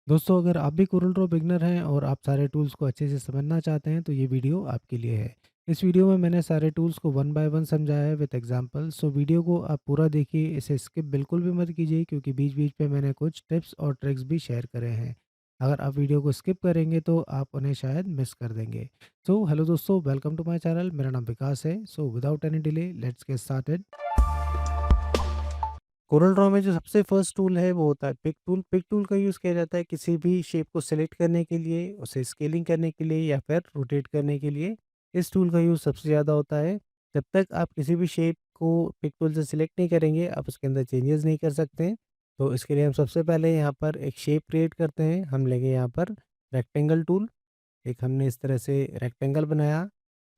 दोस्तों, अगर आप भी कोरल ड्रॉ बिगनर हैं और आप सारे टूल्स को अच्छे से समझना चाहते हैं तो ये वीडियो आपके लिए है। इस वीडियो में मैंने सारे टूल्स को वन बाय वन समझाया है विद एग्जांपल। सो वीडियो को आप पूरा देखिए, इसे स्किप बिल्कुल भी मत कीजिए क्योंकि बीच बीच पे मैंने कुछ टिप्स और ट्रिक्स भी शेयर करे हैं। अगर आप वीडियो को स्किप करेंगे तो आप उन्हें शायद मिस कर देंगे। सो हेलो दोस्तों, वेलकम टू माई चैनल। मेरा नाम विकास है। So without any delay let's get started. Corel Draw में जो सबसे फर्स्ट टूल है वो होता है पिक टूल। पिक टूल का यूज़ किया जाता है किसी भी शेप को सेलेक्ट करने के लिए, उसे स्केलिंग करने के लिए या फिर रोटेट करने के लिए। इस टूल का यूज़ सबसे ज़्यादा होता है। जब तक आप किसी भी शेप को पिक टूल से सिलेक्ट नहीं करेंगे, आप उसके अंदर चेंजेस नहीं कर सकते हैं। तो इसके लिए हम सबसे पहले यहाँ पर एक शेप क्रिएट करते हैं। हम लेंगे यहाँ पर रेक्टेंगल टूल। एक हमने इस तरह से रेक्टेंगल बनाया।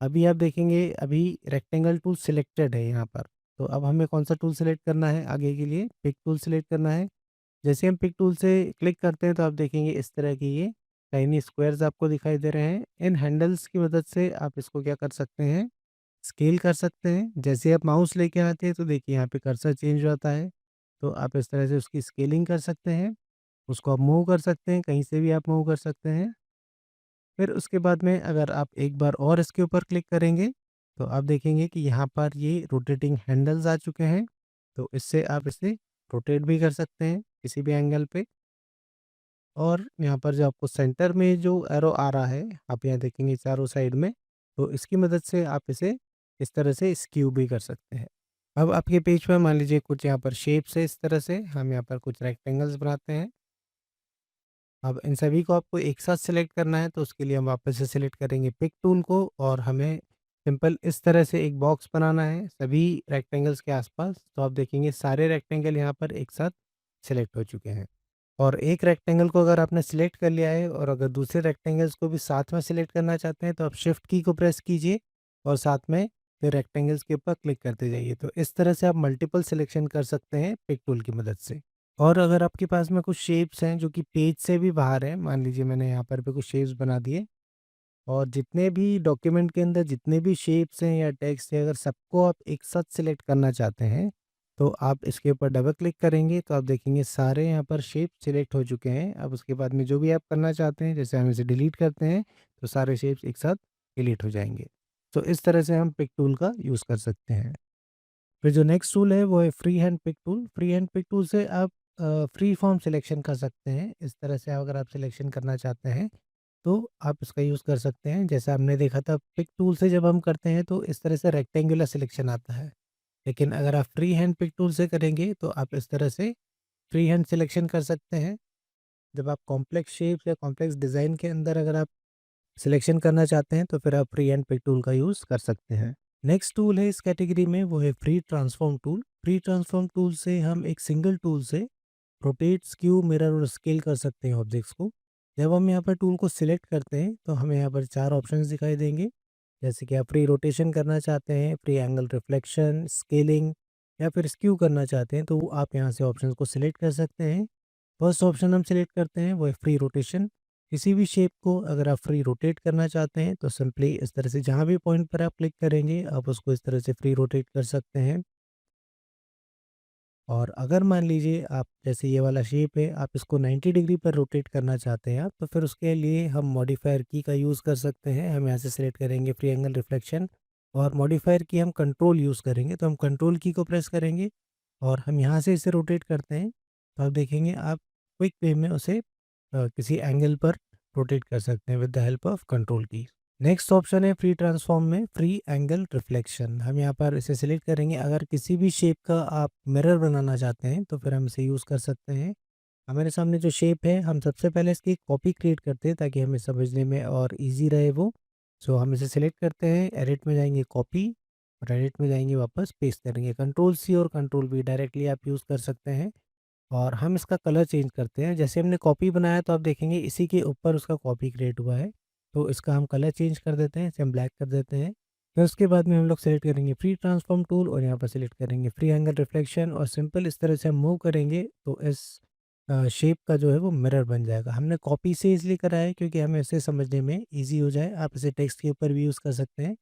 अभी आप देखेंगे, अभी रेक्टेंगल टूल सिलेक्टेड है यहाँ पर। तो अब हमें कौन-सा टूल सेलेक्ट करना है आगे के लिए? पिक टूल सेलेक्ट करना है। जैसे हम पिक टूल से क्लिक करते हैं तो आप देखेंगे इस तरह की ये टाइनी स्क्वायर्स आपको दिखाई दे रहे हैं। इन हैंडल्स की मदद से आप इसको क्या कर सकते हैं? स्केल कर सकते हैं। जैसे आप माउस लेके आते हैं तो देखिए यहाँ पे कर्सर चेंज हो जाता है। तो आप इस तरह से उसकी स्केलिंग कर सकते हैं। उसको आप मूव कर सकते हैं, कहीं से भी आप मूव कर सकते हैं। फिर उसके बाद में अगर आप एक बार और इसके ऊपर क्लिक करेंगे, तो आप देखेंगे कि यहाँ पर ये रोटेटिंग हैंडल्स आ चुके हैं। तो इससे आप इसे रोटेट भी कर सकते हैं किसी भी एंगल पे। और यहाँ पर जो आपको सेंटर में जो एरो आ रहा है, आप यहाँ देखेंगे चारों साइड में, तो इसकी मदद से आप इसे इस तरह से स्क्यू भी कर सकते हैं। अब आपके पेज पर मान लीजिए कुछ यहाँ पर शेप्स है, इस तरह से हम यहाँ पर कुछ रेक्टेंगल्स बनाते हैं। अब इन सभी को आपको एक साथ सेलेक्ट करना है, तो उसके लिए हम वापस से सेलेक्ट करेंगे पिक टूल को और हमें सिंपल इस तरह से एक बॉक्स बनाना है सभी रेक्टेंगल्स के आसपास। तो आप देखेंगे सारे रेक्टेंगल यहाँ पर एक साथ सेलेक्ट हो चुके हैं। और एक रेक्टेंगल को अगर आपने सेलेक्ट कर लिया है और अगर दूसरे रेक्टेंगल्स को भी साथ में सेलेक्ट करना चाहते हैं तो आप शिफ्ट की को प्रेस कीजिए और साथ में फिर रेक्टेंगल्स के ऊपर क्लिक करते जाइए। तो इस तरह से आप मल्टीपल सिलेक्शन कर सकते हैं पिक टूल की मदद से। और अगर आपके पास में कुछ शेप्स हैं जो कि पेज से भी बाहर हैं, मान लीजिए मैंने यहाँ पर भी कुछ शेप्स बना दिए और जितने भी डॉक्यूमेंट के अंदर जितने भी शेप्स हैं या टेक्स्ट है, अगर सबको आप एक साथ सिलेक्ट करना चाहते हैं, तो आप इसके ऊपर डबल क्लिक करेंगे तो आप देखेंगे सारे यहाँ पर शेप सिलेक्ट हो चुके हैं। अब उसके बाद में जो भी आप करना चाहते हैं, जैसे हम इसे डिलीट करते हैं, तो सारे शेप्स एक साथ डिलीट हो जाएँगे। तो इस तरह से हम पिक टूल का यूज़ कर सकते हैं। फिर जो नेक्स्ट टूल है वो है free hand pick tool. Free hand pick tool से आप फ्री फॉर्म सिलेक्शन कर सकते हैं। इस तरह से अगर आप सिलेक्शन करना चाहते हैं तो आप इसका यूज़ कर सकते हैं। जैसा हमने देखा था पिक टूल से जब हम करते हैं तो इस तरह से रेक्टेंगुलर सिलेक्शन आता है। लेकिन अगर आप फ्री हैंड पिक टूल से करेंगे तो आप इस तरह से फ्री हैंड सिलेक्शन कर सकते हैं। जब आप कॉम्प्लेक्स शेप्स या कॉम्प्लेक्स डिज़ाइन के अंदर अगर आप सिलेक्शन करना चाहते हैं तो फिर आप फ्री हैंड पिक टूल का यूज़ कर सकते हैं। नेक्स्ट टूल है इस कैटेगरी में वो है free transform tool. Free transform tool से हम एक सिंगल टूल से रोटेट, स्क्यू, मिरर और स्केल कर सकते हैं ऑब्जेक्ट्स को। जब हम यहाँ पर टूल को सिलेक्ट करते हैं तो हमें यहाँ पर 4 ऑप्शंस दिखाई देंगे। जैसे कि आप फ्री रोटेशन करना चाहते हैं, फ्री एंगल रिफ्लेक्शन, स्केलिंग या फिर स्क्यू करना चाहते हैं तो आप यहाँ से ऑप्शंस को सिलेक्ट कर सकते हैं। फर्स्ट ऑप्शन हम सिलेक्ट करते हैं वो है फ्री रोटेशन। किसी भी शेप को अगर आप फ्री रोटेट करना चाहते हैं तो सिंपली इस तरह से जहाँ भी पॉइंट पर आप क्लिक करेंगे आप उसको इस तरह से फ्री रोटेट कर सकते हैं। और अगर मान लीजिए आप जैसे ये वाला शेप है, आप इसको 90 डिग्री पर रोटेट करना चाहते हैं आप, तो फिर उसके लिए हम मॉडिफायर की का यूज़ कर सकते हैं। हम यहाँ से सेलेक्ट करेंगे फ्री एंगल रिफ्लेक्शन और मॉडिफायर की हम कंट्रोल यूज़ करेंगे। तो हम कंट्रोल की को प्रेस करेंगे और हम यहाँ से इसे रोटेट करते हैं, तो आप देखेंगे आप क्विक वे में उसे किसी एंगल पर रोटेट कर सकते हैं with the help of control की। नेक्स्ट ऑप्शन है फ्री ट्रांसफॉर्म में फ्री एंगल रिफ्लेक्शन। हम यहाँ पर इसे सिलेक्ट करेंगे। अगर किसी भी शेप का आप मिरर बनाना चाहते हैं तो फिर हम इसे यूज़ कर सकते हैं। हमारे सामने जो शेप है हम सबसे पहले इसकी कॉपी क्रिएट करते हैं ताकि हमें समझने में और इजी रहे वो। सो हम इसे सिलेक्ट करते हैं, एडिट में जाएंगे कॉपी और एडिट में जाएंगे वापस पेस्ट करेंगे। कंट्रोल सी और कंट्रोल वी डायरेक्टली आप यूज़ कर सकते हैं। और हम इसका कलर चेंज करते हैं। जैसे हमने कॉपी बनाया तो आप देखेंगे इसी के ऊपर उसका कॉपी क्रिएट हुआ है। तो इसका हम कलर चेंज कर देते हैं, इसे हम ब्लैक कर देते हैं। फिर उसके बाद में हम लोग सेलेक्ट करेंगे फ्री ट्रांसफॉर्म टूल और यहाँ पर सेलेक्ट करेंगे फ्री एंगल रिफ्लेक्शन और सिंपल इस तरह से हम मूव करेंगे तो इस शेप का जो है वो मिरर बन जाएगा। हमने कॉपी से इसलिए करा है क्योंकि हमें इसे समझने में ईज़ी हो जाए। आप इसे टेक्स्ट के ऊपर भी यूज़ कर सकते हैं।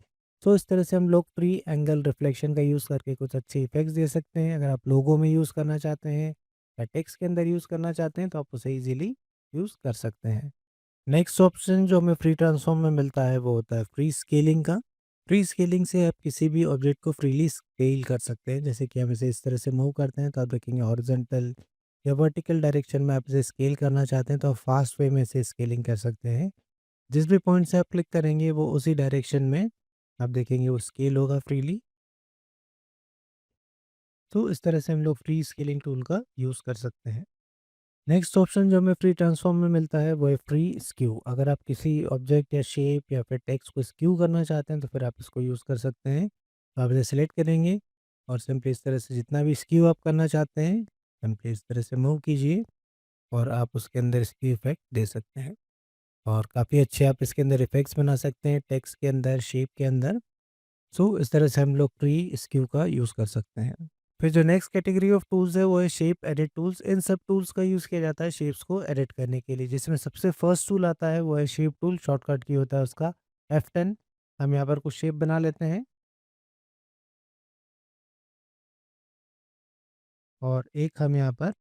तो इस तरह से हम लोग फ्री एंगल रिफ्लेक्शन का यूज़ करके कुछ अच्छे इफेक्ट्स दे सकते हैं। अगर आप लोगो में यूज़ करना चाहते हैं या टेक्स्ट के अंदर यूज़ करना चाहते हैं तो आप उसे ईज़िली यूज़ कर सकते हैं। नेक्स्ट ऑप्शन जो हमें फ्री ट्रांसफॉर्म में मिलता है वो होता है फ्री स्केलिंग का। फ्री स्केलिंग से आप किसी भी ऑब्जेक्ट को फ्रीली स्केल कर सकते हैं। जैसे कि हम इसे इस तरह से मूव करते हैं तो आप देखेंगे हॉरिजॉन्टल या वर्टिकल डायरेक्शन में आप इसे स्केल करना चाहते हैं तो आप फास्ट वे में इसे स्केलिंग कर सकते हैं। जिस भी पॉइंट से आप क्लिक करेंगे वो उसी डायरेक्शन में आप देखेंगे वो स्केल होगा फ्रीली। तो इस तरह से हम लोग फ्री स्केलिंग टूल का यूज़ कर सकते हैं। नेक्स्ट ऑप्शन जो हमें फ्री ट्रांसफॉर्म में मिलता है वो है फ्री स्क्यू। अगर आप किसी ऑब्जेक्ट या शेप या फिर टेक्स्ट को स्क्यू करना चाहते हैं तो फिर आप इसको यूज़ कर सकते हैं। तो आप इसे सिलेक्ट करेंगे और सिंपली इस तरह से जितना भी स्क्यू आप करना चाहते हैं सिंपली इस तरह से मूव कीजिए और आप उसके अंदर स्क्यू इफेक्ट दे सकते हैं। और काफ़ी अच्छे आप इसके अंदर इफेक्ट्स बना सकते हैं टेक्स्ट के अंदर, शेप के अंदर। सो इस तरह से हम लोग फ्री स्क्यू का यूज़ कर सकते हैं। फिर जो नेक्स्ट कैटेगरी ऑफ टूल्स है वो है शेप एडिट टूल्स। इन सब टूल्स का यूज़ किया जाता है शेप्स को एडिट करने के लिए, जिसमें सबसे फर्स्ट टूल आता है वो है शेप टूल। शॉर्टकट की होता है उसका F10। हम यहाँ पर कुछ शेप बना लेते हैं और एक हम यहाँ पर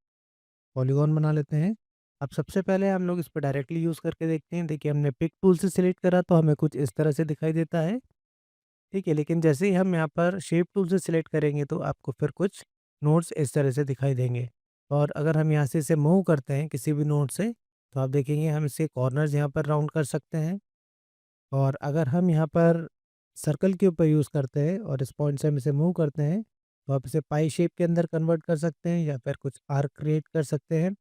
पॉलीगॉन बना लेते हैं। अब सबसे पहले हम लोग इस पर डायरेक्टली यूज़ करके देखते हैं। देखिए हमने पिक टूल से सिलेक्ट करा तो हमें कुछ इस तरह से दिखाई देता है। ठीक है, लेकिन जैसे ही हम यहाँ पर शेप टूल से सिलेक्ट करेंगे तो आपको फिर कुछ नोड्स इस तरह से दिखाई देंगे। और अगर हम यहाँ से इसे मूव करते हैं किसी भी नोड से तो आप देखेंगे हम इसे कॉर्नर्स यहाँ पर राउंड कर सकते हैं। और अगर हम यहाँ पर सर्कल के ऊपर यूज़ करते हैं और इस पॉइंट से हम इसे मूव करते हैं तो आप इसे पाई शेप के अंदर कन्वर्ट कर सकते हैं या फिर कुछ आर्क क्रिएट कर सकते हैं।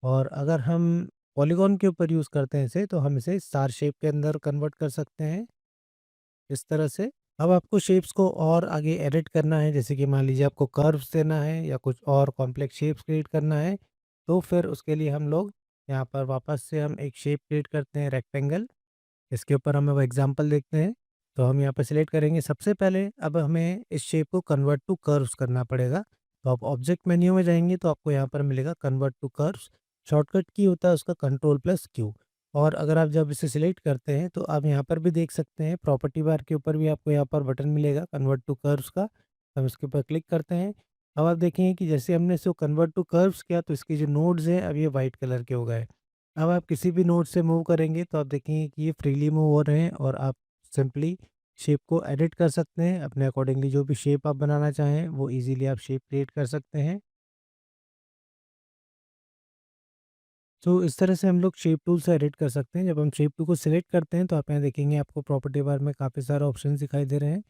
और अगर हम पॉलीगॉन के ऊपर यूज़ करते हैं इसे तो हम इसे स्टार शेप के अंदर कन्वर्ट कर सकते हैं इस तरह से। अब आपको शेप्स को और आगे एडिट करना है, जैसे कि मान लीजिए आपको कर्व्स देना है या कुछ और कॉम्प्लेक्स शेप्स क्रिएट करना है, तो फिर उसके लिए हम लोग यहाँ पर वापस से हम एक शेप क्रिएट करते हैं रेक्टेंगल। इसके ऊपर हम अब एग्जांपल देखते हैं। तो हम यहाँ पर सिलेक्ट करेंगे सबसे पहले। अब हमें इस शेप को कन्वर्ट टू कर्व्स करना पड़ेगा। तो आप ऑब्जेक्ट मेन्यू में जाएंगे तो आपको यहाँ पर मिलेगा कन्वर्ट टू कर्व्स। शॉर्टकट की होता है उसका कंट्रोल+Q। और अगर आप जब इसे सिलेक्ट करते हैं तो आप यहाँ पर भी देख सकते हैं प्रॉपर्टी बार के ऊपर भी आपको यहाँ पर बटन मिलेगा कन्वर्ट टू कर्व्स का। हम इसके ऊपर क्लिक करते हैं। अब आप देखेंगे कि जैसे हमने इसको कन्वर्ट टू कर्व्स किया तो इसके जो नोड्स हैं अब ये वाइट कलर के हो गए। अब आप किसी भी नोड से मूव करेंगे तो आप देखेंगे कि ये फ्रीली मूव हो रहे हैं और आप सिंपली शेप को एडिट कर सकते हैं अपने अकॉर्डिंगली। जो भी शेप आप बनाना चाहें वो इजीली आप शेप क्रिएट कर सकते हैं। तो इस तरह से हम लोग शेप टूल से एडिट कर सकते हैं। जब हम शेप टूल को सिलेक्ट करते हैं तो आप यहाँ देखेंगे आपको प्रॉपर्टी बार में काफ़ी सारे ऑप्शन दिखाई दे रहे हैं।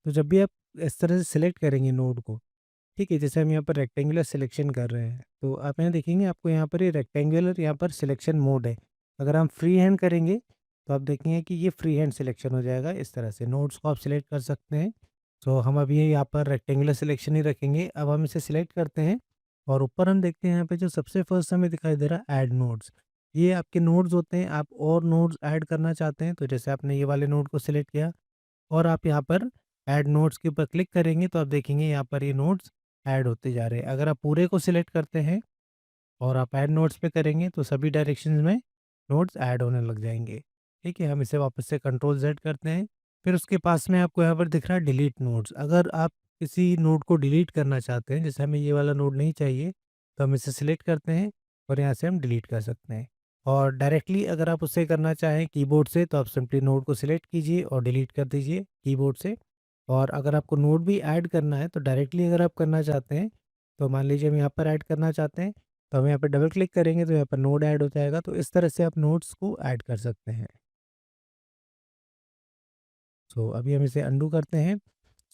तो जब भी आप इस तरह से सिलेक्ट करेंगे नोड को, ठीक है, जैसे हम यहाँ पर रेक्टेंगुलर सिलेक्शन कर रहे हैं तो आप यहाँ देखेंगे आपको यहाँ पर ये रेक्टेंगुलर यहाँ पर सिलेक्शन मोड है। अगर हम फ्री हैंड करेंगे तो आप देखेंगे कि ये फ्री हैंड सिलेक्शन हो जाएगा। इस तरह से नोड्स को आप सिलेक्ट कर सकते हैं। तो हम अभी यहाँ पर रेक्टेंगुलर सिलेक्शन ही रखेंगे। अब हम इसे सिलेक्ट करते हैं और ऊपर हम देखते हैं यहाँ पे जो सबसे फर्स्ट हमें दिखाई दे रहा है ऐड नोड्स। ये आपके नोड्स होते हैं। आप और नोड्स ऐड करना चाहते हैं तो जैसे आपने ये वाले नोड को सिलेक्ट किया और आप यहाँ पर ऐड नोड्स के ऊपर क्लिक करेंगे तो आप देखेंगे यहाँ पर ये नोड्स ऐड होते जा रहे हैं। अगर आप पूरे को सिलेक्ट करते हैं और आप ऐड नोड्स पे करेंगे तो सभी डायरेक्शंस में नोड्स ऐड होने लग जाएंगे। ठीक है, हम इसे वापस से कंट्रोल Z करते हैं। फिर उसके पास में आपको यहाँ पर दिख रहा है डिलीट नोड्स। अगर आप किसी नोड को डिलीट करना चाहते हैं, जैसे हमें ये वाला नोड नहीं चाहिए, तो हम इसे सिलेक्ट करते हैं और यहाँ से हम डिलीट कर सकते हैं। और डायरेक्टली अगर आप उससे करना चाहें कीबोर्ड से तो आप सिंपली नोड को सिलेक्ट कीजिए और डिलीट कर दीजिए कीबोर्ड से। और अगर आपको नोड भी ऐड करना है तो डायरेक्टली अगर आप करना चाहते हैं तो मान लीजिए हम यहाँ पर ऐड करना चाहते हैं तो हम यहाँ पे डबल क्लिक करेंगे तो यहाँ पर नोड ऐड हो जाएगा। तो इस तरह से आप नोड्स को ऐड कर सकते हैं। सो अभी हम इसे अंडू करते हैं।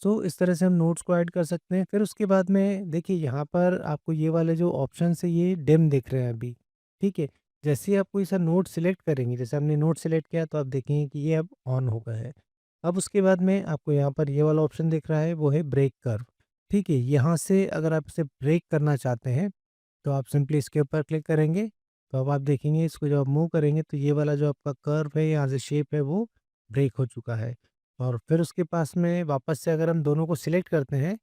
सो इस तरह से हम नोट्स को ऐड कर सकते हैं। फिर उसके बाद में देखिए यहाँ पर आपको ये वाले जो ऑप्शन है ये डिम दिख रहे हैं अभी। ठीक है, जैसे ही आप कोई सा नोट सिलेक्ट करेंगे, जैसे हमने नोट सिलेक्ट किया तो आप देखेंगे कि ये अब ऑन हो गया है। अब उसके बाद में आपको यहाँ पर ये वाला ऑप्शन दिख रहा है वो है ब्रेक कर्व। ठीक है, यहाँ से अगर आप इसे ब्रेक करना चाहते हैं तो आप सिंपली इसके ऊपर क्लिक करेंगे। तो अब आप देखेंगे इसको जब आप मूव करेंगे तो ये वाला जो आपका कर्व है यहाँ से शेप है वो ब्रेक हो चुका है। और फिर उसके पास में वापस से अगर हम दोनों को सिलेक्ट करते हैं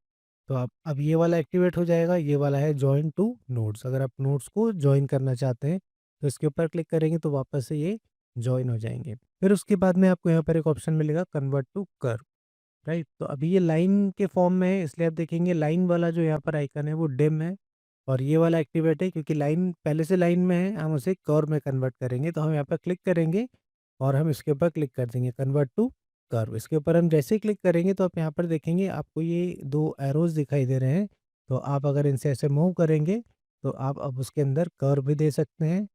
तो आप अब ये वाला एक्टिवेट हो जाएगा। ये वाला है जॉइन टू नोड्स। अगर आप नोड्स को जॉइन करना चाहते हैं तो इसके ऊपर क्लिक करेंगे तो वापस से ये जॉइन हो जाएंगे। फिर उसके बाद में आपको यहाँ पर एक ऑप्शन मिलेगा कन्वर्ट टू कर्व। राइट, तो अभी ये लाइन के फॉर्म में है इसलिए आप देखेंगे लाइन वाला जो यहाँ पर आइकन है वो डिम है। और ये वाला एक्टिवेट है क्योंकि लाइन पहले से लाइन में है, हम उसे कर्व में कन्वर्ट करेंगे। तो हम यहाँ पर क्लिक करेंगे और हम इसके ऊपर क्लिक कर देंगे कन्वर्ट टू कर्व। इसके ऊपर हम जैसे ही क्लिक करेंगे तो आप यहाँ पर देखेंगे आपको ये 2 एरोज़ दिखाई दे रहे हैं। तो आप अगर इनसे ऐसे मूव करेंगे तो आप अब उसके अंदर कर्व भी दे सकते हैं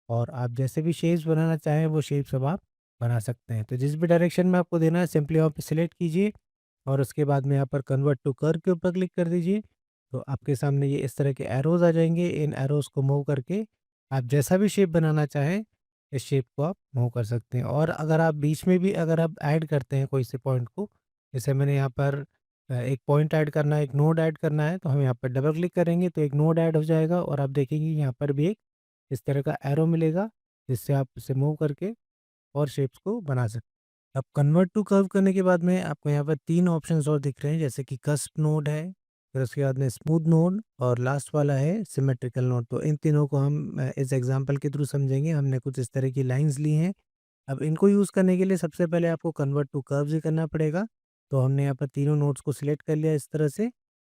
और आप जैसे भी शेप्स बनाना चाहें वो शेप्स अब आप बना सकते हैं। तो जिस भी डायरेक्शन में आपको देना है सिंपली वहाँ पे सिलेक्ट कीजिए और उसके बाद में यहाँ पर कन्वर्ट टू कर्व के ऊपर क्लिक कर दीजिए। तो आपके सामने ये इस तरह के एरोज़ आ जाएँगे। इन एरोज़ को मूव करके आप जैसा भी शेप बनाना चाहें, इस शेप को आप मूव कर सकते हैं। और अगर आप बीच में भी अगर आप ऐड करते हैं कोई से पॉइंट को, जैसे मैंने यहाँ पर एक पॉइंट ऐड करना है, एक नोड ऐड करना है, तो हम यहाँ पर डबल क्लिक करेंगे तो एक नोड ऐड हो जाएगा और आप देखेंगे यहाँ पर भी एक इस तरह का एरो मिलेगा, जिससे आप इसे मूव करके और शेप्स को बना सकते हैं। अब कन्वर्ट टू कर्व करने के बाद में आपको यहाँ पर 3 ऑप्शंस और दिख रहे हैं, जैसे कि कस्प नोड है, फिर उसके बाद में स्मूथ नोड और लास्ट वाला है सिमेट्रिकल नोड। तो इन तीनों को हम इस एग्जांपल के थ्रू समझेंगे। हमने कुछ इस तरह की लाइंस ली हैं। अब इनको यूज़ करने के लिए सबसे पहले आपको कन्वर्ट टू कर्व्स ही करना पड़ेगा। तो हमने यहाँ पर तीनों नोड्स को सिलेक्ट कर लिया इस तरह से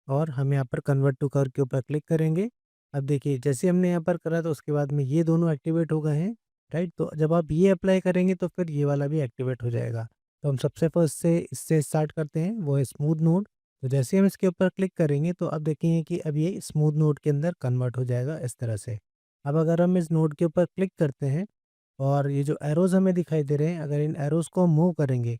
और हम यहाँ पर कन्वर्ट टू कर्व के ऊपर क्लिक करेंगे। अब देखिए जैसे हमने यहाँ पर करा तो उसके बाद में ये दोनों एक्टिवेट हो गए हैं, राइट? तो जब आप ये अप्लाई करेंगे तो फिर ये वाला भी एक्टिवेट हो जाएगा। तो हम सबसे फर्स्ट से इससे स्टार्ट करते हैं, वो है स्मूथ नोड। तो जैसे हम इसके ऊपर क्लिक करेंगे तो अब देखेंगे कि अब ये स्मूथ नोड के अंदर कन्वर्ट हो जाएगा इस तरह से। अब अगर हम इस नोड के ऊपर क्लिक करते हैं और ये जो एरोज़ हमें दिखाई दे रहे हैं, अगर इन एरोज़ को हम मूव करेंगे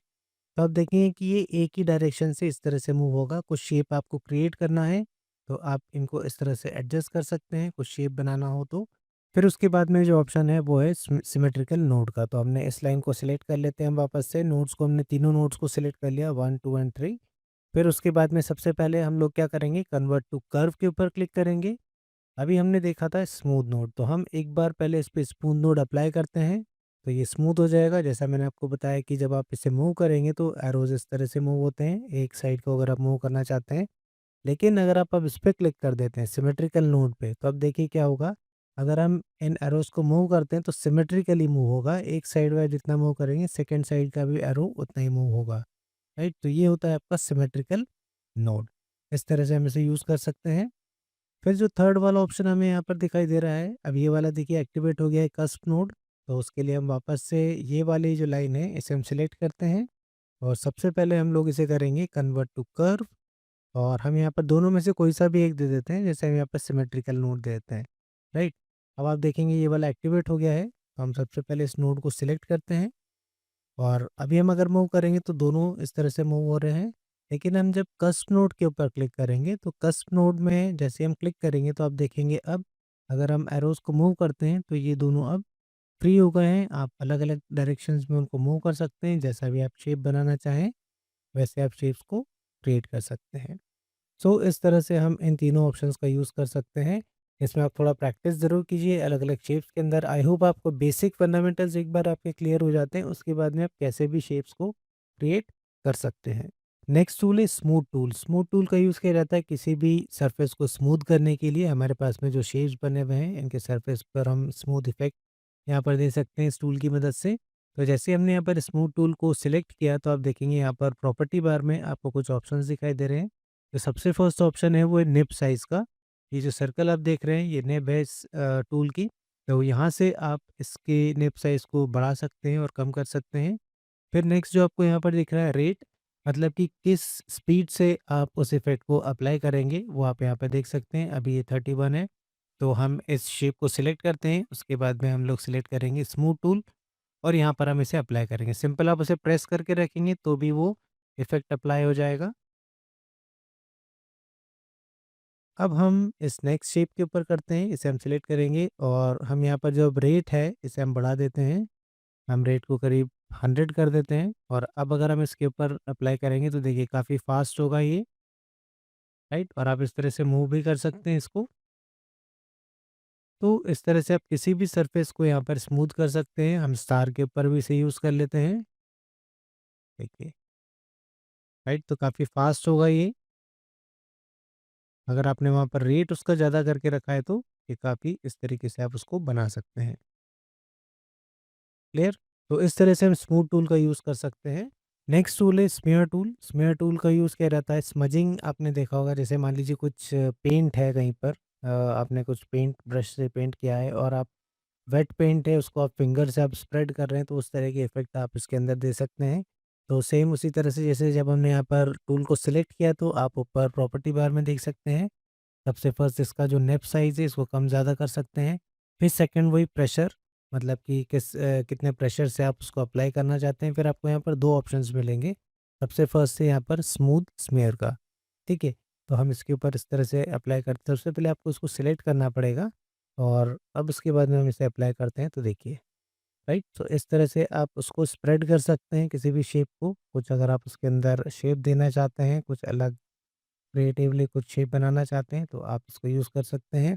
तो आप देखेंगे कि ये एक ही डायरेक्शन से इस तरह से मूव होगा। कुछ शेप आपको क्रिएट करना है तो आप इनको इस तरह से एडजस्ट कर सकते हैं, कुछ शेप बनाना हो तो। फिर उसके बाद में जो ऑप्शन है वो है सिमेट्रिकल नोड का। तो हमने इस लाइन को सिलेक्ट कर लेते हैं हम वापस से। नोड्स को हमने तीनों नोड्स को सिलेक्ट कर लिया 1, 2 एंड 3। फिर उसके बाद में सबसे पहले हम लोग क्या करेंगे, कन्वर्ट टू कर्व के ऊपर क्लिक करेंगे। अभी हमने देखा था स्मूथ नोड, तो हम एक बार पहले इस पे स्मूथ नोड अप्लाई करते हैं, तो ये स्मूथ हो जाएगा। जैसा मैंने आपको बताया कि जब आप इसे मूव करेंगे तो एरोज़ इस तरह से मूव होते हैं, एक साइड को अगर आप मूव करना चाहते हैं। लेकिन अगर आप अब इस पे क्लिक कर देते हैं सिमेट्रिकल नोड पे, तो अब देखिए क्या होगा, अगर हम इन एरोज़ को मूव करते हैं तो सिमेट्रिकली मूव होगा। एक साइड वाइज़ जितना मूव करेंगे, सेकंड साइड का भी एरो उतना ही मूव होगा, राइट? तो ये होता है आपका सिमेट्रिकल नोड। इस तरह से हम इसे यूज़ कर सकते हैं। फिर जो थर्ड वाला ऑप्शन हमें यहाँ पर दिखाई दे रहा है, अब ये वाला देखिए एक्टिवेट हो गया है कस्प नोड। तो उसके लिए हम वापस से ये वाली जो लाइन है इसे हम सिलेक्ट करते हैं और सबसे पहले हम लोग इसे करेंगे कन्वर्ट टू कर्व और हम यहाँ पर दोनों में से कोई सा भी एक दे देते हैं, जैसे हम यहाँ पर सिमेट्रिकल नोड दे देते हैं, राइट? अब आप देखेंगे ये वाला एक्टिवेट हो गया है, तो हम सबसे पहले इस नोड को सिलेक्ट करते हैं और अभी हम अगर मूव करेंगे तो दोनों इस तरह से मूव हो रहे हैं। लेकिन हम जब कस्प नोड के ऊपर क्लिक करेंगे तो कस्प नोड में जैसे हम क्लिक करेंगे तो आप देखेंगे अब अगर हम एरोज़ को मूव करते हैं तो ये दोनों अब फ्री हो गए हैं। आप अलग-अलग डायरेक्शंस में उनको मूव कर सकते हैं, जैसा भी आप शेप बनाना चाहें, वैसे आप शेप्स को क्रिएट कर सकते हैं। सो इस तरह से हम इन तीनों ऑप्शंस का यूज़ कर सकते हैं। इसमें आप थोड़ा प्रैक्टिस ज़रूर कीजिए अलग-अलग शेप्स के अंदर। आई होप आपको बेसिक फंडामेंटल्स एक बार आपके क्लियर हो जाते हैं, उसके बाद में आप कैसे भी शेप्स को क्रिएट कर सकते हैं। नेक्स्ट टूल है स्मूथ टूल। स्मूथ टूल का यूज़ किया जाता है किसी भी सरफेस को स्मूथ करने के लिए। हमारे पास में जो शेप्स बने हुए हैं, इनके सरफेस पर हम स्मूथ इफ़ेक्ट यहाँ पर दे सकते हैं इस टूल की मदद से। तो जैसे हमने यहाँ पर स्मूथ टूल को सिलेक्ट किया तो आप देखेंगे यहाँ पर प्रॉपर्टी बार में आपको कुछ ऑप्शंस दिखाई दे रहे हैं। तो सबसे फर्स्ट ऑप्शन है वो है निब साइज़ का। ये जो सर्कल आप देख रहे हैं ये निब है इस टूल की। तो यहाँ से आप इसके निब साइज़ को बढ़ा सकते हैं और कम कर सकते हैं। फिर नेक्स्ट जो आपको यहाँ पर दिख रहा है रेट, मतलब कि किस स्पीड से आप उस इफ़ेक्ट को अप्लाई करेंगे वो आप यहाँ पे देख सकते हैं। अभी ये 31 है। तो हम इस शेप को सिलेक्ट करते हैं, उसके बाद में हम लोग सिलेक्ट करेंगे स्मूथ टूल और यहाँ पर हम इसे अप्लाई करेंगे। सिंपल आप उसे प्रेस करके रखेंगे तो भी वो इफ़ेक्ट अप्लाई हो जाएगा। अब हम इस नेक्स्ट शेप के ऊपर करते हैं, इसे हम सिलेक्ट करेंगे और हम यहाँ पर जो अब रेट है इसे हम बढ़ा देते हैं। हम रेट को करीब 100 कर देते हैं और अब अगर हम इसके ऊपर अप्लाई करेंगे तो देखिए काफ़ी फास्ट होगा ये, राइट? और आप इस तरह से मूव भी कर सकते हैं इसको। तो इस तरह से आप किसी भी सरफेस को यहाँ पर स्मूथ कर सकते हैं। हम स्टार के ऊपर भी इसे यूज़ कर लेते हैं, देखिए, राइट? तो काफ़ी फास्ट होगा ये। अगर आपने वहाँ पर रेट उसका ज़्यादा करके रखा है तो ये काफ़ी इस तरीके से आप उसको बना सकते हैं। क्लियर? तो इस तरह से हम स्मूथ टूल का यूज़ कर सकते हैं। नेक्स्ट टूल है स्मेयर टूल। स्मेयर टूल का यूज़ किया जाता है स्मजिंग। आपने देखा होगा, जैसे मान लीजिए कुछ पेंट है कहीं पर, आपने कुछ पेंट ब्रश से पेंट किया है और आप वेट पेंट है उसको आप फिंगर से आप स्प्रेड कर रहे हैं, तो उस तरह के इफ़ेक्ट आप इसके अंदर दे सकते हैं। तो सेम उसी तरह से जैसे जब हमने यहाँ पर टूल को सिलेक्ट किया तो आप ऊपर प्रॉपर्टी बार में देख सकते हैं। सबसे फर्स्ट इसका जो नेप साइज़ है इसको कम ज़्यादा कर सकते हैं। फिर सेकंड वही प्रेशर, मतलब कि कितने प्रेशर से आप उसको अप्लाई करना चाहते हैं। फिर आपको यहाँ पर 2 ऑप्शंस मिलेंगे। सबसे फर्स्ट है यहाँ पर स्मूथ स्मेयर का, ठीक है? तो हम इसके ऊपर इस तरह से अप्लाई करते हैं। सबसे पहले आपको इसको सिलेक्ट करना पड़ेगा और अब उसके बाद में हम इसे अप्लाई करते हैं तो देखिए, राइट? तो इस तरह से आप उसको स्प्रेड कर सकते हैं किसी भी शेप को। कुछ अगर आप उसके अंदर शेप देना चाहते हैं, कुछ अलग क्रिएटिवली कुछ शेप बनाना चाहते हैं तो आप इसको यूज़ कर सकते हैं।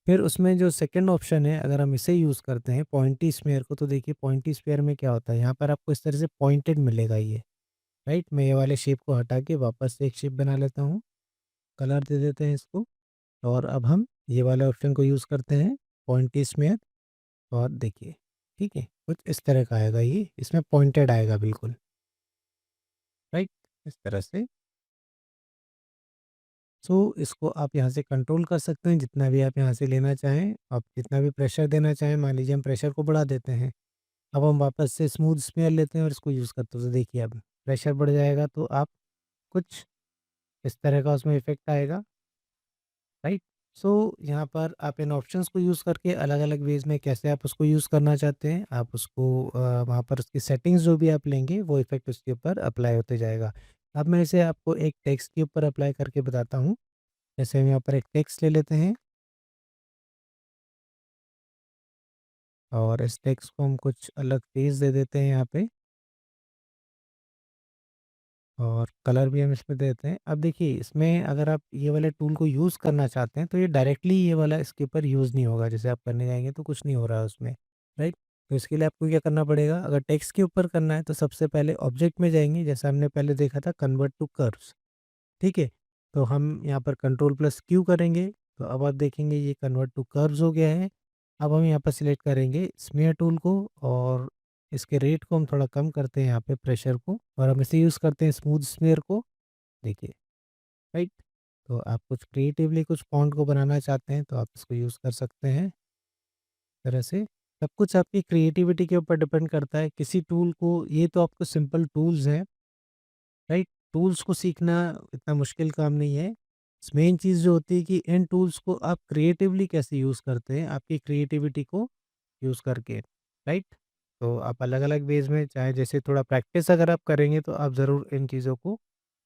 फिर उसमें जो सेकंड ऑप्शन है अगर हम इसे यूज़ करते हैं पॉइंटी स्फीयर को, तो देखिए पॉइंटी स्फीयर में क्या होता है, यहाँ पर आपको इस तरह से पॉइंटेड मिलेगा ये, राइट? मैं ये वाले शेप को हटा के वापस से एक शेप बना लेता हूँ, कलर दे देते हैं इसको और अब हम ये वाले ऑप्शन को यूज़ करते हैं पॉइंटी स्फीयर और देखिए, ठीक है? कुछ इस तरह का आएगा ये, इसमें पॉइंटेड आएगा बिल्कुल, राइट? इस तरह से। सो इसको आप यहाँ से कंट्रोल कर सकते हैं जितना भी आप यहाँ से लेना चाहें। आप जितना भी प्रेशर देना चाहें, मान लीजिए हम प्रेशर को बढ़ा देते हैं। अब हम वापस से स्मूथ स्मेयर लेते हैं और इसको यूज़ करते हैं तो देखिए अब प्रेशर बढ़ जाएगा तो आप कुछ इस तरह का उसमें इफ़ेक्ट आएगा, राइट? सो यहाँ पर आप इन ऑप्शंस को यूज़ करके अलग-अलग वेज़ में कैसे आप उसको यूज़ करना चाहते हैं, आप उसको वहाँ पर उसकी सेटिंग्स जो भी आप लेंगे वो इफ़ेक्ट उसके ऊपर अप्लाई होते जाएगा। अब मैं इसे आपको एक टेक्स्ट के ऊपर अप्लाई करके बताता हूँ। जैसे हम यहाँ पर एक टेक्स्ट ले लेते हैं और इस टेक्स्ट को हम कुछ अलग तेज़ दे देते हैं यहाँ पे और कलर भी हम इसमें देते हैं। अब देखिए इसमें अगर आप ये वाले टूल को यूज़ करना चाहते हैं तो ये डायरेक्टली ये वाला इसके ऊपर यूज़ नहीं होगा। जैसे आप करने जाएँगे तो कुछ नहीं हो रहा है उसमें, राइट? तो इसके लिए आपको क्या करना पड़ेगा, अगर टेक्स्ट के ऊपर करना है तो सबसे पहले ऑब्जेक्ट में जाएँगे, जैसा हमने पहले देखा था कन्वर्ट टू कर्व्स, ठीक है? तो हम यहाँ पर कंट्रोल प्लस क्यू करेंगे, तो अब आप देखेंगे ये कन्वर्ट टू कर्व्स हो गया है। अब हम यहाँ पर सिलेक्ट करेंगे स्मेयर टूल को और इसके रेट को हम थोड़ा कम करते हैं यहाँ पे प्रेशर को और हम इसे यूज़ करते हैं स्मूथ स्मेयर को, देखिए, राइट? तो आप कुछ क्रिएटिवली कुछ फ़ॉन्ट को बनाना चाहते हैं तो आप इसको यूज़ कर सकते हैं, इस तरह से। सब कुछ आपकी क्रिएटिविटी के ऊपर डिपेंड करता है। किसी टूल को, ये तो आपको सिंपल टूल्स हैं, राइट? टूल्स को सीखना इतना मुश्किल काम नहीं है। मेन चीज़ जो होती है कि इन टूल्स को आप क्रिएटिवली कैसे यूज़ करते हैं, आपकी क्रिएटिविटी को यूज़ करके, राइट? तो आप अलग-अलग वेज़ में चाहे जैसे थोड़ा प्रैक्टिस अगर आप करेंगे तो आप ज़रूर इन चीज़ों को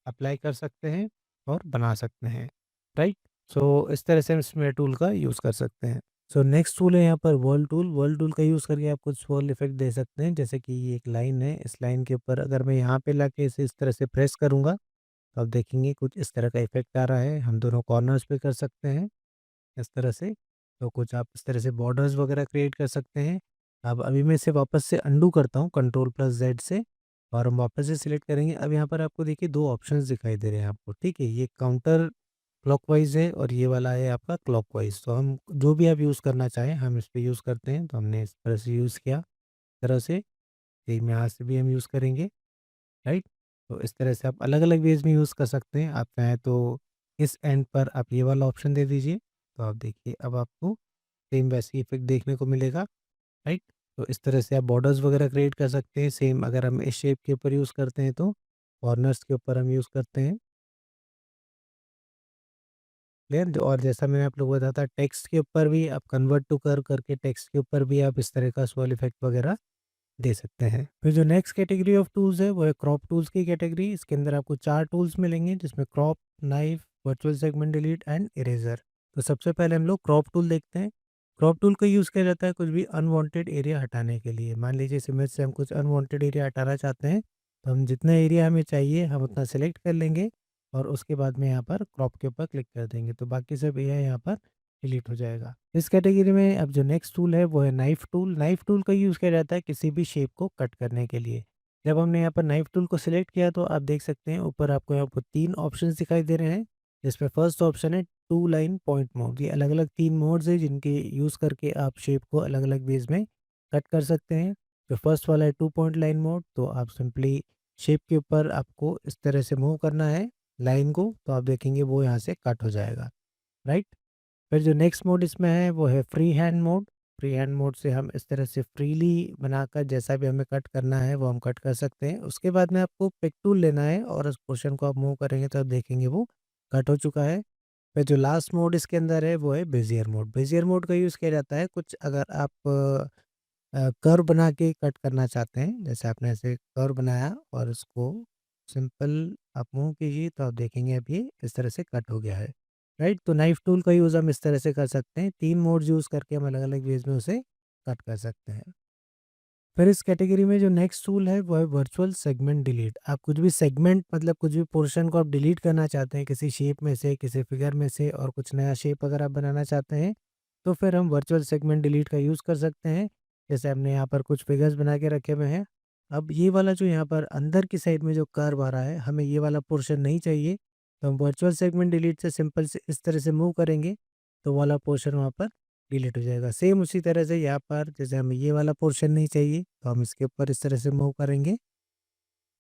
अप्लाई कर सकते हैं और बना सकते हैं, राइट? सो इस तरह से हम स्मेयर टूल का यूज़ कर सकते हैं। सो नेक्स्ट टूल है यहाँ पर वर्ल्ड टूल। वर्ल्ड टूल का यूज़ करके आप कुछ वर्ल्ड इफ़ेक्ट दे सकते हैं। जैसे कि ये एक लाइन है, इस लाइन के ऊपर अगर मैं यहाँ पे लाके इसे इस तरह से प्रेस करूँगा, तो आप देखेंगे कुछ इस तरह का इफ़ेक्ट आ रहा है। हम दोनों कॉर्नर्स पे कर सकते हैं, इस तरह से। तो कुछ आप इस तरह से बॉर्डर्स वगैरह क्रिएट कर सकते हैं। अब अभी मैं इसे वापस से अंडू करता हूँ कंट्रोल प्लस ज़ेड से और हम वापस से सिलेक्ट करेंगे। अब यहाँ पर आपको देखिए 2 ऑप्शंस दिखाई दे रहे हैं आपको, ठीक है? ये काउंटर क्लॉकवाइज़ है और ये वाला है आपका क्लॉकवाइज़। तो हम जो भी आप यूज़ करना चाहें हम इस पे यूज़ करते हैं। तो हमने इस तरह से यूज़ किया, इस तरह से। सेम यहाँ से भी हम यूज़ करेंगे, राइट? तो इस तरह से आप अलग-अलग वेज़ में यूज़ कर सकते हैं। आप चाहें तो इस एंड पर आप ये वाला ऑप्शन दे दीजिए। तो आप देखिए अब आपको सेम वैसे ही इफ़ेक्ट देखने को मिलेगा, राइट? तो इस तरह से आप बॉर्डर्स वगैरह क्रिएट कर सकते हैं। सेम अगर हम इस शेप के ऊपर यूज़ करते हैं तो कॉर्नर्स के ऊपर हम यूज़ करते हैं। क्लियर? और जैसा मैंने आप लोगों को बताया था टेक्स्ट के ऊपर भी आप कन्वर्ट टू कर्व करके टेक्स्ट के ऊपर भी आप इस तरह का स्मॉल इफ़ेक्ट वगैरह दे सकते हैं। फिर जो नेक्स्ट कैटेगरी ऑफ टूल्स है वो है क्रॉप टूल्स की कैटेगरी। इसके अंदर आपको 4 टूल्स मिलेंगे जिसमें crop, knife, virtual segment delete and eraser. तो सबसे पहले हम लोग क्रॉप टूल देखते हैं। क्रॉप टूल का यूज़ किया जाता है कुछ भी अनवांटेड एरिया हटाने के लिए। मान लीजिए इस इमेज से हम कुछ अनवांटेड एरिया हटाना चाहते हैं, तो हम जितना एरिया हमें चाहिए हम उतना सेलेक्ट कर लेंगे और उसके बाद में यहाँ पर क्रॉप के ऊपर क्लिक कर देंगे। तो बाकी सब एरिया यहाँ पर डिलीट हो जाएगा। इस कैटेगरी में अब जो नेक्स्ट टूल है वो है नाइफ टूल। नाइफ टूल का यूज़ किया जाता है किसी भी शेप को कट करने के लिए। जब हमने यहाँ पर नाइफ टूल को सिलेक्ट किया तो आप देख सकते हैं ऊपर आपको यहाँ पर 3 ऑप्शंस दिखाई दे रहे हैं। जिसमें फर्स्ट ऑप्शन है टू लाइन पॉइंट मोड। ये अलग-अलग 3 मोड्स हैं जिनके यूज़ करके आप शेप को अलग-अलग वेज़ में कट कर सकते हैं। जो फर्स्ट वाला है 2 पॉइंट लाइन मोड, तो आप सिंपली शेप के ऊपर आपको इस तरह से मूव करना है लाइन को, तो आप देखेंगे वो यहाँ से कट हो जाएगा, राइट? फिर जो नेक्स्ट मोड इसमें है वो है free hand mode. Free hand mode से हम इस तरह से फ्रीली बनाकर जैसा भी हमें कट करना है वो हम कट कर सकते हैं। उसके बाद में आपको पिक टूल लेना है और उस पोर्शन को आप मूव करेंगे तो आप देखेंगे वो कट हो चुका है। फिर जो लास्ट मोड इसके अंदर है वो है बेजियर मोड। बेजियर मोड का यूज़ किया जाता है कुछ अगर आप कर्व बना के कट करना चाहते हैं, जैसे आपने ऐसे कर्व बनाया और उसको सिंपल आप मूव कीजिए तो आप देखेंगे अब ये इस तरह से कट हो गया है, राइट। तो नाइफ टूल का यूज़ हम इस तरह से कर सकते हैं, 3 मोड यूज़ करके हम अलग अलग वेज में उसे कट कर सकते हैं। फिर इस कैटेगरी में जो नेक्स्ट टूल है वो है वर्चुअल सेगमेंट डिलीट। आप कुछ भी सेगमेंट मतलब कुछ भी पोर्शन को आप डिलीट करना चाहते हैं किसी शेप में से, किसी फिगर में से, और कुछ नया शेप अगर आप बनाना चाहते हैं तो फिर हम वर्चुअल सेगमेंट डिलीट का यूज़ कर सकते हैं। जैसे हमने यहाँ पर कुछ फिगर्स बना के रखे हुए हैं। अब ये वाला जो यहाँ पर अंदर की साइड में जो कर्व आ रहा है, हमें ये वाला पोर्शन नहीं चाहिए, तो हम वर्चुअल सेगमेंट डिलीट से सिंपल से इस तरह से मूव करेंगे तो वाला पोर्शन वहाँ पर डिलीट हो जाएगा। सेम उसी तरह से यहाँ पर जैसे हमें ये वाला पोर्शन नहीं चाहिए तो हम इसके ऊपर इस तरह से मूव करेंगे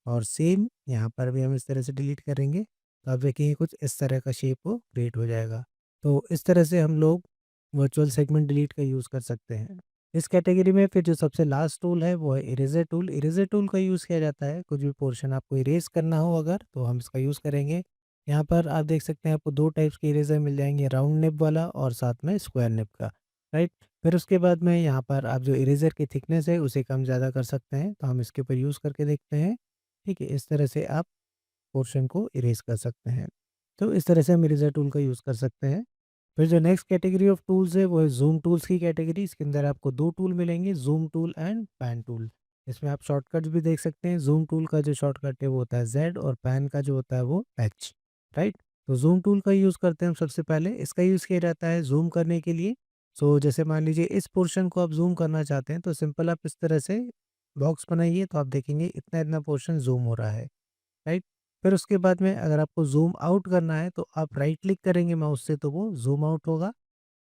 और सेम यहाँ पर भी हम इस तरह से डिलीट करेंगे तो आप देखेंगे कुछ इस तरह का शेप वो क्रिएट हो जाएगा। तो इस तरह से हम लोग वर्चुअल सेगमेंट डिलीट का यूज़ कर सकते हैं। इस कैटेगरी में फिर जो सबसे लास्ट टूल है वो है इरेजर टूल। इरेजर टूल का यूज़ किया जाता है कुछ भी पोर्शन आपको इरेज करना हो अगर तो हम इसका यूज़ करेंगे। यहाँ पर आप देख सकते हैं आपको 2 टाइप्स के इरेजर मिल जाएंगे, राउंड निब वाला और साथ में स्क्वायर निब का, राइट। फिर उसके बाद में यहाँ पर आप जो इरेजर की थिकनेस है उसे कम ज़्यादा कर सकते हैं, तो हम इसके ऊपर यूज़ करके देखते हैं। ठीक है, इस तरह से आप पोर्शन को इरेज कर सकते हैं। तो इस तरह से हम इरेजर टूल का यूज़ कर सकते हैं। फिर जो नेक्स्ट कैटेगरी ऑफ टूल्स है वो है ज़ूम टूल्स की कैटेगरी। इसके अंदर आपको 2 टूल मिलेंगे, zoom tool and pan tool. इसमें आप शॉर्टकट्स भी देख सकते हैं। ज़ूम टूल का जो शॉर्टकट है वो होता है ज़ेड और पैन का जो होता है वो एच, राइट। तो ज़ूम टूल का यूज़ करते हैं हम सबसे पहले। इसका यूज़ किया जाता है ज़ूम करने के लिए। सो जैसे मान लीजिए इस पोर्शन को आप ज़ूम करना चाहते हैं तो सिंपल आप इस तरह से बॉक्स बनाइए तो आप देखेंगे इतना इतना पोर्शन ज़ूम हो रहा है, राइट। फिर उसके बाद में अगर आपको ज़ूम आउट करना है तो आप राइट क्लिक करेंगे माउस से तो वो ज़ूम आउट होगा।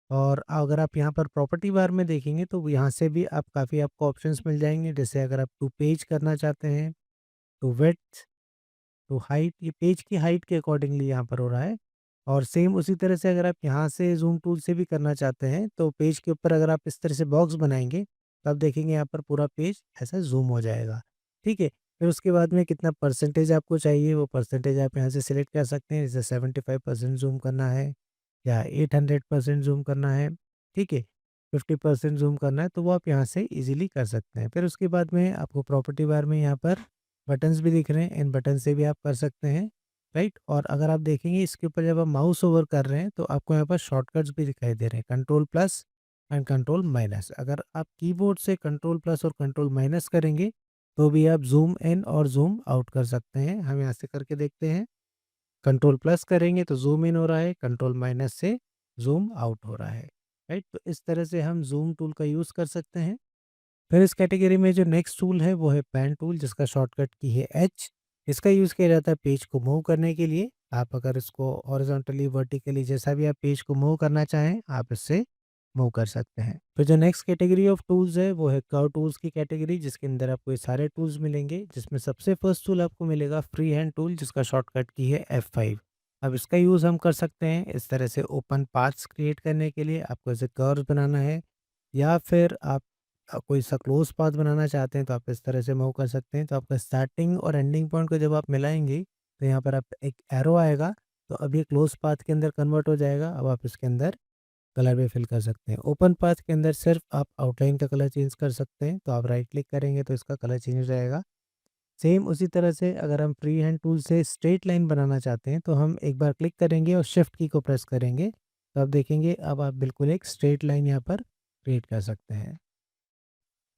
और अगर आप यहाँ पर प्रॉपर्टी बार में देखेंगे तो यहाँ से भी आप काफ़ी आपको ऑप्शंस मिल जाएंगे। जैसे अगर आप टू पेज करना चाहते हैं तो विड्थ, तो हाइट, ये पेज की हाइट के अकॉर्डिंगली यहाँ पर हो रहा है। और सेम उसी तरह से अगर आप यहाँ से ज़ूम टूल से भी करना चाहते हैं तो पेज के ऊपर अगर आप इस तरह से बॉक्स बनाएंगे तो आप देखेंगे यहाँ पर पूरा पेज ऐसा ज़ूम हो जाएगा। ठीक है, फिर उसके बाद में कितना परसेंटेज आपको चाहिए वो परसेंटेज आप यहाँ से सिलेक्ट कर सकते हैं। जैसे 75% ज़ूम करना है या 800% ज़ूम करना है, ठीक है, 50% ज़ूम करना है तो वो आप यहाँ से इजीली कर सकते हैं। फिर उसके बाद में आपको प्रॉपर्टी बार में यहाँ पर बटन्स भी दिख रहे हैं, इन बटन से भी आप कर सकते हैं, राइट। और अगर आप देखेंगे इसके ऊपर जब आप माउस ओवर कर रहे हैं तो आपको यहाँ पर शॉर्टकट्स भी दिखाई दे रहे हैं, control plus and control minus. अगर आप कीबोर्ड से कंट्रोल प्लस और कंट्रोल माइनस करेंगे तो भी आप ज़ूम इन और ज़ूम आउट कर सकते हैं। हम यहाँ से करके देखते हैं। कंट्रोल प्लस करेंगे तो ज़ूम इन हो रहा है, कंट्रोल माइनस से ज़ूम आउट हो रहा है, राइट। तो इस तरह से हम ज़ूम टूल का यूज़ कर सकते हैं। फिर इस कैटेगरी में जो नेक्स्ट टूल है वो है पेन टूल, जिसका शॉर्टकट की है एच। इसका यूज़ किया जाता है पेज को मूव करने के लिए। आप अगर इसको हॉरिजॉन्टली वर्टिकली जैसा भी आप पेज को मूव करना चाहें आप इससे मूव कर सकते हैं। फिर जो नेक्स्ट कैटेगरी ऑफ टूल्स है वो है कर्व टूल्स की कैटेगरी, जिसके अंदर आपको ये सारे टूल्स मिलेंगे, जिसमें सबसे फर्स्ट टूल आपको मिलेगा फ्री हैंड टूल, जिसका शॉर्टकट की है F5। अब इसका यूज़ हम कर सकते हैं इस तरह से ओपन पाथ्स क्रिएट करने के लिए। आपको ऐसे कर्व बनाना है या फिर आप कोई सा क्लोज पाथ बनाना चाहते हैं तो आप इस तरह से मूव कर सकते हैं। तो आपका स्टार्टिंग और एंडिंग पॉइंट को जब आप मिलाएंगे तो यहाँ पर आप एक एरो आएगा तो अब ये क्लोज पाथ के अंदर कन्वर्ट हो जाएगा। अब आप इसके अंदर कलर भी फिल कर सकते हैं। ओपन पाथ के अंदर सिर्फ आप आउटलाइन का कलर चेंज कर सकते हैं, तो आप राइट क्लिक करेंगे तो इसका कलर चेंज हो जाएगा। सेम उसी तरह से अगर हम फ्री हैंड टूल से स्ट्रेट लाइन बनाना चाहते हैं तो हम एक बार क्लिक करेंगे और शिफ्ट की को प्रेस करेंगे तो आप देखेंगे अब आप बिल्कुल एक स्ट्रेट लाइन यहाँ पर क्रिएट कर सकते हैं।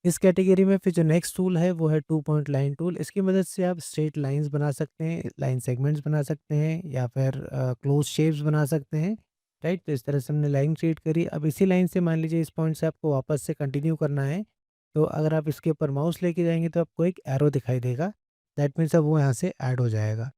इस कैटेगरी में फिर जो नेक्स्ट टूल है वो है टू पॉइंट लाइन टूल। इसकी मदद से आप स्ट्रेट लाइंस बना सकते हैं, लाइन सेगमेंट्स बना सकते हैं या फिर क्लोज शेप्स बना सकते हैं, राइट। तो इस तरह से हमने लाइन क्रिएट करी। अब इसी लाइन से मान लीजिए इस पॉइंट से आपको वापस से कंटिन्यू करना है तो अगर आप इसके ऊपर माउस लेके जाएंगे तो आपको एक एरो दिखाई देगा, दैट मीन्स अब वो यहाँ से ऐड हो जाएगा।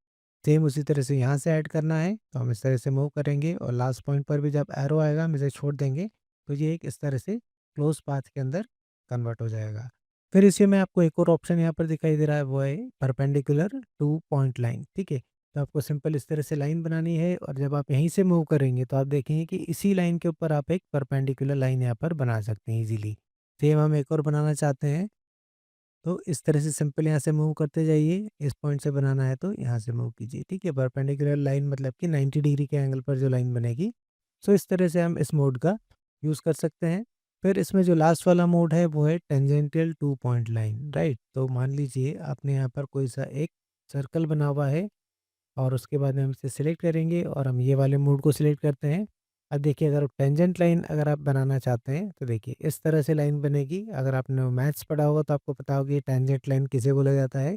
सेम उसी तरह से यहाँ से ऐड करना है तो हम इस तरह से मूव करेंगे और लास्ट पॉइंट पर भी जब एरो आएगा हम इसे छोड़ देंगे तो ये एक इस तरह से क्लोज पाथ के अंदर कन्वर्ट हो जाएगा। फिर इसी में आपको एक और ऑप्शन यहाँ पर दिखाई दे रहा है वो है परपेंडिकुलर टू पॉइंट लाइन, ठीक है। तो आपको सिंपल इस तरह से लाइन बनानी है और जब आप यहीं से मूव करेंगे तो आप देखेंगे कि इसी लाइन के ऊपर आप एक परपेंडिकुलर लाइन यहाँ पर बना सकते हैं ईज़िली। सेम हम एक और बनाना चाहते हैं, तो इस तरह से सिंपल यहाँ से मूव करते जाइए, इस पॉइंट से बनाना है तो यहाँ से मूव कीजिए, ठीक है? परपेंडिकुलर लाइन मतलब कि 90 डिग्री के एंगल पर जो लाइन बनेगी, सो इस तरह से हम इस मोड का यूज़ कर सकते हैं। फिर इसमें जो लास्ट वाला मोड है वो है tangential two point line, right? तो मान लीजिए आपने यहाँ पर कोई सा एक सर्कल बना हुआ है और उसके बाद में हम इसे सिलेक्ट करेंगे और हम ये वाले मोड को सिलेक्ट करते हैं। अब देखिए अगर टेंजेंट लाइन अगर आप बनाना चाहते हैं तो देखिए इस तरह से लाइन बनेगी। अगर आपने मैथ्स पढ़ा होगा तो आपको पता होगा ये टेंजेंट लाइन किसे बोला जाता है,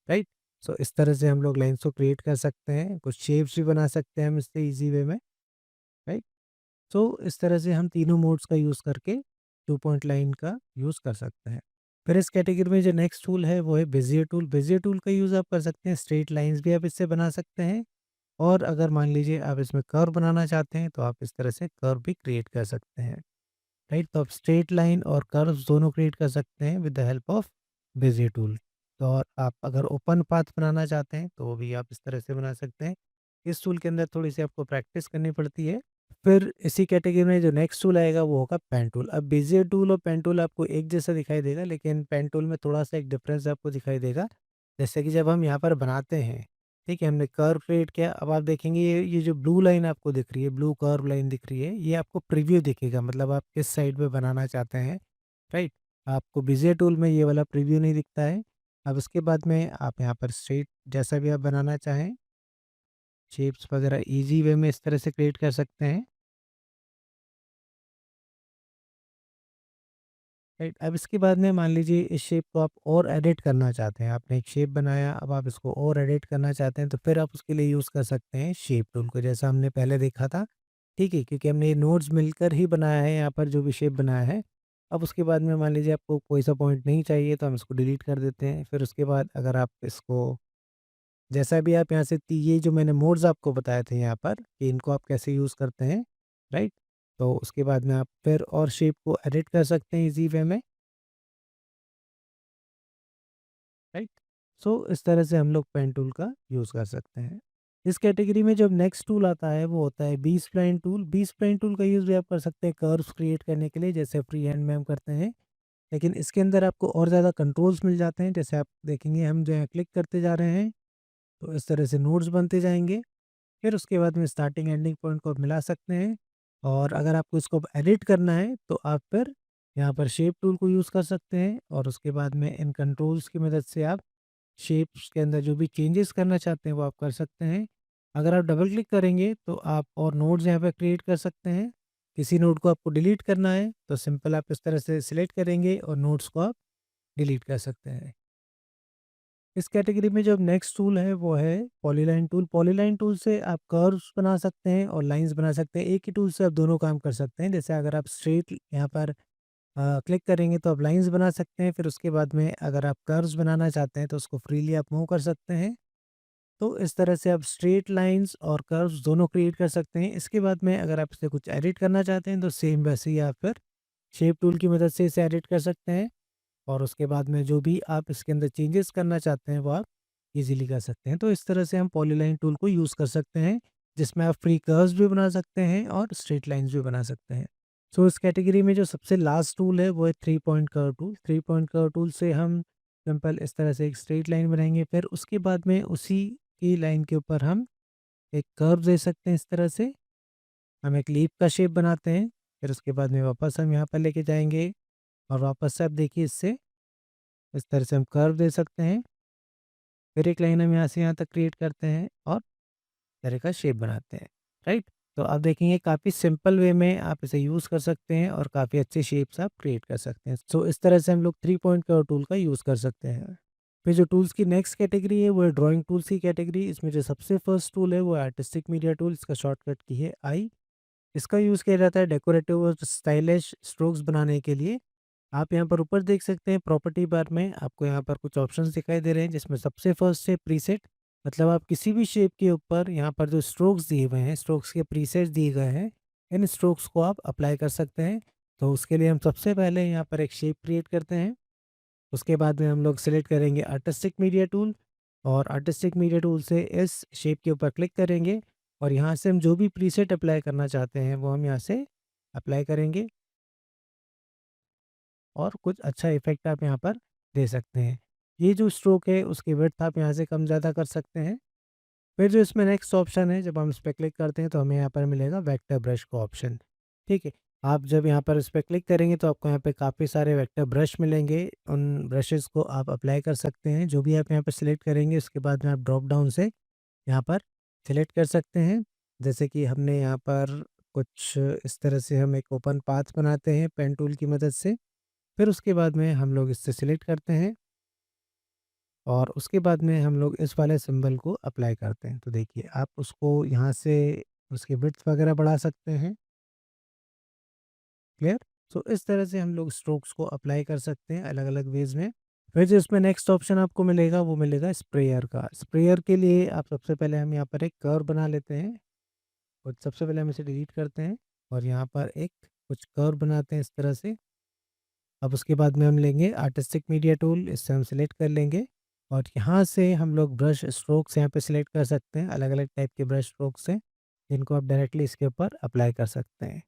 राइट? सो इस तरह से हम लोग लाइन्स को क्रिएट कर सकते हैं, कुछ शेप्स भी बना सकते हैं हम इससे ईज़ी वे में, राइट? सो इस तरह से हम तीनों मोड्स का यूज़ करके टू पॉइंट लाइन का यूज़ कर सकते हैं। फिर इस कैटेगरी में जो नेक्स्ट टूल है वो है बेजियर टूल। बेजियर टूल का यूज़ आप कर सकते हैं, स्ट्रेट लाइन्स भी आप इससे बना सकते हैं और अगर मान लीजिए आप इसमें कर्व बनाना चाहते हैं तो आप इस तरह से कर्व भी क्रिएट कर सकते हैं, राइट? तो आप स्ट्रेट लाइन और कर्व्स दोनों क्रिएट कर सकते हैं with the help of Bezier tool. तो और आप अगर ओपन पाथ बनाना चाहते हैं तो वो भी आप इस तरह से बना सकते हैं। इस टूल के अंदर थोड़ी सी आपको प्रैक्टिस करनी पड़ती है। फिर इसी कैटेगरी में जो नेक्स्ट टूल आएगा वो होगा पेन टूल। अब बेजियर टूल और पेन टूल आपको एक जैसा दिखाई देगा, लेकिन पेन टूल में थोड़ा सा एक डिफरेंस आपको दिखाई देगा। जैसे कि जब हम यहाँ पर बनाते हैं, ठीक है, हमने कर्व क्रिएट किया, अब आप देखेंगे ये जो ब्लू लाइन आपको दिख रही है, ब्लू कर्व लाइन दिख रही है, ये आपको प्रीव्यू दिखेगा, मतलब आप किस साइड पे बनाना चाहते हैं, राइट? आपको बेजियर टूल में ये वाला प्रीव्यू नहीं दिखता है। अब उसके बाद में आप यहाँ पर स्ट्रेट जैसा भी आप बनाना चाहें, शेप्स वगैरह ईज़ी वे में इस तरह से क्रिएट कर सकते हैं। राइट, अब इसके बाद में मान लीजिए इस शेप को आप और एडिट करना चाहते हैं, आपने एक शेप बनाया, अब आप इसको और एडिट करना चाहते हैं तो फिर आप उसके लिए यूज़ कर सकते हैं शेप टूल को, जैसा हमने पहले देखा था, ठीक है? क्योंकि हमने ये नोड्स मिलकर ही बनाया है यहाँ पर जो भी शेप बनाया है। अब उसके बाद में मान लीजिए आपको कोई सा पॉइंट नहीं चाहिए तो हम इसको डिलीट कर देते हैं। फिर उसके बाद अगर आप इसको जैसा भी आप यहाँ से ये जो मैंने मोड्स आपको बताए थे यहाँ पर कि इनको आप कैसे यूज़ करते हैं, राइट? तो उसके बाद में आप फिर और शेप को एडिट कर सकते हैं ईज़ी वे में। राइट, सो इस तरह से हम लोग पेन टूल का यूज़ कर सकते हैं। इस कैटेगरी में जब नेक्स्ट टूल आता है वो होता है B spline tool. B spline tool का यूज़ भी आप कर सकते हैं कर्व्स क्रिएट करने के लिए, जैसे फ्री हैंड में हम करते हैं, लेकिन इसके अंदर आपको और ज़्यादा कंट्रोल्स मिल जाते हैं। जैसे आप देखेंगे हम जो है क्लिक करते जा रहे हैं तो इस तरह से नोड्स बनते जाएंगे। फिर उसके बाद में स्टार्टिंग एंडिंग पॉइंट को आप मिला सकते हैं और अगर आपको इसको एडिट करना है तो आप फिर यहाँ पर शेप टूल को यूज़ कर सकते हैं और उसके बाद में इन कंट्रोल्स की मदद से आप शेप्स के अंदर जो भी चेंजेस करना चाहते हैं वो आप कर सकते हैं। अगर आप डबल क्लिक करेंगे तो आप और नोड्स यहाँ पे क्रिएट कर सकते हैं। किसी नोड को आपको डिलीट करना है तो सिंपल आप इस तरह से सिलेक्ट करेंगे और नोड्स को आप डिलीट कर सकते हैं। इस कैटेगरी में जो नेक्स्ट टूल है वो है पॉलीलाइन टूल। पॉलीलाइन टूल से आप कर्व्स बना सकते हैं और लाइंस बना सकते हैं। एक ही टूल से आप दोनों काम कर सकते हैं। जैसे अगर आप स्ट्रेट यहाँ पर क्लिक करेंगे तो आप लाइंस बना सकते हैं। फिर उसके बाद में अगर आप कर्व्स बनाना चाहते हैं तो उसको फ्रीली आप मूव कर सकते हैं। तो इस तरह से आप स्ट्रेट लाइंस और कर्व्स दोनों क्रिएट कर सकते हैं। इसके बाद में अगर आप इसे कुछ एडिट करना चाहते हैं तो सेम वैसे ही आप फिर शेप टूल की मदद से इसे एडिट कर सकते हैं और उसके बाद में जो भी आप इसके अंदर चेंजेस करना चाहते हैं वो आप इजीली कर सकते हैं। तो इस तरह से हम पॉलीलाइन टूल को यूज़ कर सकते हैं, जिसमें आप फ्री कर्व्स भी बना सकते हैं और स्ट्रेट लाइंस भी बना सकते हैं। सो इस कैटेगरी में जो सबसे लास्ट टूल है वो है three point curve tool. Three point curve tool से हम सिंपल इस तरह से एक स्ट्रेट लाइन बनाएंगे, फिर उसके बाद में उसी की लाइन के ऊपर हम एक कर्व दे सकते हैं। इस तरह से हम एक लीफ का शेप बनाते हैं, फिर उसके बाद में वापस हम यहाँ पर लेके जाएंगे और वापस से आप देखिए इससे इस तरह से हम कर्व दे सकते हैं। फिर एक लाइन हम यहाँ से यहाँ तक क्रिएट करते हैं और तरह का शेप बनाते हैं, राइट? तो आप देखेंगे काफ़ी सिंपल वे में आप इसे यूज़ कर सकते हैं और काफ़ी अच्छे शेप्स आप क्रिएट कर सकते हैं। सो इस तरह से हम लोग थ्री पॉइंट कर्व टूल का यूज़ कर सकते हैं। फिर जो टूल्स की नेक्स्ट कैटेगरी है वो है ड्राइंग टूल्स की कैटेगरी। इसमें जो सबसे फर्स्ट टूल है वो है आर्टिस्टिक मीडिया टूल। इसका शॉर्टकट की है आई। इसका यूज़ किया जाता है डेकोरेटिव और स्टाइलिश स्ट्रोक्स बनाने के लिए। आप यहाँ पर ऊपर देख सकते हैं प्रॉपर्टी बार में आपको यहाँ पर कुछ ऑप्शंस दिखाई दे रहे हैं, जिसमें सबसे फर्स्ट है प्रीसेट। मतलब आप किसी भी शेप के ऊपर यहाँ पर जो स्ट्रोक्स दिए हुए हैं, स्ट्रोक्स के प्रीसेट दिए गए हैं, इन स्ट्रोक्स को आप अप्लाई कर सकते हैं। तो उसके लिए हम सबसे पहले यहाँ पर एक शेप क्रिएट करते हैं। उसके बाद में हम लोग सेलेक्ट करेंगे आर्टिस्टिक मीडिया टूल। और आर्टिस्टिक मीडिया टूल से इस शेप के ऊपर क्लिक करेंगे और यहाँ से हम जो भी प्रीसेट अप्लाई करना चाहते हैं वो हम यहाँ से अप्लाई करेंगे और कुछ अच्छा इफ़ेक्ट आप यहाँ पर दे सकते हैं। ये जो स्ट्रोक है उसकी विड्थ आप यहाँ से कम ज़्यादा कर सकते हैं। फिर जो इसमें नेक्स्ट ऑप्शन है, जब हम इस पे क्लिक करते हैं तो हमें यहाँ पर मिलेगा वेक्टर ब्रश का ऑप्शन। ठीक है, आप जब यहाँ पर इस पे क्लिक करेंगे तो आपको यहाँ पे काफ़ी सारे वेक्टर ब्रश मिलेंगे। उन ब्रशेस को आप अप्लाई कर सकते हैं। जो भी आप यहाँ पर सिलेक्ट करेंगे उसके बाद में आप ड्रॉप डाउन से यहाँ पर सिलेक्ट कर सकते हैं। जैसे कि हमने यहाँ पर कुछ इस तरह से हम एक ओपन पाथ बनाते हैं पेन टूल की मदद से। फिर उसके बाद में हम लोग इससे सिलेक्ट करते हैं और उसके बाद में हम लोग इस वाले सिंबल को अप्लाई करते हैं। तो देखिए आप उसको यहाँ से उसकी विड्थ वगैरह बढ़ा सकते हैं। क्लियर? सो इस तरह से हम लोग स्ट्रोक्स को अप्लाई कर सकते हैं अलग-अलग वेज़ में। फिर जो इसमें नेक्स्ट ऑप्शन आपको मिलेगा वो मिलेगा स्प्रेयर का। स्प्रेयर के लिए आप सबसे पहले हम यहाँ पर एक कर्व बना लेते हैं और सबसे पहले हम इसे डिलीट करते हैं और यहाँ पर एक कुछ कर्व बनाते हैं इस तरह से। अब उसके बाद में हम लेंगे आर्टिस्टिक मीडिया टूल, इससे हम सिलेक्ट कर लेंगे और यहाँ से हम लोग ब्रश स्ट्रोक्स यहाँ पे सिलेक्ट कर सकते हैं, अलग-अलग टाइप के ब्रश स्ट्रोक्स हैं, जिनको आप डायरेक्टली इसके ऊपर अप्लाई कर सकते हैं।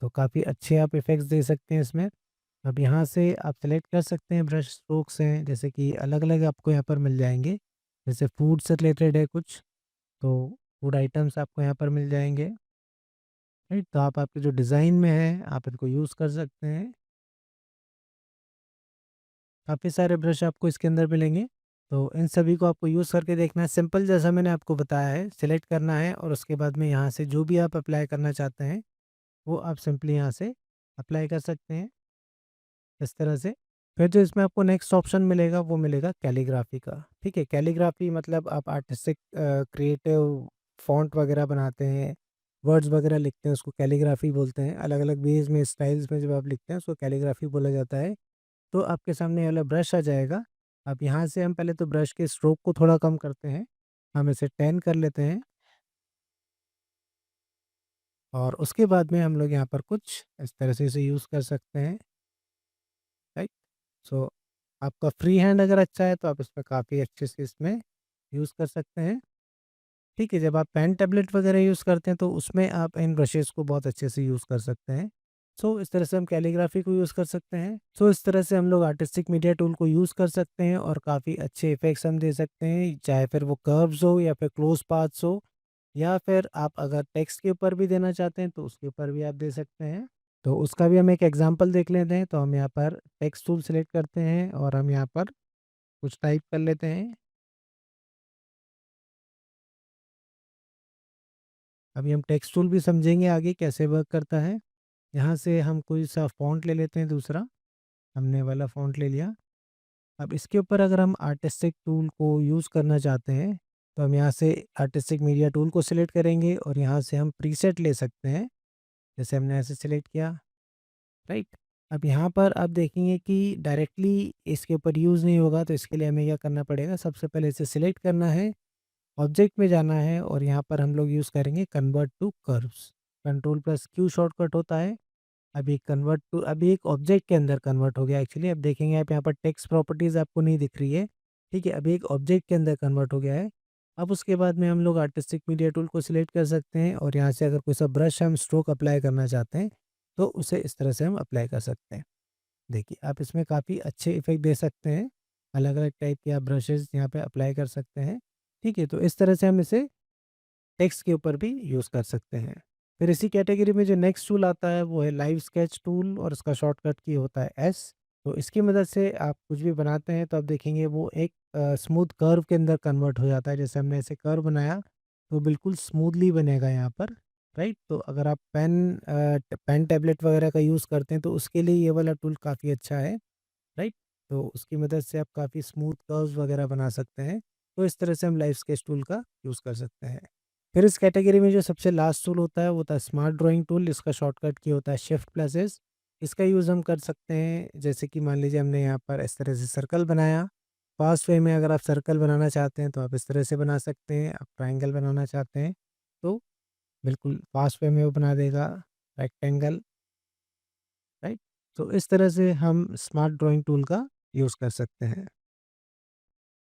तो काफ़ी अच्छे आप इफ़ेक्ट्स दे सकते हैं इसमें। अब यहाँ से आप सेलेक्ट कर सकते हैं ब्रश स्ट्रोक्स हैं, जैसे कि अलग-अलग आपको यहाँ पर मिल जाएँगे। जैसे फूड से रिलेटेड है कुछ, तो फूड आइटम्स आपको यहाँ पर मिल जाएँगे, राइट? तो आप आपके जो डिज़ाइन में है, आप इनको यूज़ कर सकते हैं। काफ़ी सारे ब्रश आपको इसके अंदर मिलेंगे, तो इन सभी को आपको यूज़ करके देखना है। सिंपल जैसा मैंने आपको बताया है, सेलेक्ट करना है और उसके बाद में यहाँ से जो भी आप अप्लाई करना चाहते हैं, वो आप सिंपली यहाँ से अप्लाई कर सकते हैं, इस तरह से। फिर जो इसमें आपको नेक्स्ट ऑप्शन मिलेगा, वो मिलेगा कैलीग्राफी का, ठीक है? कैलीग्राफी मतलब आप आर्टिस्टिक क्रिएटिव फ़ॉन्ट वगैरह बनाते हैं, वर्ड्स वगैरह लिखते हैं, उसको कैलीग्राफी बोलते हैं। अलग-अलग वेज़ में, स्टाइल्स में जब आप लिखते हैं, उसको कैलीग्राफी बोला जाता है। तो आपके सामने ये वाला ब्रश आ जाएगा। अब यहाँ से हम पहले तो ब्रश के स्ट्रोक को थोड़ा कम करते हैं। हम इसे 10 कर लेते हैं और उसके बाद में हम लोग यहाँ पर कुछ इस तरह से इसे यूज़ कर सकते हैं, राइट? सो आपका फ्री हैंड अगर अच्छा है तो आप इसमें काफ़ी अच्छे से इसमें यूज़ कर सकते हैं। ठीक है, जब आप पेन टैबलेट वगैरह यूज़ करते हैं तो उसमें आप इन ब्रशेज़ को बहुत अच्छे से यूज़ कर सकते हैं। सो इस तरह से हम कैलीग्राफी को यूज़ कर सकते हैं। सो इस तरह से हम लोग आर्टिस्टिक मीडिया टूल को यूज़ कर सकते हैं और काफ़ी अच्छे इफ़ेक्ट्स हम दे सकते हैं, चाहे फिर वो कर्व्स हो या फिर क्लोज़ पाथ्स हो या फिर आप अगर टेक्स्ट के ऊपर भी देना चाहते हैं तो उसके ऊपर भी आप दे सकते हैं। तो उसका भी हम एक एग्ज़ाम्पल देख लेते हैं। तो हम यहाँ पर टेक्स्ट टूल सेलेक्ट करते हैं और हम यहाँ पर कुछ टाइप कर लेते हैं। अभी हम टेक्स्ट टूल भी समझेंगे आगे कैसे वर्क करता है। यहाँ से हम कोई सा फ़ॉन्ट ले लेते हैं दूसरा, हमने वाला फ़ॉन्ट ले लिया। अब इसके ऊपर अगर हम आर्टिस्टिक टूल को यूज़ करना चाहते हैं, तो हम यहाँ से आर्टिस्टिक मीडिया टूल को सिलेक्ट करेंगे और यहाँ से हम प्रीसेट ले सकते हैं, जैसे हमने ऐसे सिलेक्ट किया, राइट? अब यहाँ पर आप देखेंगे कि डायरेक्टली इसके ऊपर यूज़ नहीं होगा, तो इसके लिए हमें क्या करना पड़ेगा, सबसे पहले इसे सिलेक्ट करना है, ऑब्जेक्ट में जाना है और यहाँ पर हम लोग यूज़ करेंगे convert to curves. Control plus Q shortcut होता है। अभी एक ऑब्जेक्ट के अंदर कन्वर्ट हो गया एक्चुअली। अब देखेंगे आप यहाँ पर टेक्स्ट प्रॉपर्टीज़ आपको नहीं दिख रही है, ठीक है? अभी एक ऑब्जेक्ट के अंदर कन्वर्ट हो गया है। अब उसके बाद में हम लोग आर्टिस्टिक मीडिया टूल को सिलेक्ट कर सकते हैं और यहाँ से अगर कोई सा ब्रश हम स्ट्रोक अप्लाई करना चाहते हैं, तो उसे इस तरह से हम अप्लाई कर सकते हैं। देखिए, आप इसमें काफ़ी अच्छे इफ़ेक्ट दे सकते हैं। अलग-अलग टाइप के आप ब्रशेज़ यहाँ पे अप्लाई कर सकते हैं, ठीक है? तो इस तरह से हम इसे टेक्स्ट के ऊपर भी यूज़ कर सकते हैं। फिर इसी कैटेगरी में जो नेक्स्ट टूल आता है वो है लाइव स्केच टूल और इसका शॉर्टकट की होता है एस। तो इसकी मदद से आप कुछ भी बनाते हैं तो आप देखेंगे वो एक स्मूथ कर्व के अंदर कन्वर्ट हो जाता है। जैसे हमने ऐसे कर्व बनाया तो बिल्कुल स्मूथली बनेगा यहाँ पर, राइट? तो अगर आप पेन टैबलेट वगैरह का यूज़ करते हैं तो उसके लिए ये वाला टूल काफ़ी अच्छा है, राइट? तो उसकी मदद से आप काफ़ी स्मूथ कर्व्स वगैरह बना सकते हैं। तो इस तरह से हम लाइव स्केच टूल का यूज़ कर सकते हैं। फिर इस कैटेगरी में जो सबसे लास्ट टूल होता है वो होता है स्मार्ट ड्राइंग टूल। इसका शॉर्टकट की होता है शिफ्ट प्लस एस। इसका यूज़ हम कर सकते हैं, जैसे कि मान लीजिए हमने यहाँ पर इस तरह से सर्कल बनाया। फास्ट वे में अगर आप सर्कल बनाना चाहते हैं तो आप इस तरह से बना सकते हैं। आप ट्राइंगल बनाना चाहते हैं तो बिल्कुल फास्ट वे में वो बना देगा, रेक्टेंगल, राइट? तो इस तरह से हम स्मार्ट ड्राइंग टूल का यूज़ कर सकते हैं।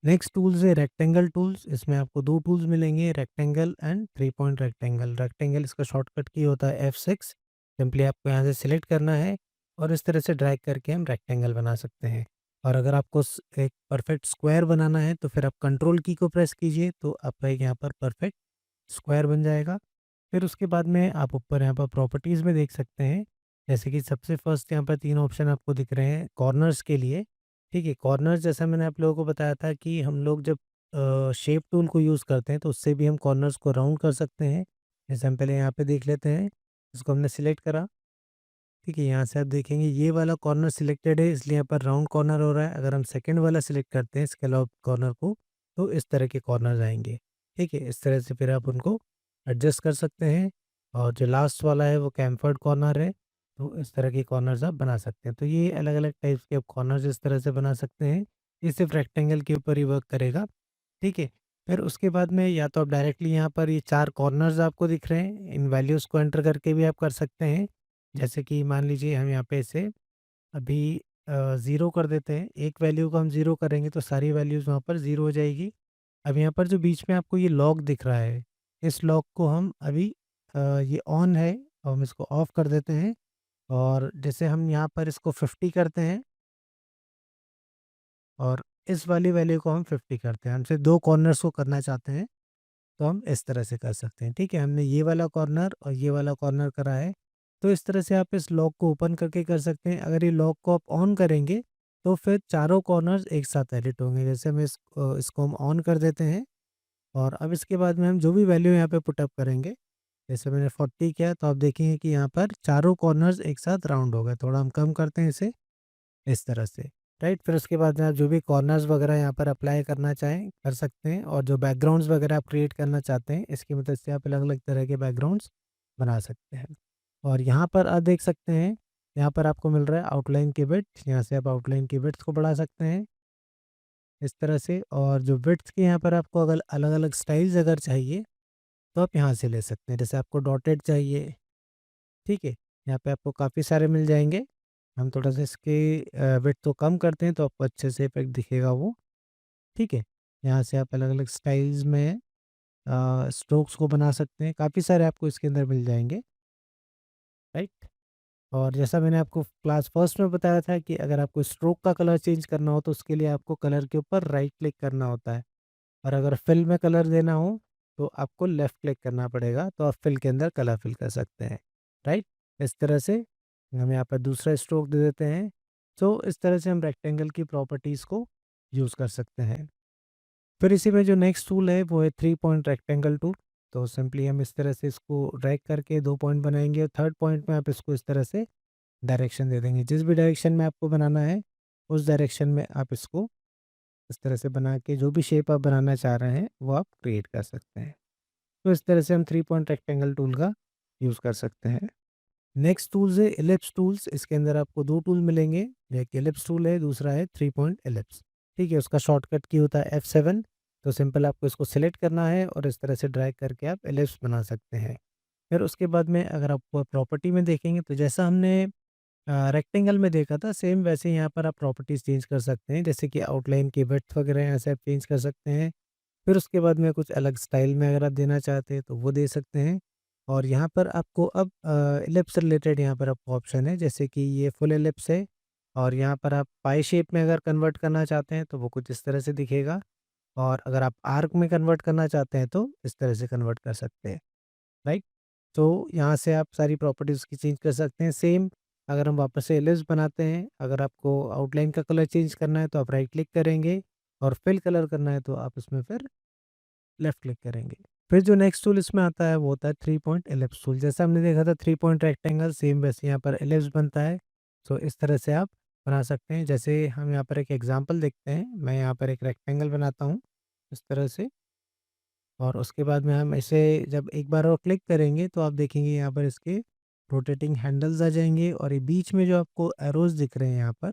नेक्स्ट टूल्स है रेक्टेंगल टूल्स। इसमें आपको 2 टूल्स मिलेंगे, rectangle and 3 point rectangle. Rectangle इसका शॉर्टकट की होता है F6। सिंपली आपको यहाँ से सिलेक्ट करना है और इस तरह से ड्रैग करके हम रेक्टेंगल बना सकते हैं। और अगर आपको एक परफेक्ट स्क्वायर बनाना है तो फिर आप कंट्रोल की को प्रेस कीजिए, तो आपका एक यहाँ पर परफेक्ट स्क्वायर बन जाएगा। फिर उसके बाद में आप ऊपर यहाँ पर प्रॉपर्टीज़ में देख सकते हैं, जैसे कि सबसे फर्स्ट यहाँ पर 3 ऑप्शन आपको दिख रहे हैं कॉर्नर्स के लिए। ठीक है, कॉर्नर्स जैसा मैंने आप लोगों को बताया था कि हम लोग जब शेप टूल को यूज़ करते हैं तो उससे भी हम कॉर्नर्स को राउंड कर सकते हैं। जैसे हम पहले यहाँ पे देख लेते हैं, इसको हमने सिलेक्ट करा। ठीक है, यहाँ से आप देखेंगे ये वाला कॉर्नर सिलेक्टेड है, इसलिए यहाँ पर राउंड कॉर्नर हो रहा है। अगर हम सेकंड वाला सिलेक्ट करते हैं स्कैलॉप कॉर्नर को, तो इस तरह के कॉर्नर्स आएंगे। ठीक है, इस तरह से फिर आप उनको एडजस्ट कर सकते हैं। और जो लास्ट वाला है वो कैम्फर्ड कॉर्नर है, तो इस तरह के कॉर्नर्स आप बना सकते हैं। तो ये अलग अलग टाइप्स के आप कॉर्नर्स इस तरह से बना सकते हैं। ये सिर्फ रेक्टेंगल के ऊपर ही वर्क करेगा। ठीक है, फिर उसके बाद में या तो आप डायरेक्टली यहाँ पर ये 4 कॉर्नर्स आपको दिख रहे हैं, इन वैल्यूज़ को एंटर करके भी आप कर सकते हैं। जैसे कि मान लीजिए हम यहाँ पे इसे अभी 0 कर देते हैं। एक वैल्यू को हम 0 करेंगे तो सारी वैल्यूज़ वहाँ पर 0 हो जाएगी। अब यहाँ पर जो बीच में आपको ये लॉक दिख रहा है, इस लॉक को हम अभी ये ऑन है और हम इसको ऑफ कर देते हैं। और जैसे हम यहाँ पर इसको 50 करते हैं और इस वाली वैल्यू को हम 50 करते हैं। हम सिर्फ 2 कॉर्नर्स को करना चाहते हैं, तो हम इस तरह से कर सकते हैं। ठीक है, हमने ये वाला कॉर्नर और ये वाला कॉर्नर करा है, तो इस तरह से आप इस लॉक को ओपन करके कर सकते हैं। अगर ये लॉक को आप ऑन करेंगे तो फिर चारों कॉर्नर्स एक साथ एडिट होंगे। जैसे हम इसको हम ऑन कर देते हैं और अब इसके बाद में हम जो भी वैल्यू यहाँ पे पुटअप करेंगे, जैसे मैंने 40 किया तो आप देखेंगे कि यहाँ पर चारों कॉर्नर्स एक साथ राउंड हो गए। थोड़ा हम कम करते हैं इसे, इस तरह से, राइट। फिर उसके बाद में आप जो भी कॉर्नर्स वगैरह यहाँ पर अप्लाई करना चाहें कर सकते हैं, और जो बैकग्राउंड्स वगैरह आप क्रिएट करना चाहते हैं इसकी मदद से आप अलग अलग तरह के बैकग्राउंड्स बना सकते हैं। और यहाँ पर आप देख सकते हैं, यहाँ पर आपको मिल रहा है आउटलाइन की विड्थ। यहाँ से आप आउटलाइन की विड्थ को बढ़ा सकते हैं इस तरह से। और जो विड्थ के यहाँ पर आपको अगर अलग अलग स्टाइल्स अगर चाहिए तो आप यहाँ से ले सकते हैं। जैसे आपको डॉटेड चाहिए, ठीक है, यहाँ पे आपको काफ़ी सारे मिल जाएंगे। हम थोड़ा सा इसके विड्थ तो कम करते हैं तो आपको अच्छे से इफेक्ट दिखेगा वो। ठीक है, यहाँ से आप अलग अलग स्टाइल्स में स्ट्रोक्स को बना सकते हैं। काफ़ी सारे आपको इसके अंदर मिल जाएंगे, राइट। और जैसा मैंने आपको क्लास फर्स्ट में बताया था कि अगर आपको स्ट्रोक का कलर चेंज करना हो तो उसके लिए आपको कलर के ऊपर राइट क्लिक करना होता है। और अगर फिल में कलर देना हो तो आपको लेफ़्ट क्लिक करना पड़ेगा, तो आप फिल के अंदर कलर फिल कर सकते हैं, राइट। इस तरह से हम यहाँ पर दूसरा स्ट्रोक दे देते हैं। तो इस तरह से हम रेक्टेंगल की प्रॉपर्टीज़ को यूज़ कर सकते हैं। फिर इसी में जो नेक्स्ट टूल है वो है 3 पॉइंट रेक्टेंगल टूल। तो सिंपली हम इस तरह से इसको ड्रैग करके 2 पॉइंट बनाएंगे और थर्ड पॉइंट में आप इसको इस तरह से डायरेक्शन दे देंगे। जिस भी डायरेक्शन में आपको बनाना है उस डायरेक्शन में आप इसको इस तरह से बना के जो भी शेप आप बनाना चाह रहे हैं वो आप क्रिएट कर सकते हैं। तो इस तरह से हम 3 पॉइंट रेक्टेंगल टूल का यूज़ कर सकते हैं। नेक्स्ट टूल्स है इलिप्स टूल्स। इसके अंदर आपको 2 टूल मिलेंगे, एक इलिप्स टूल है, दूसरा है 3 पॉइंट इलिप्स। ठीक है, उसका शॉर्टकट की होता है F7। तो सिंपल आपको इसको सिलेक्ट करना है और इस तरह से ड्रैग करके आप इलिप्स बना सकते हैं। फिर उसके बाद में अगर आप प्रॉपर्टी में देखेंगे तो जैसा हमने रेक्टेंगल में देखा था सेम वैसे ही यहाँ पर आप प्रॉपर्टीज़ चेंज कर सकते हैं। जैसे कि आउटलाइन की विड्थ वगैरह यहाँ से आप चेंज कर सकते हैं। फिर उसके बाद में कुछ अलग स्टाइल में अगर आप देना चाहते हैं तो वो दे सकते हैं। और यहाँ पर आपको अब एलिप्स रिलेटेड यहाँ पर आपको ऑप्शन है, जैसे कि ये फुल एलिप्स है और यहाँ पर आप पाई शेप में अगर कन्वर्ट करना चाहते हैं तो वो कुछ इस तरह से दिखेगा। और अगर आप आर्क में कन्वर्ट करना चाहते हैं तो इस तरह से कन्वर्ट कर सकते हैं, राइट। तो यहाँ से आप सारी प्रॉपर्टीज़ की चेंज कर सकते हैं। सेम अगर हम वापस से एलिप्स बनाते हैं, अगर आपको आउटलाइन का कलर चेंज करना है तो आप राइट क्लिक करेंगे और फिल कलर करना है तो आप इसमें फिर लेफ्ट क्लिक करेंगे। फिर जो नेक्स्ट टूल इसमें आता है वो होता है 3 पॉइंट एलिप्स टूल। जैसा हमने देखा था 3 पॉइंट रेक्टेंगल, सेम वैसे यहाँ पर एलिप्स बनता है। सो इस तरह से आप बना सकते हैं। जैसे हम यहाँ पर एक एग्जांपल देखते हैं, मैं यहाँ पर एक रेक्टेंगल बनाता हूँ इस तरह से। और उसके बाद में हम इसे जब एक बार और क्लिक करेंगे तो आप देखेंगे यहाँ पर इसके रोटेटिंग हैंडल्स आ जाएंगे और ये बीच में जो आपको एरोज़ दिख रहे हैं यहाँ पर,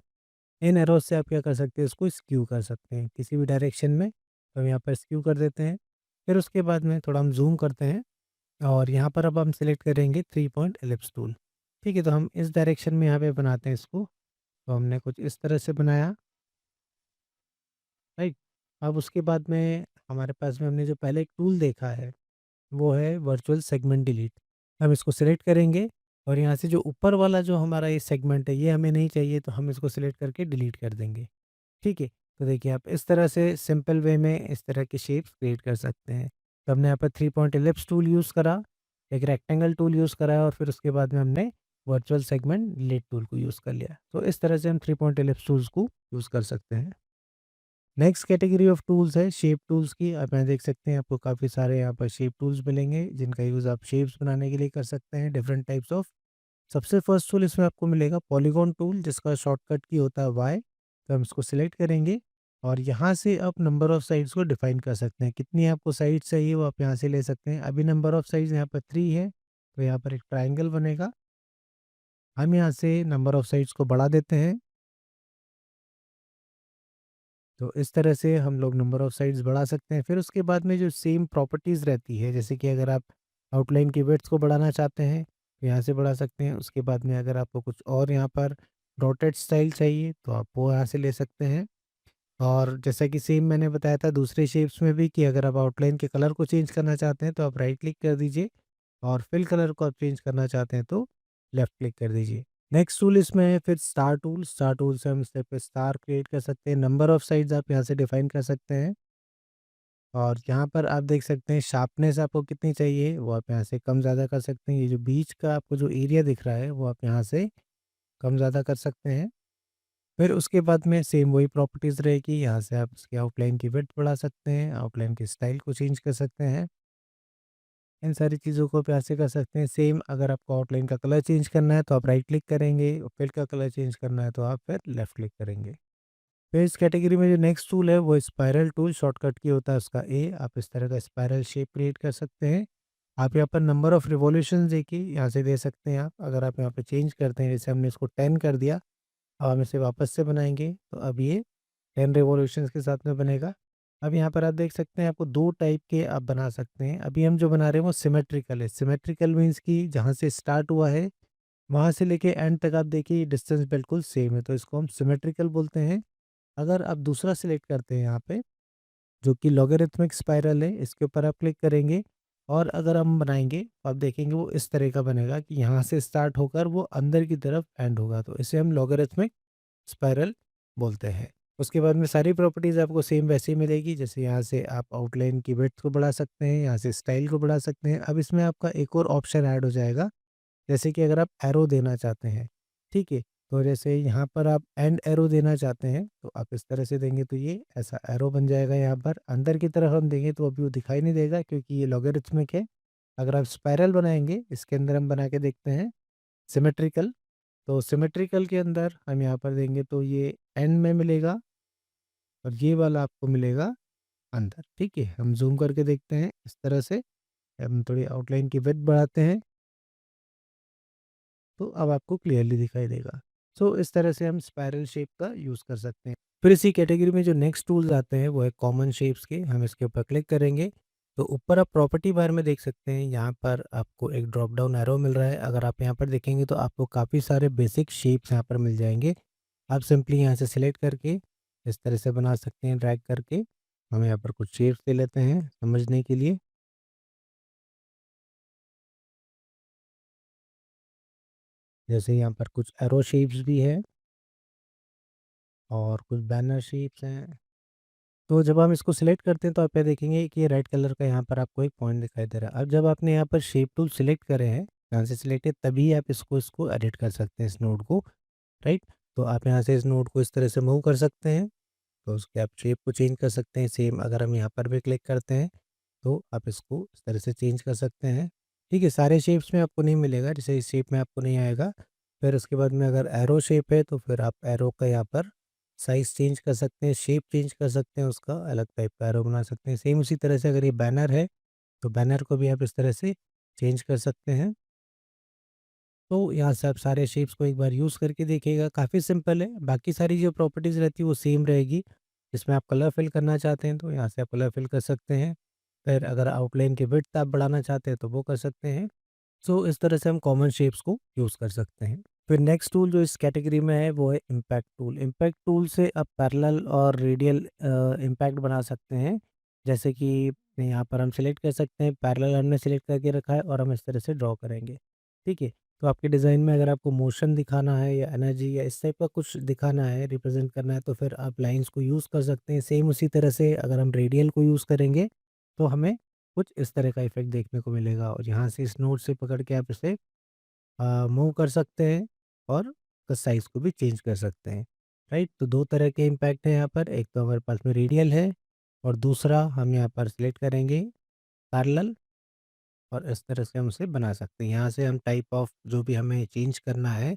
इन एरोज़ से आप क्या कर सकते हैं, इसको स्क्यू कर सकते हैं किसी भी डायरेक्शन में। तो हम यहाँ पर स्क्यू कर देते हैं। फिर उसके बाद में थोड़ा हम जूम करते हैं और यहाँ पर अब हम सिलेक्ट करेंगे 3 पॉइंट एलिप्स टूल। ठीक है, तो हम इस डायरेक्शन में यहाँ पे बनाते हैं इसको। तो हमने कुछ इस तरह से बनाया, राइट। अब उसके बाद में हमारे पास में हमने जो पहले एक टूल देखा है, वो है वर्चुअल सेगमेंट डिलीट। हम इसको सिलेक्ट करेंगे और यहाँ से जो ऊपर वाला जो हमारा ये सेगमेंट है, ये हमें नहीं चाहिए, तो हम इसको सिलेक्ट करके डिलीट कर देंगे। ठीक है? तो देखिए आप इस तरह से सिंपल वे में इस तरह के शेप्स क्रिएट कर सकते हैं। तो हमने यहाँ पर 3 पॉइंट इलिप्स टूल यूज़ करा, एक रेक्टेंगल टूल यूज़ करा और फिर उसके बाद में हमने वर्चुअल सेगमेंट डिलीट टूल को यूज़ कर लिया। तो इस तरह से हम 3 पॉइंट इलिप्स टूल्स को यूज़ कर सकते हैं। नेक्स्ट कैटेगरी ऑफ टूल्स है शेप टूल्स की। आप यहाँ देख सकते हैं आपको काफ़ी सारे यहाँ पर शेप टूल्स मिलेंगे, जिनका यूज़ आप शेप्स बनाने के लिए कर सकते हैं, डिफरेंट टाइप्स ऑफ। सबसे फर्स्ट टूल इसमें आपको मिलेगा पॉलीगॉन टूल, जिसका शॉर्टकट की होता है वाई। तो हम इसको सिलेक्ट करेंगे और यहाँ से आप नंबर ऑफ साइड्स को डिफाइन कर सकते हैं, कितनी आपको साइड्स चाहिए वो आप यहाँ से ले सकते हैं। अभी नंबर ऑफ साइड्स यहाँ पर 3 है, तो यहाँ पर एक ट्राइंगल बनेगा। हम यहाँ से नंबर ऑफ साइड्स को बढ़ा देते हैं। तो इस तरह से हम लोग नंबर ऑफ साइड्स बढ़ा सकते हैं। फिर उसके बाद में जो सेम प्रॉपर्टीज़ रहती है, जैसे कि अगर आप आउटलाइन की विड्थ को बढ़ाना चाहते हैं, तो यहाँ से बढ़ा सकते हैं। उसके बाद में अगर आपको कुछ और यहाँ पर डॉटेड स्टाइल चाहिए, तो आप वो यहाँ से ले सकते हैं। और जैसा कि सेम मैंने बताया था दूसरे शेप्स में भी, कि अगर आप आउटलाइन के कलर को चेंज करना चाहते हैं, तो आप राइट क्लिक कर दीजिए और फिल कलर को आप चेंज करना चाहते हैं, तो लेफ़्ट क्लिक कर दीजिए। नेक्स्ट टूल इसमें है फिर स्टार टूल। स्टार टूल से हम इस पे स्टार क्रिएट कर सकते हैं। नंबर ऑफ साइड्स आप यहाँ से डिफाइन कर सकते हैं और यहाँ पर आप देख सकते हैं शार्पनेस आपको कितनी चाहिए, वो आप यहाँ से कम ज़्यादा कर सकते हैं। ये जो बीच का आपको जो एरिया दिख रहा है, वो आप यहाँ से कम ज़्यादा कर सकते हैं। फिर उसके बाद में सेम वही प्रॉपर्टीज़ रहेगी, यहाँ से आप इसकी आउटलाइन की विड्थ बढ़ा सकते हैं, आउटलाइन के स्टाइल को चेंज कर सकते हैं। इन सारी चीज़ों को आप यहाँ से कर सकते हैं। सेम अगर आपको आउटलाइन का कलर चेंज करना है, तो आप राइट क्लिक करेंगे और फिल का कलर चेंज करना है, तो आप फिर लेफ़्ट क्लिक करेंगे। फिर इस कैटेगरी में जो नेक्स्ट टूल है, वो स्पाइरल टूल, शॉर्टकट की होता है उसका ए। आप इस तरह का स्पाइरल शेप क्रिएट कर सकते हैं। आप यहाँ पर नंबर ऑफ रिवॉल्यूशंस देखिए, यहाँ से दे सकते हैं आप। अगर आप यहाँ पे चेंज करते हैं, जैसे हमने इसको 10 कर दिया, अब हम इसे वापस से बनाएँगे, तो अब ये 10 रिवॉल्यूशंस के साथ में बनेगा। अब यहाँ पर आप देख सकते हैं आपको 2 टाइप के आप बना सकते हैं। अभी हम जो बना रहे हैं वो सिमेट्रिकल है। सिमेट्रिकल मीन्स कि जहाँ से स्टार्ट हुआ है, वहाँ से लेके एंड तक आप देखिए डिस्टेंस बिल्कुल सेम है, तो इसको हम सिमेट्रिकल बोलते हैं। अगर आप दूसरा सिलेक्ट करते हैं यहाँ पे, जो कि लॉगरिथमिक स्पाइरल है, इसके ऊपर आप क्लिक करेंगे और अगर हम बनाएँगे, तो आप देखेंगे वो इस तरह का बनेगा कि यहाँ से स्टार्ट होकर वो अंदर की तरफ एंड होगा, तो इसे हम लॉगरिथमिक स्पाइरल बोलते हैं। उसके बाद में सारी प्रॉपर्टीज़ आपको सेम वैसे ही मिलेगी, जैसे यहाँ से आप आउटलाइन की विड्थ को बढ़ा सकते हैं, यहाँ से स्टाइल को बढ़ा सकते हैं। अब इसमें आपका एक और ऑप्शन ऐड हो जाएगा, जैसे कि अगर आप एरो देना चाहते हैं, ठीक है? तो जैसे यहाँ पर आप एंड एरो देना चाहते हैं, तो आप इस तरह से देंगे तो ये ऐसा एरो बन जाएगा यहाँ पर। अंदर की तरफ हम देंगे तो अभी वो दिखाई नहीं देगा, क्योंकि ये लॉगरिथमिक है। अगर आप स्पाइरल बनाएँगे, इसके अंदर हम बना के देखते हैं सिमेट्रिकल, तो सिमेट्रिकल के अंदर हम यहाँ पर देंगे तो ये एंड में मिलेगा और ये वाला आपको मिलेगा अंदर, ठीक है? हम ज़ूम करके देखते हैं इस तरह से। हम थोड़ी आउटलाइन की विड्थ बढ़ाते हैं, तो अब आपको क्लियरली दिखाई देगा। सो इस तरह से हम स्पाइरल शेप का यूज़ कर सकते हैं। फिर इसी कैटेगरी में जो नेक्स्ट टूल्स आते हैं, वो है कॉमन शेप्स के। हम इसके ऊपर क्लिक करेंगे, तो ऊपर आप प्रॉपर्टी बार में देख सकते हैं, यहाँ पर आपको एक ड्रॉप डाउन एरो मिल रहा है। अगर आप यहाँ पर देखेंगे तो आपको काफ़ी सारे बेसिक शेप्स यहाँ पर मिल जाएँगे। आप सिंपली यहाँ से सिलेक्ट करके इस तरह से बना सकते हैं ड्रैग करके। हम यहाँ पर कुछ शेप्स ले लेते हैं समझने के लिए। जैसे यहाँ पर कुछ एरो शेप्स भी है और कुछ बैनर शेप्स हैं। तो जब हम इसको सिलेक्ट करते हैं, तो आप ये देखेंगे कि ये रेड कलर का यहाँ पर आपको एक पॉइंट दिखाई दे रहा है। अब जब आपने यहाँ पर शेप टूल सिलेक्ट करे हैं, यहाँ से सिलेक्ट है, तभी आप इसको इसको एडिट कर सकते हैं इस नोड को, राइट? तो आप यहाँ से इस नोड को इस तरह से मूव कर सकते हैं, तो उसके आप शेप को चेंज कर सकते हैं। सेम अगर हम यहाँ पर भी क्लिक करते हैं, तो आप इसको इस तरह से चेंज कर सकते हैं। ठीक है, सारे शेप्स में आपको नहीं मिलेगा, जैसे इस शेप में आपको नहीं आएगा। फिर उसके बाद में अगर एरो शेप है, तो फिर आप एरो का यहाँ पर साइज़ चेंज कर सकते हैं, शेप चेंज कर सकते हैं, उसका अलग टाइप का एरो बना सकते हैं। सेम उसी तरह से अगर ये बैनर है, तो बैनर को भी आप इस तरह से चेंज कर सकते हैं। तो यहाँ से आप सारे शेप्स को एक बार यूज़ करके देखिएगा, काफ़ी सिंपल है। बाकी सारी जो प्रॉपर्टीज़ रहती है वो सेम रहेगी। इसमें आप कलर फिल करना चाहते हैं, तो यहाँ से आप कलर फिल कर सकते हैं। फिर अगर आउटलाइन की विड्थ आप बढ़ाना चाहते हैं, तो वो कर सकते हैं। सो इस तरह से हम कॉमन शेप्स को यूज़ कर सकते हैं। फिर नेक्स्ट टूल जो इस कैटेगरी में है वो है इम्पैक्ट टूल। इम्पैक्ट टूल से आप पैरेलल और रेडियल इम्पैक्ट बना सकते हैं। जैसे कि यहाँ पर हम सेलेक्ट कर सकते हैं, पैरेलल हमने सेलेक्ट करके रखा है और हम इस तरह से ड्रॉ करेंगे। ठीक है? तो आपके डिज़ाइन में अगर आपको मोशन दिखाना है या एनर्जी या इस टाइप का कुछ दिखाना है, रिप्रेज़ेंट करना है, तो फिर आप लाइन्स को यूज़ कर सकते हैं। सेम उसी तरह से अगर हम रेडियल को यूज़ करेंगे तो हमें कुछ इस तरह का इफ़ेक्ट देखने को मिलेगा और यहाँ से इस नोट से पकड़ के आप इसे मूव कर सकते हैं और उसका साइज़ को भी चेंज कर सकते हैं, राइट? तो 2 तरह के इम्पैक्ट हैं यहाँ पर, एक तो हमारे पास में रेडियल है और दूसरा हम यहाँ पर सिलेक्ट करेंगे पैरेलल और इस तरह से हम उसे बना सकते हैं। यहाँ से हम टाइप ऑफ जो भी हमें चेंज करना है,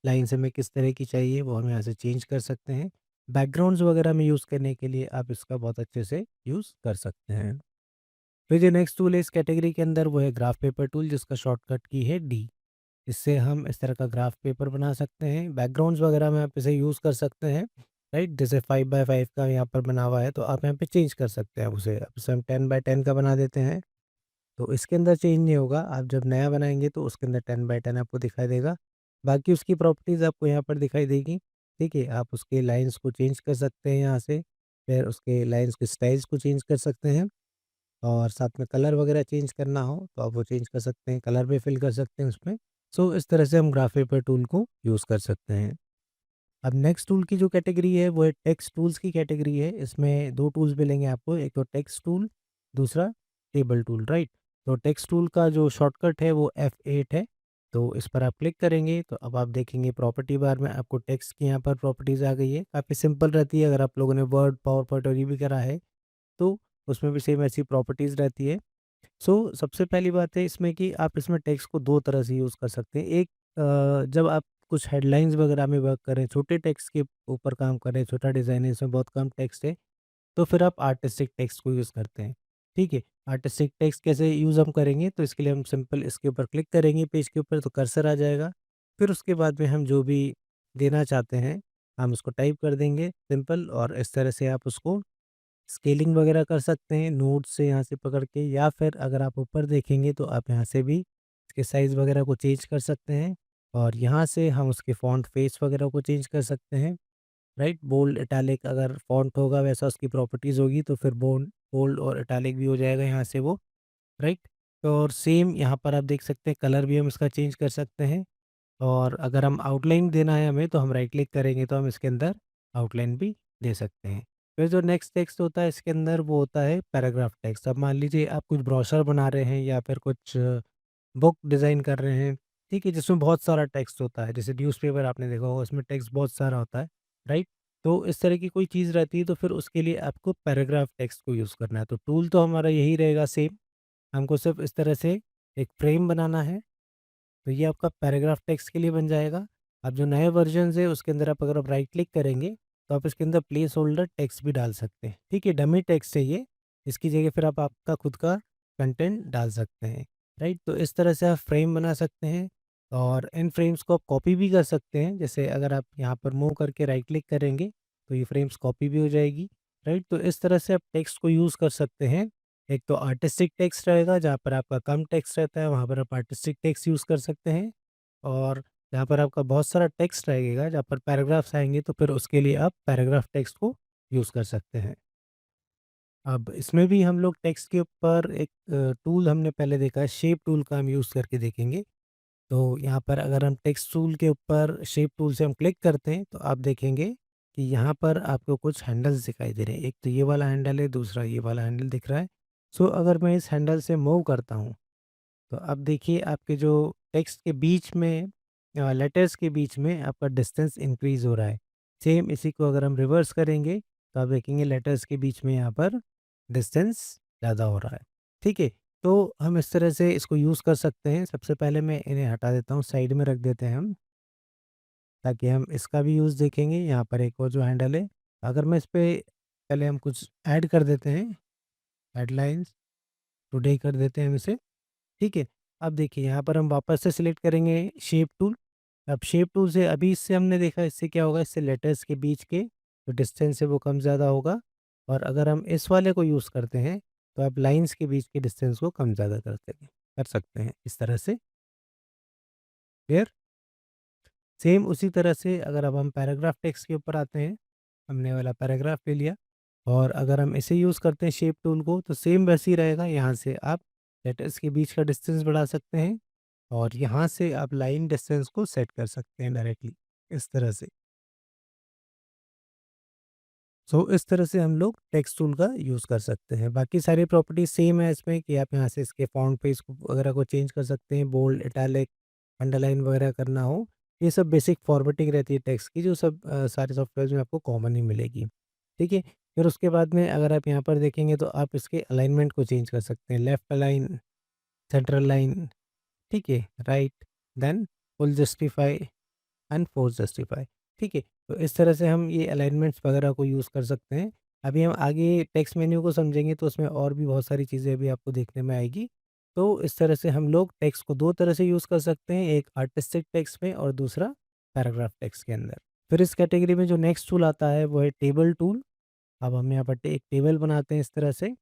लाइन्स हमें किस तरह की चाहिए वो हम यहाँ से चेंज कर सकते हैं। बैकग्राउंड्स वगैरह में यूज़ करने के लिए आप इसका बहुत अच्छे से यूज़ कर सकते हैं। फिर जो नेक्स्ट टूल है इस कैटेगरी के अंदर वो है ग्राफ पेपर टूल, जिसका शॉर्टकट की है डी। इससे हम इस तरह का ग्राफ पेपर बना सकते हैं। बैकग्राउंड्स वगैरह में आप इसे यूज़ कर सकते हैं, राइट? जैसे 5 बाय 5 का यहाँ पर बना हुआ है तो आप यहाँ पे चेंज कर सकते हैं उसे। अब इसे हम 10 बाय 10 का बना देते हैं, तो इसके अंदर चेंज नहीं होगा। आप जब नया बनाएँगे तो उसके अंदर 10 बाय 10 आपको दिखाई देगा। बाकी उसकी प्रॉपर्टीज़ आपको यहाँ पर दिखाई देगी, ठीक है? आप उसके लाइन्स को चेंज कर सकते हैं यहाँ से, फिर उसके लाइन्स के स्टाइल्स को चेंज कर सकते हैं और साथ में कलर वगैरह चेंज करना हो तो आप वो चेंज कर सकते हैं, कलर भी फिल कर सकते हैं उसमें। सो इस तरह से हम ग्राफ पेपर टूल को यूज़ कर सकते हैं। अब नेक्स्ट टूल की जो कैटेगरी है वो है टेक्स्ट टूल्स की कैटेगरी है। इसमें 2 टूल्स मिलेंगे आपको, एक तो टेक्स्ट टूल, दूसरा टेबल टूल, राइट? तो टेक्स्ट टूल का जो शॉर्टकट है वो F8 है। तो इस पर आप क्लिक करेंगे तो अब आप देखेंगे प्रॉपर्टी बार में आपको टेक्स्ट की यहाँ पर प्रॉपर्टीज़ आ गई है। काफ़ी सिंपल रहती है, अगर आप लोगों ने वर्ड, पावर पॉइंट और ये भी करा है तो उसमें भी सेम ऐसी प्रॉपर्टीज़ रहती है। सबसे पहली बात है इसमें कि आप इसमें टेक्स्ट को 2 तरह से यूज़ कर सकते हैं। एक जब आप कुछ हेडलाइन्स वगैरह में वर्क कर रहे हैं, छोटे टेक्स्ट के ऊपर काम कर रहे हैं, छोटा डिज़ाइन है, इसमें बहुत कम टेक्स्ट है, तो फिर आप आर्टिस्टिक टेक्स्ट को यूज़ करते हैं, ठीक है? आर्टिस्टिक टेक्स्ट कैसे यूज़ हम करेंगे, तो इसके लिए हम सिंपल इसके ऊपर क्लिक करेंगे पेज के ऊपर तो कर्सर आ जाएगा। फिर उसके बाद में हम जो भी देना चाहते हैं, हम उसको टाइप कर देंगे सिंपल और इस तरह से आप उसको स्केलिंग वगैरह कर सकते हैं नोट से यहाँ से पकड़ के या फिर अगर आप ऊपर देखेंगे तो आप यहाँ से भी इसके साइज़ वगैरह को चेंज कर सकते हैं और यहाँ से हम उसके फ़ॉन्ट फेस वगैरह को चेंज कर सकते हैं, राइट? बोल्ड, इटैलिक अगर फ़ॉन्ट होगा वैसा उसकी प्रॉपर्टीज़ होगी तो फिर बोल्ड बोल्ड और इटैलिक भी हो जाएगा यहाँ से वो, राइट? और सेम यहाँ पर आप देख सकते हैं कलर भी हम इसका चेंज कर सकते हैं और अगर हम आउटलाइन देना है हमें तो हम राइट क्लिक करेंगे तो हम इसके अंदर आउटलाइन भी दे सकते हैं। फिर जो नेक्स्ट टेक्स्ट होता है इसके अंदर वो होता है पैराग्राफ टेक्स्ट। अब मान लीजिए आप कुछ ब्रोशर बना रहे हैं या फिर कुछ बुक डिज़ाइन कर रहे हैं, ठीक है? जिसमें बहुत सारा टेक्स्ट होता है, जैसे न्यूज़पेपर आपने देखा होगा उसमें टेक्स्ट बहुत सारा होता है, राइट? तो इस तरह की कोई चीज़ रहती है तो फिर उसके लिए आपको पैराग्राफ टेक्स्ट को यूज़ करना है। तो टूल तो हमारा यही रहेगा सेम, हमको सिर्फ़ इस तरह से एक फ्रेम बनाना है तो ये आपका पैराग्राफ टेक्स्ट के लिए बन जाएगा। अब जो नए वर्जन्स है उसके अंदर आप अगर आप राइट क्लिक करेंगे तो आप इसके अंदर प्लेस होल्डर टेक्स्ट भी डाल सकते हैं। ठीक है, डमी टेक्स्ट है ये, इसकी जगह फिर आप आपका खुद का कंटेंट डाल सकते हैं, राइट? तो इस तरह से आप फ्रेम बना सकते हैं और इन फ्रेम्स को आप कॉपी भी कर सकते हैं। जैसे अगर आप यहाँ पर मूव करके राइट क्लिक करेंगे तो ये फ्रेम्स कॉपी भी हो जाएगी, राइट? तो इस तरह से आप टेक्स्ट को यूज़ कर सकते हैं। एक तो आर्टिस्टिक टेक्स्ट रहेगा जहाँ पर आपका कम टेक्स्ट रहता है, वहाँ पर आप आर्टिस्टिक टेक्स्ट यूज़ कर सकते हैं और जहाँ पर आपका बहुत सारा टेक्स्ट रहेगा, जहाँ पर पैराग्राफ्स आएँगे तो फिर उसके लिए आप पैराग्राफ टेक्स्ट को यूज़ कर सकते हैं। अब इसमें भी हम लोग टेक्स्ट के ऊपर एक टूल हमने पहले देखा है, शेप टूल का हम यूज़ करके देखेंगे। तो यहाँ पर अगर हम टेक्स्ट टूल के ऊपर शेप टूल से हम क्लिक करते हैं, तो आप देखेंगे कि यहाँ पर आपको कुछ हैंडल्स दिखाई दे रहे हैं। एक तो ये वाला हैंडल है, दूसरा ये वाला हैंडल दिख रहा है। अगर मैं इस हैंडल से मूव करता हूँ, तो अब देखिए आपके जो टेक्स्ट के बीच में लेटर्स के बीच में आपका डिस्टेंस इंक्रीज़ हो रहा है। सेम इसी को अगर हम रिवर्स करेंगे, तो आप देखेंगे लेटर्स के बीच में यहाँ पर डिस्टेंस ज़्यादा हो रहा है। ठीक है? तो हम इस तरह से इसको यूज़ कर सकते हैं। सबसे पहले मैं इन्हें हटा देता हूँ, साइड में रख देते हैं हम, ताकि हम इसका भी यूज़ देखेंगे। यहाँ पर एक और जो हैंडल है, अगर मैं इस पे पहले हम कुछ ऐड कर देते हैं, हेडलाइन्स टुडे कर देते हैं हम इसे, ठीक है? अब देखिए यहाँ पर हम वापस से सिलेक्ट करेंगे शेप टूल। अब शेप टूल से अभी इससे हमने देखा इससे क्या होगा, इससे लेटर्स के बीच के जो डिस्टेंस है वो कम ज़्यादा होगा और अगर हम इस वाले को यूज़ करते हैं, तो आप लाइन्स के बीच के डिस्टेंस को कम ज़्यादा कर सकते हैं इस तरह से। क्लियर? सेम उसी तरह से अगर अब हम पैराग्राफ टेक्स्ट के ऊपर आते हैं, हमने वाला पैराग्राफ ले लिया और अगर हम इसे यूज़ करते हैं शेप टूल को तो सेम वैसे ही रहेगा। यहाँ से आप लेटर्स के बीच का डिस्टेंस बढ़ा सकते हैं और यहाँ से आप लाइन डिस्टेंस को सेट कर सकते हैं डायरेक्टली इस तरह से। सो इस तरह से हम लोग टेक्स्ट टूल का यूज़ कर सकते हैं। बाकी सारी प्रॉपर्टीज़ सेम है इसमें कि आप यहाँ से इसके फ़ॉन्ट पेज को वगैरह को चेंज कर सकते हैं, बोल्ड, इटैलिक, अंडरलाइन वगैरह करना हो, ये सब बेसिक फॉर्मेटिंग रहती है टेक्स्ट की जो सब सारे सॉफ्टवेयर में आपको कॉमन ही मिलेगी। ठीक है? फिर उसके बाद में अगर आप यहाँ पर देखेंगे तो आप इसके अलाइनमेंट को चेंज कर सकते हैं, लेफ्ट अलाइन, सेंट्रल लाइन, ठीक है? Right, then full justify and force justify. ठीक है, तो इस तरह से हम ये अलाइनमेंट्स वगैरह को यूज़ कर सकते हैं। अभी हम आगे टेक्स्ट मेन्यू को समझेंगे तो उसमें और भी बहुत सारी चीज़ें अभी आपको देखने में आएगी। तो इस तरह से हम लोग टेक्स्ट को दो तरह से यूज़ कर सकते हैं, एक आर्टिस्टिक टेक्स्ट में और दूसरा पैराग्राफ टेक्स्ट के अंदर। फिर इस कैटेगरी में जो नेक्स्ट टूल आता है वो है टेबल टूल। अब हम यहाँ पर एक टेबल बनाते हैं इस तरह से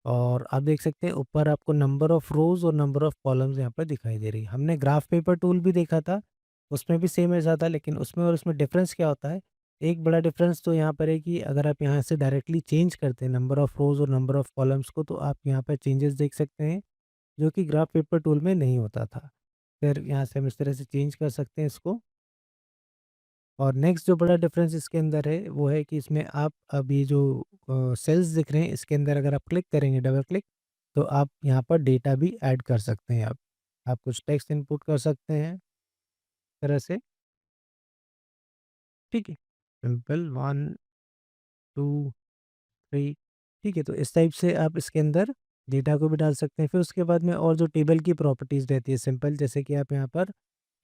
और आप देख सकते हैं ऊपर आपको नंबर ऑफ रोज़ और नंबर ऑफ कॉलम्स यहाँ पर दिखाई दे रही है। हमने ग्राफ पेपर टूल भी देखा था, उसमें भी सेम ऐसा था लेकिन उसमें और उसमें डिफरेंस क्या होता है? एक बड़ा डिफरेंस तो यहाँ पर है कि अगर आप यहाँ से डायरेक्टली चेंज करते हैं नंबर ऑफ रोज़ और नंबर ऑफ कॉलम्स को तो आप यहाँ पर चेंजेस देख सकते हैं, जो कि ग्राफ पेपर टूल में नहीं होता था। फिर यहाँ से हम इस तरह से चेंज कर सकते हैं इसको। और नेक्स्ट जो बड़ा डिफरेंस इसके अंदर है, वो है कि इसमें आप अब ये जो सेल्स दिख रहे हैं, इसके अंदर अगर आप क्लिक करेंगे डबल क्लिक, तो आप यहाँ पर डेटा भी ऐड कर सकते हैं आप। आप कुछ टेक्स्ट इनपुट कर सकते हैं, इस तरह से, ठीक है? सिंपल 1, 2, 3, ठीक है? तो इस टाइप से आप इसके अंदर डेटा को भी डाल सकते हैं। फिर उसके बाद में और जो टेबल की प्रॉपर्टीज़ रहती है सिंपल, जैसे कि आप यहाँ पर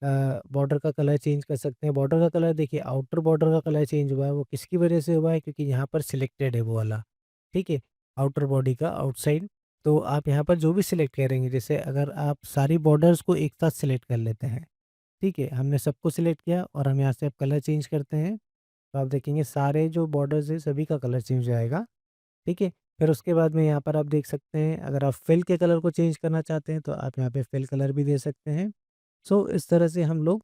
बॉर्डर का कलर चेंज कर सकते हैं। बॉर्डर का कलर देखिए, आउटर बॉर्डर का कलर चेंज हुआ है, वो किसकी वजह से हुआ है? क्योंकि यहाँ पर सिलेक्टेड है वो वाला, ठीक है? आउटर बॉडी का आउटसाइड, तो आप यहाँ पर जो भी सिलेक्ट करेंगे, जैसे अगर आप सारी बॉर्डर्स को एक साथ सिलेक्ट कर लेते हैं, ठीक है? हमने सबको सिलेक्ट किया और हम यहाँ से अब कलर चेंज करते हैं, तो आप देखेंगे सारे जो बॉर्डर्स हैं सभी का कलर चेंज हो जाएगा, ठीक है? फिर उसके बाद में यहाँ पर आप देख सकते हैं, अगर आप फिल के कलर को चेंज करना चाहते हैं, तो आप यहाँ पे फिल कलर भी दे सकते हैं। सो इस तरह से हम लोग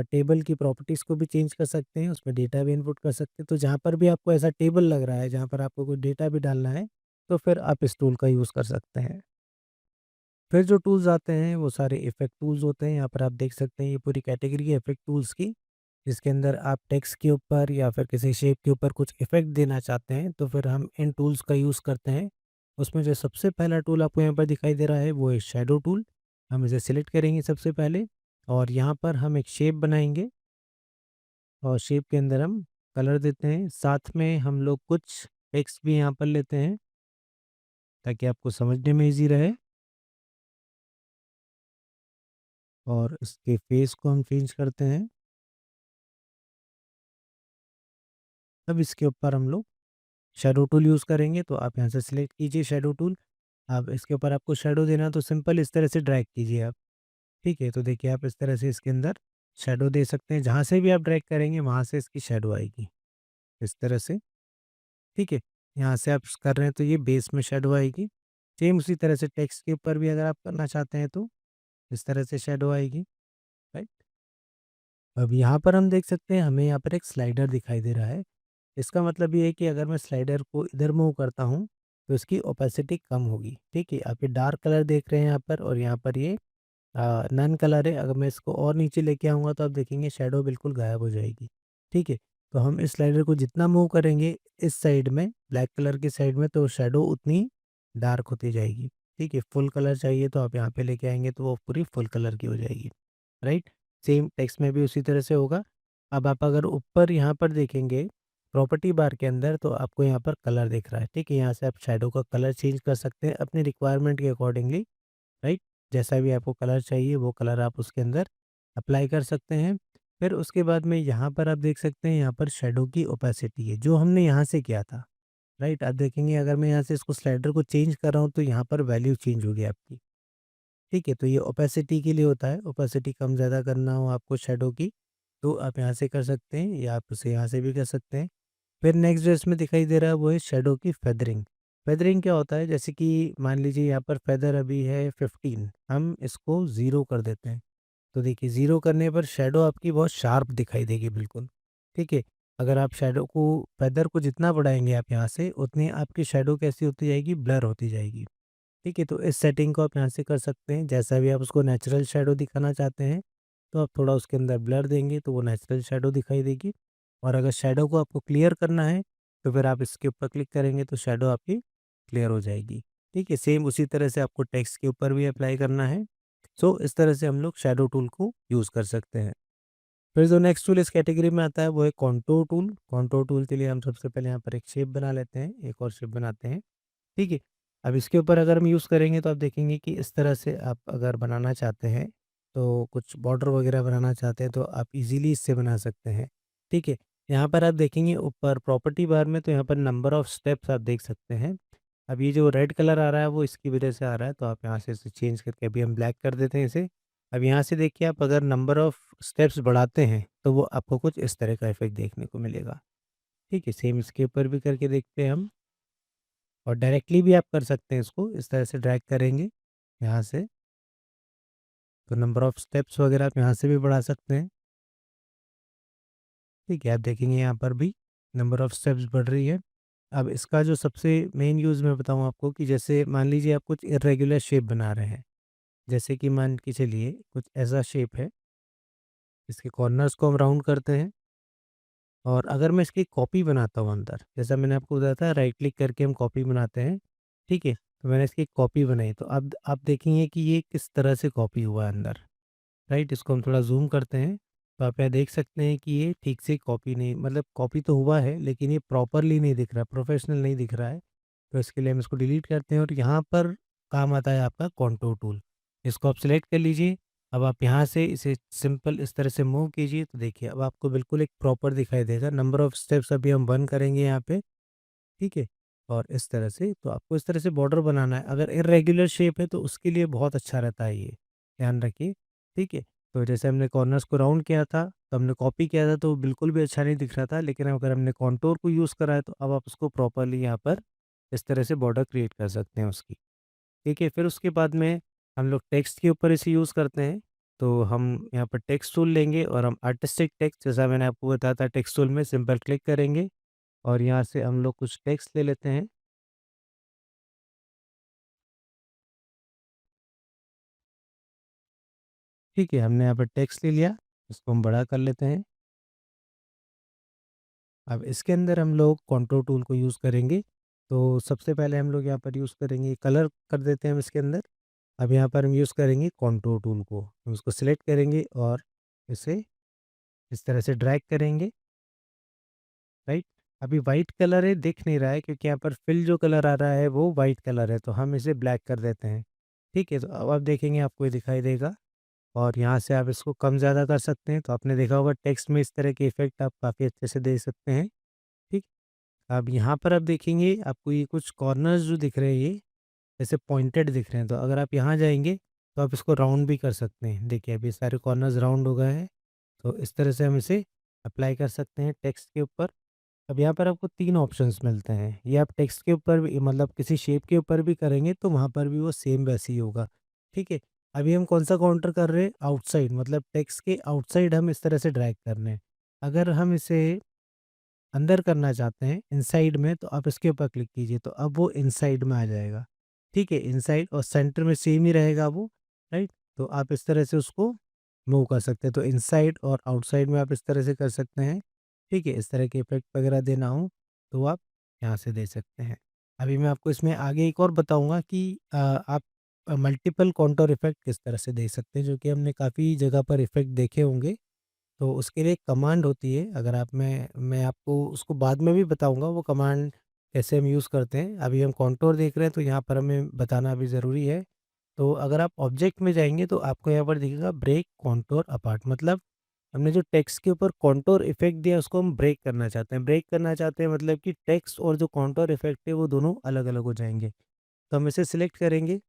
टेबल की प्रॉपर्टीज़ को भी चेंज कर सकते हैं, उसमें डेटा भी इनपुट कर सकते हैं। तो जहाँ पर भी आपको ऐसा टेबल लग रहा है, जहाँ पर आपको कोई डेटा भी डालना है, तो फिर आप इस टूल का यूज़ कर सकते हैं। फिर जो टूल्स आते हैं, वो सारे इफ़ेक्ट टूल्स होते हैं। यहाँ पर आप देख सकते हैं, ये पूरी कैटेगरी है इफ़ेक्ट टूल्स की, जिसके अंदर आप टेक्स्ट के ऊपर या फिर किसी शेप के ऊपर कुछ इफ़ेक्ट देना चाहते हैं, तो फिर हम इन टूल्स का यूज़ करते हैं। उसमें जो सबसे पहला टूल आपको यहाँ पर दिखाई दे रहा है, वो है शैडो टूल। हम इसे सिलेक्ट करेंगे सबसे पहले और यहाँ पर हम एक शेप बनाएँगे और शेप के अंदर हम कलर देते हैं। साथ में हम लोग कुछ टेक्स्ट भी यहाँ पर लेते हैं, ताकि आपको समझने में ईज़ी रहे। और इसके फेस को हम चेंज करते हैं। अब इसके ऊपर हम लोग शैडो टूल यूज़ करेंगे, तो आप यहाँ से सिलेक्ट कीजिए शैडो टूल। अब इसके ऊपर आपको शैडो देना, तो सिंपल इस तरह से ड्रैग कीजिए आप, ठीक है? तो देखिए आप इस तरह से इसके अंदर शैडो दे सकते हैं, जहाँ से भी आप ड्रैग करेंगे वहाँ से इसकी शैडो आएगी, इस तरह से, ठीक है? यहाँ से आप कर रहे हैं तो ये बेस में शैडो आएगी। सेम उसी तरह से टेक्स्ट के ऊपर भी अगर आप करना चाहते हैं तो इस तरह से शैडो आएगी, राइट? अब यहाँ पर हम देख सकते हैं, हमें यहाँ पर एक स्लाइडर दिखाई दे रहा है। इसका मतलब ये है कि अगर मैं स्लाइडर को इधर मूव करता हूँ, तो इसकी ओपेसिटी कम होगी, ठीक है? आप ये डार्क कलर देख रहे हैं यहाँ पर और यहाँ पर ये नन कलर है। अगर मैं इसको और नीचे लेके आऊँगा तो आप देखेंगे शैडो बिल्कुल गायब हो जाएगी, ठीक है? तो हम इस स्लाइडर को जितना मूव करेंगे इस साइड में, ब्लैक कलर की साइड में, तो शैडो उतनी डार्क होती जाएगी, ठीक है? फुल कलर चाहिए तो आप यहाँ पे लेके आएँगे तो वो पूरी फुल कलर की हो जाएगी, राइट? सेम टेक्स्ट में भी उसी तरह से होगा। अब आप अगर ऊपर यहाँ पर देखेंगे प्रॉपर्टी बार के अंदर, तो आपको यहाँ पर कलर दिख रहा है, ठीक है? यहाँ से आप शैडो का कलर चेंज कर सकते हैं अपनी रिक्वायरमेंट के अकॉर्डिंगली, राइट? जैसा भी आपको कलर चाहिए वो कलर आप उसके अंदर अप्लाई कर सकते हैं। फिर उसके बाद में यहाँ पर आप देख सकते हैं, यहाँ पर शैडो की ओपेसिटी है, जो हमने यहाँ से किया था, राइट? आप देखेंगे अगर मैं यहाँ से इसको स्लाइडर को चेंज कर रहा हूँ, तो यहाँ पर वैल्यू चेंज होगी आपकी, ठीक है? तो ये ओपेसिटी के लिए होता है, ओपेसिटी कम ज़्यादा करना हो आपको शैडो की, तो आप यहाँ से कर सकते हैं या आप उसे यहाँ से भी कर सकते हैं। फिर नेक्स्ट जो इसमें दिखाई दे रहा है वो है शैडो की फेदरिंग। फेदरिंग क्या होता है? जैसे कि मान लीजिए यहाँ पर फेदर अभी है 15, हम इसको 0 कर देते हैं, तो देखिए 0 करने पर शैडो आपकी बहुत शार्प दिखाई देगी बिल्कुल, ठीक है? अगर आप शैडो को फेदर को जितना बढ़ाएँगे आप यहाँ से, उतनी आपकी शैडो कैसी होती जाएगी, ब्लर होती जाएगी, ठीक है? तो इस सेटिंग को आप यहाँ से कर सकते हैं, जैसा भी आप उसको नेचुरल शैडो दिखाना चाहते हैं, तो आप थोड़ा उसके अंदर ब्लर देंगे तो वो नेचुरल शैडो दिखाई देगी। और अगर शैडो को आपको क्लियर करना है, तो फिर आप इसके ऊपर क्लिक करेंगे तो शैडो आपकी क्लियर हो जाएगी, ठीक है? सेम उसी तरह से आपको टेक्स्ट के ऊपर भी अप्लाई करना है। सो इस तरह से हम लोग शैडो टूल को यूज़ कर सकते हैं। फिर जो नेक्स्ट टूल इस कैटेगरी में आता है वो है कॉन्टूर टूल। कॉन्टूर टूल के लिए हम सबसे पहले यहाँ पर एक शेप बना लेते हैं, एक और शेप बनाते हैं, ठीक है? अब इसके ऊपर अगर हम यूज़ करेंगे तो आप देखेंगे कि इस तरह से आप अगर बनाना चाहते हैं, तो कुछ बॉर्डर वगैरह बनाना चाहते हैं तो आप इज़िली इससे बना सकते हैं, ठीक है? यहाँ पर आप देखेंगे ऊपर प्रॉपर्टी बार में, तो यहाँ पर नंबर ऑफ स्टेप्स आप देख सकते हैं। अब ये जो रेड कलर आ रहा है वो इसकी वजह से आ रहा है, तो आप यहाँ से इसे चेंज करके अभी हम ब्लैक कर देते हैं इसे। अब यहाँ से देखिए आप अगर नंबर ऑफ स्टेप्स बढ़ाते हैं तो वो आपको कुछ इस तरह का इफ़ेक्ट देखने को मिलेगा, ठीक है? सेम इसके ऊपर भी करके देखते हैं हम। और डायरेक्टली भी आप कर सकते हैं इसको, इस तरह से ड्रैग करेंगे यहाँ से, तो नंबर ऑफ स्टेप्स वगैरह आप यहाँ से भी बढ़ा सकते हैं, ठीक है? आप देखेंगे यहाँ पर भी नंबर ऑफ स्टेप्स बढ़ रही है। अब इसका जो सबसे मेन यूज़ मैं बताऊँ आपको कि जैसे मान लीजिए आप कुछ इर्रेगुलर शेप बना रहे हैं, जैसे कि मान के चलिए कुछ ऐसा शेप है, इसके कॉर्नर्स को हम राउंड करते हैं। और अगर मैं इसकी कॉपी बनाता हूँ अंदर, जैसा मैंने आपको बताया था राइट क्लिक करके हम कॉपी बनाते हैं, ठीक है? तो मैंने इसकी कॉपी बनाई, तो अब आप देखेंगे कि ये किस तरह से कॉपी हुआ है अंदर, राइट? इसको हम थोड़ा ज़ूम करते हैं, तो आप यहाँ देख सकते हैं कि ये ठीक से कॉपी नहीं, मतलब कॉपी तो हुआ है लेकिन ये प्रॉपरली नहीं दिख रहा, प्रोफेशनल नहीं दिख रहा है। तो इसके लिए हम इसको डिलीट करते हैं और यहाँ पर काम आता है आपका कॉन्टूर टूल। इसको आप सिलेक्ट कर लीजिए। अब आप यहाँ से इसे सिंपल इस तरह से मूव कीजिए, तो देखिए अब आपको बिल्कुल एक प्रॉपर दिखाई देगा। नंबर ऑफ स्टेप्स अभी हम 1 करेंगे यहाँ पे, ठीक है? और इस तरह से, तो आपको इस तरह से बॉर्डर बनाना है। अगर इर्रेगुलर शेप है तो उसके लिए बहुत अच्छा रहता है ये, ध्यान रखिए, ठीक है? तो जैसे हमने कॉर्नर्स को राउंड किया था, तो हमने कॉपी किया था तो बिल्कुल भी अच्छा नहीं दिख रहा था, लेकिन अगर हमने कॉन्टूर को यूज़ करा है तो अब आप उसको प्रॉपर्ली यहाँ पर इस तरह से बॉर्डर क्रिएट कर सकते हैं उसकी, ठीक है? फिर उसके बाद में हम लोग टेक्स्ट के ऊपर इसे यूज़ करते हैं, तो हम यहाँ पर टेक्स्ट टूल लेंगे और हम आर्टिस्टिक टेक्स्ट, जैसा मैंने आपको बताया था, टेक्स्ट टूल में सिंपल क्लिक करेंगे और यहाँ से हम लोग कुछ टेक्स्ट ले लेते हैं। ठीक है, हमने यहाँ पर टेक्स्ट ले लिया, इसको हम बड़ा कर लेते हैं। अब इसके अंदर हम लोग कंटूर टूल को यूज़ करेंगे, तो सबसे पहले हम लोग यहाँ पर यूज़ करेंगे कलर, कर देते हैं हम इसके अंदर। अब यहाँ पर हम यूज़ करेंगे कंटूर टूल को, हम उसको सिलेक्ट करेंगे और इसे इस तरह से ड्रैग करेंगे, राइट? अभी वाइट कलर है, दिख नहीं रहा है क्योंकि यहाँ पर फिल जो कलर आ रहा है वो वाइट कलर है, तो हम इसे ब्लैक कर देते हैं। ठीक है, तो अब आप देखेंगे आपको ये दिखाई देगा और यहाँ से आप इसको कम ज़्यादा कर सकते हैं। तो आपने देखा होगा टेक्स्ट में इस तरह के इफ़ेक्ट आप काफ़ी अच्छे से दे सकते हैं, ठीक। अब यहाँ पर आप देखेंगे आपको ये कुछ कॉर्नर्स जो दिख रहे हैं, ये जैसे पॉइंटेड दिख रहे हैं, तो अगर आप यहाँ जाएँगे तो आप इसको राउंड भी कर सकते हैं। देखिए अभी सारे कॉर्नर्स राउंड हो गए हैं, तो इस तरह से हम इसे अप्लाई कर सकते हैं टेक्स्ट के ऊपर। अब यहाँ पर आपको 3 ऑप्शंस मिलते हैं। ये आप टेक्स्ट के ऊपर भी, मतलब किसी शेप के ऊपर भी करेंगे तो वहाँ पर भी वो सेम वैसे ही होगा, ठीक है। अभी हम कौन-सा काउंटर कर रहे हैं? आउटसाइड, मतलब टेक्स्ट के आउटसाइड हम इस तरह से ड्रैग कर रहे हैं। अगर हम इसे अंदर करना चाहते हैं इनसाइड में, तो आप इसके ऊपर क्लिक कीजिए, तो अब वो इनसाइड में आ जाएगा, ठीक है। इनसाइड और सेंटर में सेम ही रहेगा वो, राइट। तो आप इस तरह से उसको मूव कर सकते हैं, तो इनसाइड और आउटसाइड में आप इस तरह से कर सकते हैं, ठीक है। इस तरह के इफेक्ट वगैरह देना हो तो आप यहाँ से दे सकते हैं। अभी मैं आपको इसमें आगे एक और बताऊंगा कि आप मल्टीपल कॉन्टूर इफेक्ट किस तरह से दे सकते हैं, जो कि हमने काफ़ी जगह पर इफेक्ट देखे होंगे। तो उसके लिए एक कमांड होती है, अगर आप, मैं आपको उसको बाद में भी बताऊँगा वो कमांड कैसे हम यूज़ करते हैं। अभी हम कॉन्टूर देख रहे हैं तो यहाँ पर हमें बताना भी ज़रूरी है। तो अगर आप ऑब्जेक्ट में जाएँगे तो आपको यहाँ पर दिखेगा ब्रेक कॉन्टूर अपार्ट, मतलब हमने जो टेक्स्ट के ऊपर कॉन्टूर इफ़ेक्ट दिया उसको हम ब्रेक करना चाहते हैं। ब्रेक करना चाहते हैं मतलब कि टेक्स्ट और जो कॉन्टूर इफ़ेक्ट है वो दोनों अलग-अलग हो जाएँगे। तो हम इसे सिलेक्ट करेंगे,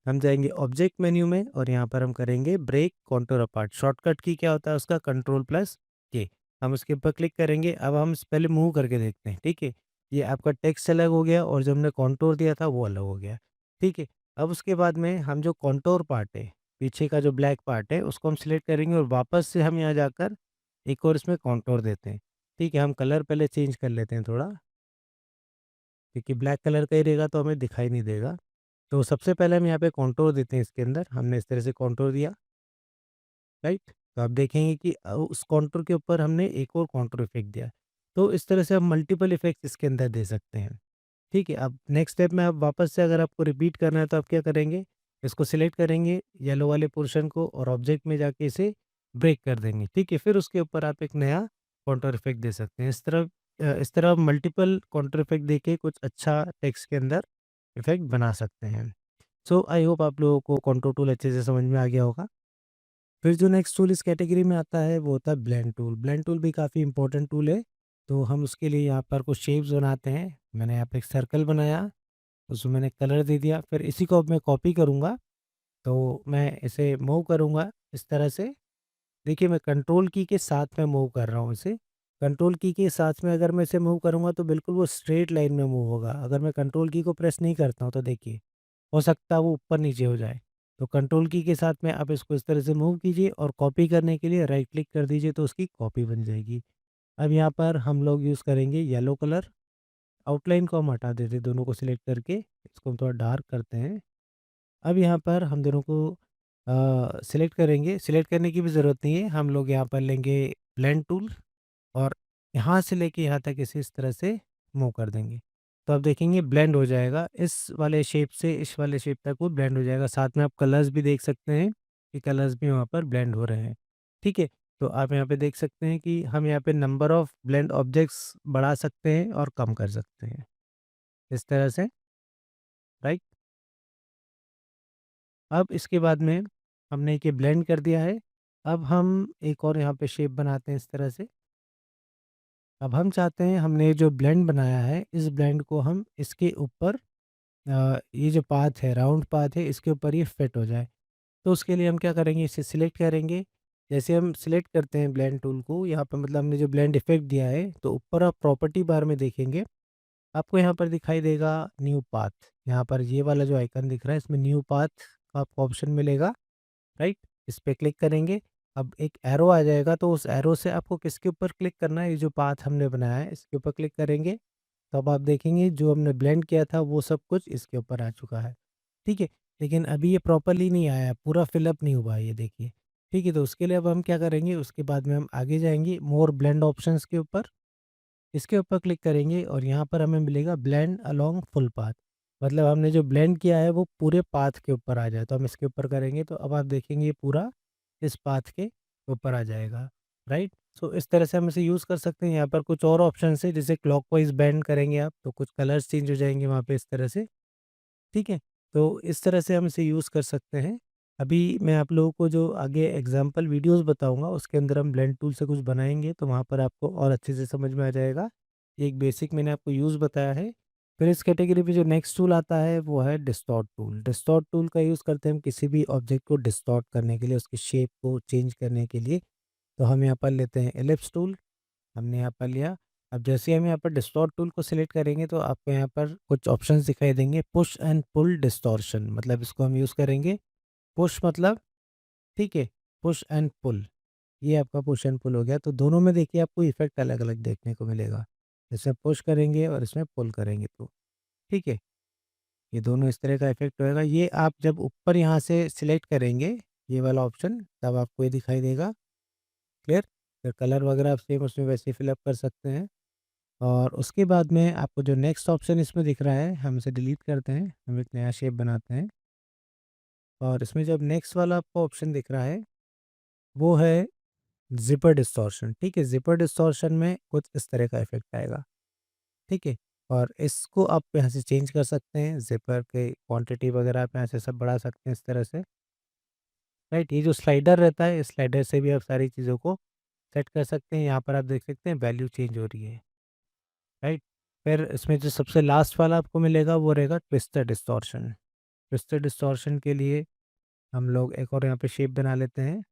हम जाएँगे ऑब्जेक्ट मेन्यू में और यहाँ पर हम करेंगे ब्रेक कॉन्टूर अपार्ट। शॉर्टकट की क्या होता है उसका? कंट्रोल प्लस के। हम उसके ऊपर क्लिक करेंगे। अब हम पहले मूव करके देखते हैं, ठीक है? ये आपका टेक्स्ट अलग हो गया और जो हमने कॉन्टूर दिया था वो अलग हो गया, ठीक है? अब उसके बाद में हम जो कॉन्टूर पार्ट है, पीछे का जो ब्लैक पार्ट है उसको हम सिलेक्ट करेंगे और वापस से हम यहाँ जाकर एक और इसमें कॉन्टूर देते हैं। ठीक है, हम कलर पहले चेंज कर लेते हैं थोड़ा, क्योंकि ब्लैक कलर का ही रहेगा तो हमें दिखाई नहीं देगा। तो सबसे पहले हम यहाँ पे कॉन्टूर देते हैं इसके अंदर, हमने इस तरह से कॉन्टूर दिया, राइट? तो आप देखेंगे कि उस कॉन्टूर के ऊपर हमने एक और कॉन्टूर इफ़ेक्ट दिया। तो इस तरह से हम मल्टीपल इफ़ेक्ट्स इसके अंदर दे सकते हैं। ठीक है, अब नेक्स्ट स्टेप में आप वापस से अगर आपको रिपीट करना है तो आप क्या करेंगे, इसको सिलेक्ट करेंगे येलो वाले पोर्शन को और ऑब्जेक्ट में जाके इसे ब्रेक कर देंगे। ठीक है, फिर उसके ऊपर आप एक नया काउंटर इफेक्ट दे सकते हैं। इस तरह आप मल्टीपल काउंटर इफेक्ट देके कुछ अच्छा टेक्स्ट के अंदर इफेक्ट बना सकते हैं। सो आई होप आप लोगों को कॉन्टूर टूल अच्छे से समझ में आ गया होगा। फिर जो नेक्स्ट टूल इस कैटेगरी में आता है वो होता है ब्लेंड टूल। ब्लेंड टूल भी काफ़ी इंपॉर्टेंट टूल है। तो हम उसके लिए यहाँ पर कुछ शेप्स बनाते हैं। मैंने यहाँ पे एक सर्कल बनाया, उसमें मैंने कलर दे दिया, फिर इसी को अब मैं कॉपी करूँगा, तो मैं इसे मूव करूँगा इस तरह से। देखिए मैं कंट्रोल की के साथ में मूव कर रहा हूँ इसे। कंट्रोल की के साथ में अगर मैं इसे मूव करूँगा तो बिल्कुल वो स्ट्रेट लाइन में मूव होगा। अगर मैं कंट्रोल की को प्रेस नहीं करता हूँ तो देखिए, हो सकता है वो ऊपर-नीचे हो जाए। तो कंट्रोल की के साथ में आप इसको इस तरह से मूव कीजिए और कॉपी करने के लिए राइट क्लिक कर दीजिए तो उसकी कॉपी बन जाएगी। अब यहाँ पर हम लोग यूज़ करेंगे येलो कलर, आउटलाइन को हम हटा देते हैं दोनों को सिलेक्ट करके, इसको हम थोड़ा डार्क करते हैं। अब यहाँ पर हम दोनों को सिलेक्ट करेंगे, सिलेक्ट करने की भी ज़रूरत नहीं है, हम लोग यहाँ पर लेंगे ब्लेंड टूल और यहाँ से लेके यहाँ तक इसे इस तरह से मूव कर देंगे। तो आप देखेंगे ब्लेंड हो जाएगा, इस वाले शेप से इस वाले शेप तक वो ब्लेंड हो जाएगा। साथ में आप कलर्स भी देख सकते हैं कि कलर्स भी वहाँ पर ब्लेंड हो रहे हैं। ठीक है? तो आप यहाँ पे देख सकते हैं कि हम यहाँ पे नंबर ऑफ ब्लेंड ऑब्जेक्ट्स बढ़ा सकते हैं और कम कर सकते हैं, इस तरह से, राइट? अब इसके बाद में हमने ये ब्लेंड कर दिया है। अब हम एक और यहाँ पे शेप बनाते हैं इस तरह से। अब हम चाहते हैं हमने जो ब्लेंड बनाया है, इस ब्लेंड को हम इसके ऊपर ये जो पाथ है, राउंड पाथ है, इसके ऊपर ये फिट हो जाए। तो उसके लिए हम क्या करेंगे, इसे सिलेक्ट करेंगे। जैसे हम सिलेक्ट करते हैं ब्लेंड टूल को, यहाँ पे मतलब हमने जो ब्लेंड इफेक्ट दिया है, तो ऊपर आप प्रॉपर्टी बार में देखेंगे, आपको यहाँ पर दिखाई देगा न्यू पाथ। यहाँ पर ये वाला जो आइकन दिख रहा है, इसमें न्यू पाथ का आपको ऑप्शन मिलेगा, राइट? इस पे क्लिक करेंगे, अब एक एरो आ जाएगा, तो उस एरो से आपको किसके ऊपर क्लिक करना है, ये जो पाथ हमने बनाया है इसके ऊपर क्लिक करेंगे। तब आप देखेंगे जो हमने ब्लेंड किया था वो सब कुछ इसके ऊपर आ चुका है। ठीक है, लेकिन अभी ये प्रॉपरली नहीं आया है, पूरा फिलअप नहीं हुआ है ये देखिए। ठीक है, तो उसके लिए अब हम क्या करेंगे, उसके बाद में हम आगे जाएंगे मोर ब्लेंड ऑप्शंस के ऊपर, इसके ऊपर क्लिक करेंगे और यहाँ पर हमें मिलेगा ब्लेंड अलोंग फुल पाथ। मतलब हमने जो ब्लेंड किया है वो पूरे पाथ के ऊपर आ जाए, तो हम इसके ऊपर करेंगे तो अब आप देखेंगे ये पूरा इस पाथ के ऊपर आ जाएगा, राइट? सो इस तरह से हम इसे यूज़ कर सकते हैं। यहाँ पर कुछ और ऑप्शन है, जैसे क्लॉकवाइज बेंड करेंगे आप तो कुछ कलर्स चेंज हो जाएंगे वहाँ पे इस तरह से। ठीक है? तो इस तरह से हम इसे यूज़ कर सकते हैं। अभी मैं आप लोगों को जो आगे एग्ज़ाम्पल वीडियोज़ बताऊँगा, उसके अंदर हम ब्लेंड टूल से कुछ बनाएँगे, तो वहाँ पर आपको और अच्छे से समझ में आ जाएगा। एक बेसिक मैंने आपको यूज़ बताया है। फिर इस कैटेगरी में जो नेक्स्ट टूल आता है, वो है डिस्टॉर्ट टूल। डिस्टॉर्ट टूल का यूज़ करते हैं हम किसी भी ऑब्जेक्ट को डिस्टॉर्ट करने के लिए, उसकी शेप को चेंज करने के लिए। तो हम यहाँ पर लेते हैं एलिप्स टूल, हमने यहाँ पर लिया। अब जैसे ही हम यहाँ पर डिस्टॉर्ट टूल को सिलेक्ट करेंगे तो आपको यहाँ पर कुछ ऑप्शंस दिखाई देंगे, पुश एंड पुल डिस्टॉर्शन, मतलब इसको हम यूज़ करेंगे। पुश मतलब, ठीक है, पुश एंड पुल, ये आपका पुश एंड पुल हो गया। तो दोनों में देखिए आपको इफेक्ट अलग अलग देखने को मिलेगा, इसमें पुश करेंगे और इसमें पुल करेंगे तो, ठीक है, ये दोनों इस तरह का इफेक्ट होएगा। ये आप जब ऊपर यहाँ से सिलेक्ट करेंगे ये वाला ऑप्शन, तब आपको ये दिखाई देगा, क्लियर? फिर कलर वगैरह आप सेम उसमें वैसे फिलअप कर सकते हैं। और उसके बाद में आपको जो नेक्स्ट ऑप्शन इसमें दिख रहा है, हम इसे डिलीट करते हैं, हम एक नया शेप बनाते हैं। और इसमें जब नेक्स्ट वाला आपको ऑप्शन दिख रहा है, वो है ज़िपर डिस्टॉर्शन। ठीक है, ज़िपर डिस्टॉर्शन में कुछ इस तरह का इफ़ेक्ट आएगा, ठीक है? और इसको आप यहाँ से चेंज कर सकते हैं, ज़िपर के क्वांटिटी वगैरह आप यहाँ से सब बढ़ा सकते हैं इस तरह से, राइट? ये जो स्लाइडर रहता है, इस स्लाइडर से भी आप सारी चीज़ों को सेट कर सकते हैं। यहाँ पर आप देख सकते हैं वैल्यू चेंज हो रही है, राइट? फिर इसमें जो सबसे लास्ट वाला आपको मिलेगा वो रहेगा ट्विस्टर डिस्टॉर्शन। ट्विस्टर डिस्टॉर्शन के लिए हम लोग एक और यहाँ पे शेप बना लेते हैं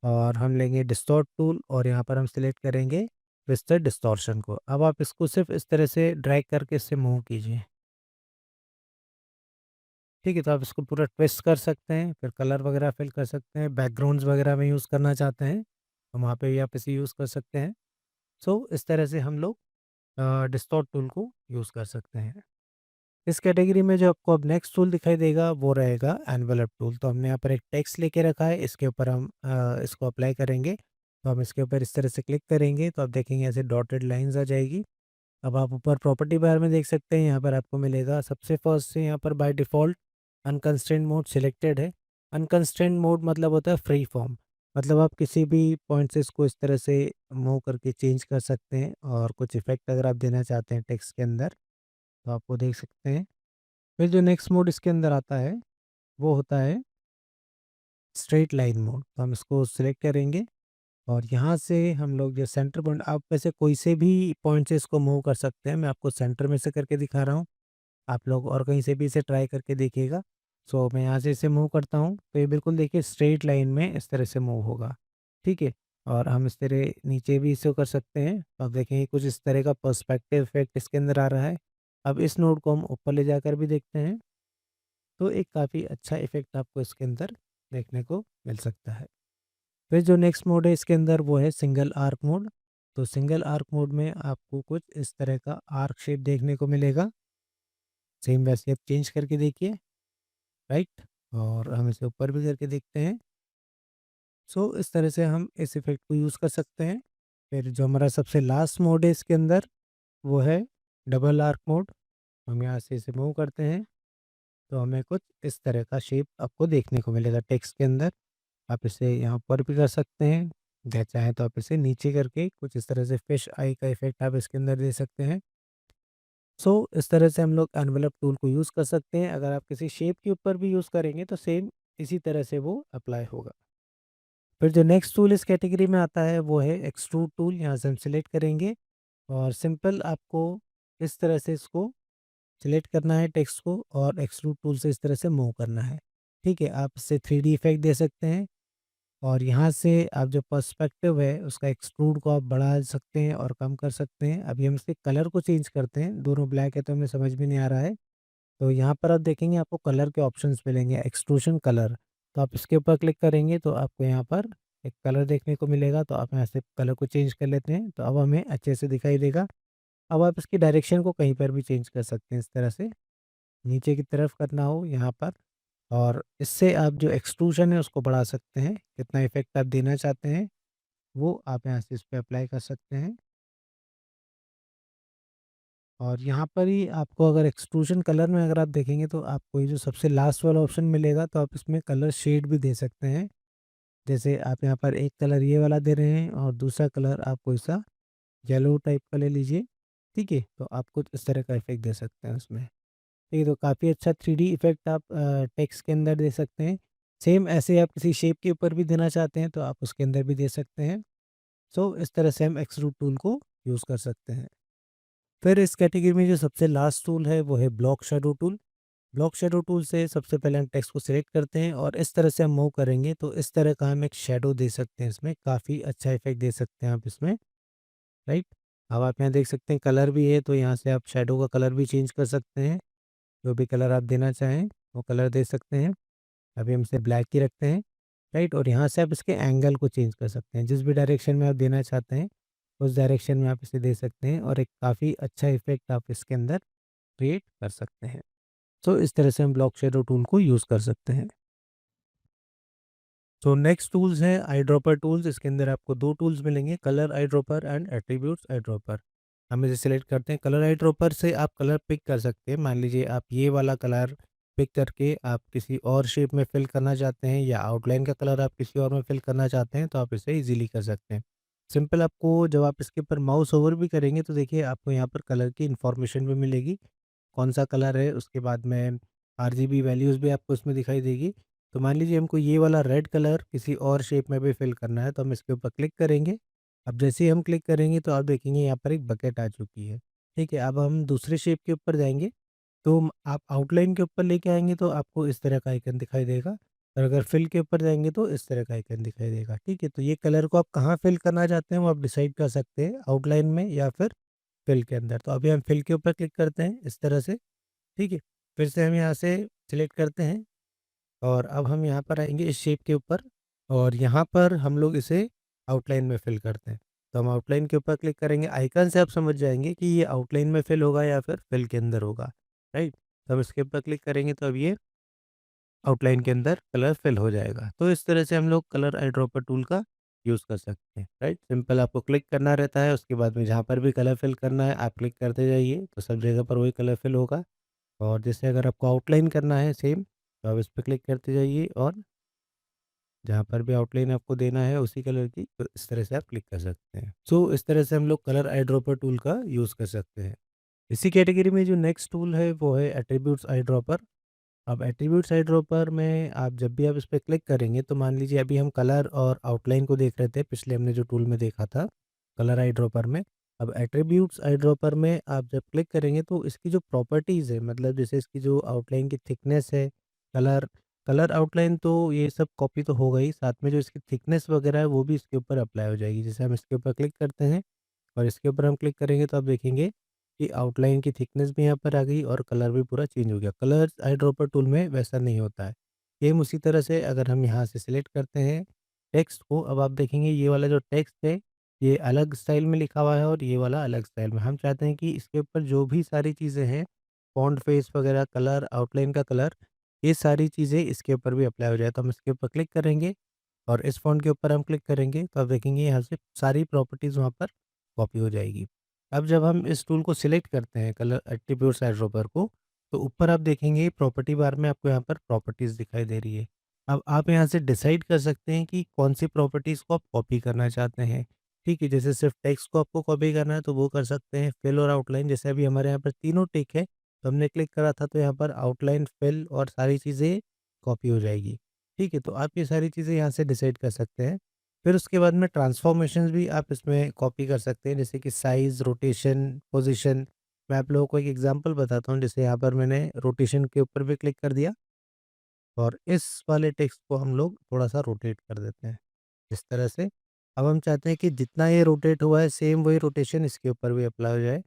और हम लेंगे डिस्टॉर्ट टूल और यहाँ पर हम सिलेक्ट करेंगे ट्विस्टर डिस्टॉर्शन को। अब आप इसको सिर्फ इस तरह से ड्रैग करके इससे मूव कीजिए, ठीक है, तो आप इसको पूरा ट्विस्ट कर सकते हैं, फिर कलर वगैरह फिल कर सकते हैं, बैकग्राउंड्स वगैरह में यूज़ करना चाहते हैं, तो वहाँ पे भी आप इसे यूज़ कर सकते हैं। सो इस तरह से हम लोग डिस्टॉर्ट टूल को यूज़ कर सकते हैं। इस कैटेगरी में जो आपको अब नेक्स्ट टूल दिखाई देगा वो रहेगा एनवेलप टूल। तो हमने यहाँ पर एक टेक्स्ट लेके रखा है, इसके ऊपर हम इसको अप्लाई करेंगे। तो हम इसके ऊपर इस तरह से क्लिक करेंगे तो आप देखेंगे ऐसे डॉटेड लाइन्स आ जाएगी। अब आप ऊपर प्रॉपर्टी बार में देख सकते हैं, यहाँ पर आपको मिलेगा सबसे फर्स्ट से यहाँ पर by default unconstrained mode selected है। अनकंस्ट्रेंट मोड मतलब होता है फ्री फॉर्म, मतलब आप किसी भी पॉइंट से इसको इस तरह से मूव करके चेंज कर सकते हैं और कुछ इफ़ेक्ट अगर आप देना चाहते हैं टेक्स्ट के अंदर तो आप वो देख सकते हैं। फिर जो नेक्स्ट मोड इसके अंदर आता है वो होता है स्ट्रेट लाइन मोड। तो हम इसको सिलेक्ट करेंगे और यहाँ से हम लोग जो सेंटर पॉइंट, आप वैसे कोई से भी पॉइंट से इसको मूव कर सकते हैं। मैं आपको सेंटर में से करके दिखा रहा हूँ, आप लोग और कहीं से भी इसे ट्राई करके देखिएगा। सो मैं यहाँ से इसे मूव करता हूँ तो ये बिल्कुल देखिए स्ट्रेट लाइन में इस तरह से मूव होगा, ठीक है। और हम इस तरह नीचे भी इसे कर सकते हैं, तो आप देखेंगे कुछ इस तरह का पर्सपेक्टिव इफेक्ट इसके अंदर आ रहा है। अब इस नोड को हम ऊपर ले जाकर भी देखते हैं तो एक काफ़ी अच्छा इफेक्ट आपको इसके अंदर देखने को मिल सकता है। फिर जो नेक्स्ट मोड है इसके अंदर वो है सिंगल आर्क मोड। तो सिंगल आर्क मोड में आपको कुछ इस तरह का आर्क शेप देखने को मिलेगा। सेम वैसे आप चेंज करके देखिए, राइट। और हम इसे ऊपर भी करके देखते हैं। सो इस तरह से हम इस इफेक्ट को यूज़ कर सकते हैं। फिर जो हमारा सबसे लास्ट मोड है इसके अंदर वो है डबल आर्क मोड। हम यहाँ से इसे मूव करते हैं तो हमें कुछ इस तरह का शेप आपको देखने को मिलेगा टेक्स्ट के अंदर। आप इसे यहाँ पर भी कर सकते हैं, या चाहें तो आप इसे नीचे करके कुछ इस तरह से फिश आई का इफेक्ट आप इसके अंदर दे सकते हैं। सो इस तरह से हम लोग एनवेलप टूल को यूज़ कर सकते हैं। अगर आप किसी शेप के ऊपर भी यूज़ करेंगे तो सेम इसी तरह से वो अप्लाई होगा। फिर जो नेक्स्ट टूल इस कैटेगरी में आता है वो है एक्सट्रूड टूल। यहाँ से हम सिलेक्ट करेंगे और सिंपल आपको इस तरह से इसको सिलेक्ट करना है टेक्स्ट को और एक्सट्रूड टूल से इस तरह से मूव करना है, ठीक है। आप इससे 3D इफेक्ट दे सकते हैं और यहाँ से आप जो पर्सपेक्टिव है उसका एक्सट्रूड को आप बढ़ा सकते हैं और कम कर सकते हैं। अभी हम इसके कलर को चेंज करते हैं, दोनों ब्लैक है तो हमें समझ में नहीं आ रहा है। तो यहाँ पर आप देखेंगे आपको कलर के ऑप्शंस मिलेंगे, एक्सट्रूशन कलर। तो आप इसके ऊपर क्लिक करेंगे तो आपको यहाँ पर एक कलर देखने को मिलेगा। तो आप यहाँ से कलर को चेंज कर लेते हैं तो अब हमें अच्छे से दिखाई देगा। अब आप इसकी डायरेक्शन को कहीं पर भी चेंज कर सकते हैं, इस तरह से नीचे की तरफ करना हो यहाँ पर। और इससे आप जो एक्सट्रूशन है उसको बढ़ा सकते हैं, कितना इफेक्ट आप देना चाहते हैं वो आप यहाँ से इस पे अप्लाई कर सकते हैं। और यहाँ पर ही आपको अगर एक्सट्रूशन कलर में अगर आप देखेंगे तो आपको ये जो सबसे लास्ट वाला ऑप्शन मिलेगा तो आप इसमें कलर शेड भी दे सकते हैं। जैसे आप यहाँ पर एक कलर ये वाला दे रहे हैं और दूसरा कलर आप कोई सा येलो टाइप का ले लीजिए, ठीक है। तो आप कुछ इस तरह का इफेक्ट दे सकते हैं उसमें, ठीक है। तो काफ़ी अच्छा 3D इफेक्ट आप टेक्स्ट के अंदर दे सकते हैं। सेम ऐसे आप किसी शेप के ऊपर भी देना चाहते हैं तो आप उसके अंदर भी दे सकते हैं। सो इस तरह से हम एक्सट्रूड टूल को यूज़ कर सकते हैं। फिर इस कैटेगरी में जो सबसे लास्ट टूल है वो है block shadow tool. Block shadow tool से सबसे पहले हम टेक्स्ट को सिलेक्ट करते हैं और इस तरह से हम मूव करेंगे तो इस तरह का हम एक शैडो दे सकते हैं, इसमें काफ़ी अच्छा इफेक्ट दे सकते हैं आप इसमें, राइट। अब आप यहाँ देख सकते हैं कलर भी है तो यहाँ से आप शैडो का कलर भी चेंज कर सकते हैं, जो भी कलर आप देना चाहें वो कलर दे सकते हैं। अभी हम इसे ब्लैक ही रखते हैं, राइट। और यहाँ से आप इसके एंगल को चेंज कर सकते हैं, जिस भी डायरेक्शन में आप देना चाहते हैं उस डायरेक्शन में आप इसे दे सकते हैं और एक काफ़ी अच्छा इफेक्ट आप इसके अंदर क्रिएट कर सकते हैं। तो इस तरह से हम ब्लॉक शेडो टूल को यूज़ कर सकते हैं। तो नेक्स्ट टूल्स हैं आई ड्रॉपर टूल्स। इसके अंदर आपको दो टूल्स मिलेंगे, colour eye dropper and attributes eye dropper. हम इसे सिलेक्ट करते हैं। कलर आई ड्रॉपर से आप कलर पिक कर सकते हैं। मान लीजिए आप ये वाला कलर पिक करके आप किसी और शेप में फिल करना चाहते हैं या आउटलाइन का कलर आप किसी और में फिल करना चाहते हैं तो आप इसे इजीली कर सकते हैं। सिंपल आपको जब आप इसके ऊपर माउस ओवर भी करेंगे तो देखिए आपको यहाँ पर कलर की इन्फॉर्मेशन भी मिलेगी, कौन सा कलर है, उसके बाद में आरजीबी वैल्यूज़ भी आपको इसमें दिखाई देगी। तो मान लीजिए हमको ये वाला रेड कलर किसी और शेप में भी फिल करना है तो हम इसके ऊपर क्लिक करेंगे। अब जैसे ही हम क्लिक करेंगे तो आप देखेंगे यहाँ पर एक बकेट आ चुकी है, ठीक है। अब हम दूसरे शेप के ऊपर जाएँगे तो आप आउटलाइन के ऊपर लेके आएँगे तो आपको इस तरह का आइकन दिखाई देगा और अगर फिल के ऊपर जाएँगे तो इस तरह का आइकन दिखाई देगा, ठीक है। तो ये कलर को आप कहाँ फिल करना चाहते हैं वो आप डिसाइड कर सकते हैं, आउटलाइन में या फिर फिल के अंदर। तो अभी हम फिल के ऊपर क्लिक करते हैं इस तरह से, ठीक है। फिर से हम यहाँ से सिलेक्ट करते हैं और अब हम यहाँ पर आएँगे इस शेप के ऊपर और यहाँ पर हम लोग इसे आउटलाइन में फ़िल करते हैं। तो हम आउटलाइन के ऊपर क्लिक करेंगे, आइकन से आप समझ जाएँगे कि ये आउटलाइन में फ़िल होगा या फिर फ़िल के अंदर होगा, राइट? तो हम इसके ऊपर क्लिक करेंगे तो अब ये आउटलाइन के अंदर कलर फ़िल हो जाएगा। तो इस तरह से हम लोग कलर आईड्रॉपर टूल का यूज़ कर सकते हैं, राइट? सिंपल आपको क्लिक करना रहता है, उसके बाद में जहाँ पर भी कलर फ़िल करना है आप क्लिक करते जाइए, तो सब जगह पर वही कलर फ़िल होगा। और जैसे अगर आपको आउटलाइन करना है सेम, तो आप इस पे क्लिक करते जाइए और जहाँ पर भी आउटलाइन आपको देना है उसी कलर की, तो इस तरह से आप क्लिक कर सकते हैं। सो इस तरह से हम लोग कलर आईड्रॉपर टूल का यूज़ कर सकते हैं। इसी कैटेगरी में जो नेक्स्ट टूल है वो है एट्रीब्यूट्स आईड्रॉपर। अब एट्रीब्यूट्स आईड्रॉपर में आप जब भी आप इस पे क्लिक करेंगे तो मान लीजिए अभी हम कलर और आउटलाइन को देख रहे थे, पिछले हमने जो टूल में देखा था कलर आईड्रॉपर में। अब एट्रीब्यूट्स आईड्रॉपर में आप जब क्लिक करेंगे तो इसकी जो प्रॉपर्टीज़ है, मतलब जैसे इसकी जो आउटलाइन की थिकनेस है, कलर कलर आउटलाइन तो ये सब कॉपी तो होगा ही, साथ में जो इसकी थिकनेस वगैरह है वो भी इसके ऊपर अप्लाई हो जाएगी। जैसे हम इसके ऊपर क्लिक करते हैं और इसके ऊपर हम क्लिक करेंगे तो आप देखेंगे कि आउटलाइन की थिकनेस भी यहाँ पर आ गई और कलर भी पूरा चेंज हो गया। कलर आई ड्रॉपर टूल में वैसा नहीं होता है। सेम उसी तरह से अगर हम यहाँ से सिलेक्ट करते हैं टेक्स्ट को, अब आप देखेंगे ये वाला जो टेक्स्ट है ये अलग स्टाइल में लिखा हुआ है और ये वाला अलग स्टाइल में। हम चाहते हैं कि इसके ऊपर जो भी सारी चीज़ें हैं, फॉन्ट फेस वगैरह, कलर, आउटलाइन का कलर, ये सारी चीज़ें इसके ऊपर भी अप्लाई हो जाए। तो हम इसके ऊपर क्लिक करेंगे और इस फ़ॉन्ट के ऊपर हम क्लिक करेंगे तो आप देखेंगे यहाँ से सारी प्रॉपर्टीज़ वहाँ पर कॉपी हो जाएगी। अब जब हम इस टूल को सिलेक्ट करते हैं कलर एट्रीब्यूट्स आइड्रॉपर को, तो ऊपर आप देखेंगे प्रॉपर्टी बार में आपको यहाँ पर प्रॉपर्टीज़ दिखाई दे रही है। अब आप यहाँ से डिसाइड कर सकते हैं कि कौन-सी प्रॉपर्टीज़ को आप कॉपी करना चाहते हैं। ठीक है, जैसे सिर्फ़ टेक्स्ट को आपको कॉपी करना है तो वो कर सकते हैं। फिल और आउटलाइन जैसे अभी हमारे यहाँ पर तीनों टिक है, तो हमने क्लिक करा था तो यहाँ पर आउटलाइन, फिल और सारी चीज़ें कॉपी हो जाएगी। ठीक है, तो आप ये सारी चीज़ें यहाँ से डिसाइड कर सकते हैं। फिर उसके बाद में ट्रांसफ़ॉर्मेशंस भी आप इसमें कॉपी कर सकते हैं, जैसे कि साइज़, रोटेशन, पोज़ीशन। मैं आप लोगों को एक एग्ज़ाम्पल बताता हूँ, जैसे यहाँ पर मैंने रोटेशन के ऊपर भी क्लिक कर दिया और इस वाले टेक्स्ट को हम लोग थोड़ा-सा रोटेट कर देते हैं, इस तरह से। अब हम चाहते हैं कि जितना ये रोटेट हुआ है, सेम वही रोटेशन इसके ऊपर भी अप्लाई हो जाए।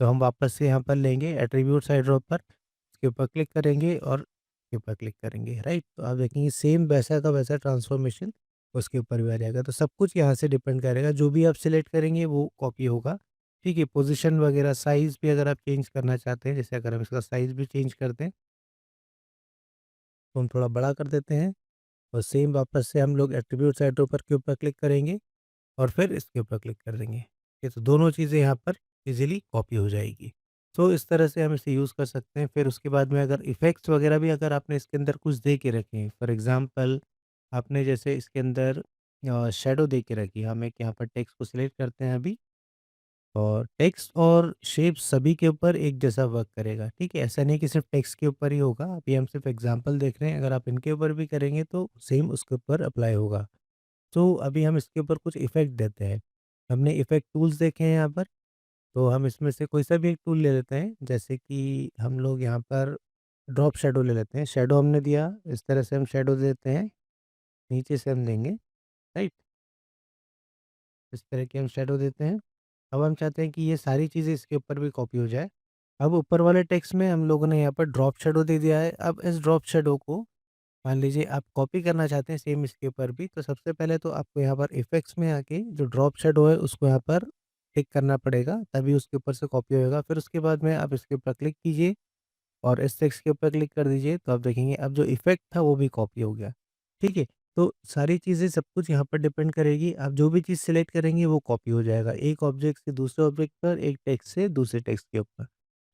तो हम वापस से यहाँ पर लेंगे एट्रीब्यूट्स आइड्रॉपर, इसके ऊपर क्लिक करेंगे और इसके ऊपर क्लिक करेंगे, राइट? तो आप देखेंगे सेम वैसा का वैसा ट्रांसफॉर्मेशन उसके ऊपर भी आ जाएगा। तो सब कुछ यहाँ से डिपेंड करेगा, जो भी आप सिलेक्ट करेंगे वो कॉपी होगा, ठीक है? पोजीशन वगैरह, साइज़ भी अगर आप चेंज करना चाहते हैं, जैसे अगर हम इसका साइज़ भी चेंज कर दें, तो हम थोड़ा बड़ा कर देते हैं और सेम वापस से हम लोग एट्रीब्यूट्स आइड्रॉपर के ऊपर क्लिक करेंगे और फिर इसके ऊपर क्लिक कर देंगे। ये तो दोनों चीज़ें यहाँ पर इज़िली कॉपी हो जाएगी। तो इस तरह से हम इसे यूज़ कर सकते हैं। फिर उसके बाद में अगर इफ़ेक्ट्स वगैरह भी अगर आपने इसके अंदर कुछ दे के रखे हैं, फॉर एग्ज़ाम्पल आपने जैसे इसके अंदर शैडो दे के रखी है। हम एक यहाँ पर टेक्स्ट को सिलेक्ट करते हैं अभी और टेक्स्ट और शेप सभी के ऊपर एक जैसा वर्क करेगा, ठीक है? ऐसा नहीं कि सिर्फ़ टेक्स्ट के ऊपर ही होगा। अभी हम सिर्फ़ एग्ज़ाम्पल देख रहे हैं, अगर आप इनके ऊपर भी करेंगे तो सेम उसके ऊपर अप्लाई होगा। तो अभी हम इसके ऊपर कुछ इफ़ेक्ट देते हैं। हमने इफ़ेक्ट टूल्स देखे हैं यहाँ पर, तो हम इसमें से कोई सा भी एक टूल ले लेते हैं। जैसे कि हम लोग यहाँ पर ड्रॉप शैडो ले लेते हैं। शैडो हमने दिया, इस तरह से हम शैडो देते हैं, नीचे से हम देंगे, राइट? इस तरह की हम शैडो देते हैं। अब हम चाहते हैं कि ये सारी चीज़ें इसके ऊपर भी कॉपी हो जाए। अब ऊपर वाले टेक्स्ट में हम लोगों ने यहाँ पर ड्रॉप शैडो दे दिया है। अब इस ड्रॉप शैडो को मान लीजिए आप कॉपी करना चाहते हैं सेम इसके ऊपर भी, तो सबसे पहले तो आपको यहाँ पर इफ़ेक्ट्स में आके जो ड्रॉप शैडो है उसको यहाँ पर टिक करना पड़ेगा, तभी उसके ऊपर से कॉपी होएगा। फिर उसके बाद में आप इसके ऊपर क्लिक कीजिए और इस टेक्स्ट के ऊपर क्लिक कर दीजिए, तो आप देखेंगे अब जो इफ़ेक्ट था वो भी कॉपी हो गया। ठीक है? तो सारी चीज़ें सब कुछ यहाँ पर डिपेंड करेगी, आप जो भी चीज़ सिलेक्ट करेंगे वो कॉपी हो जाएगा। एक ऑब्जेक्ट से दूसरे ऑब्जेक्ट पर, एक टेक्स्ट से दूसरे टेक्स्ट के ऊपर।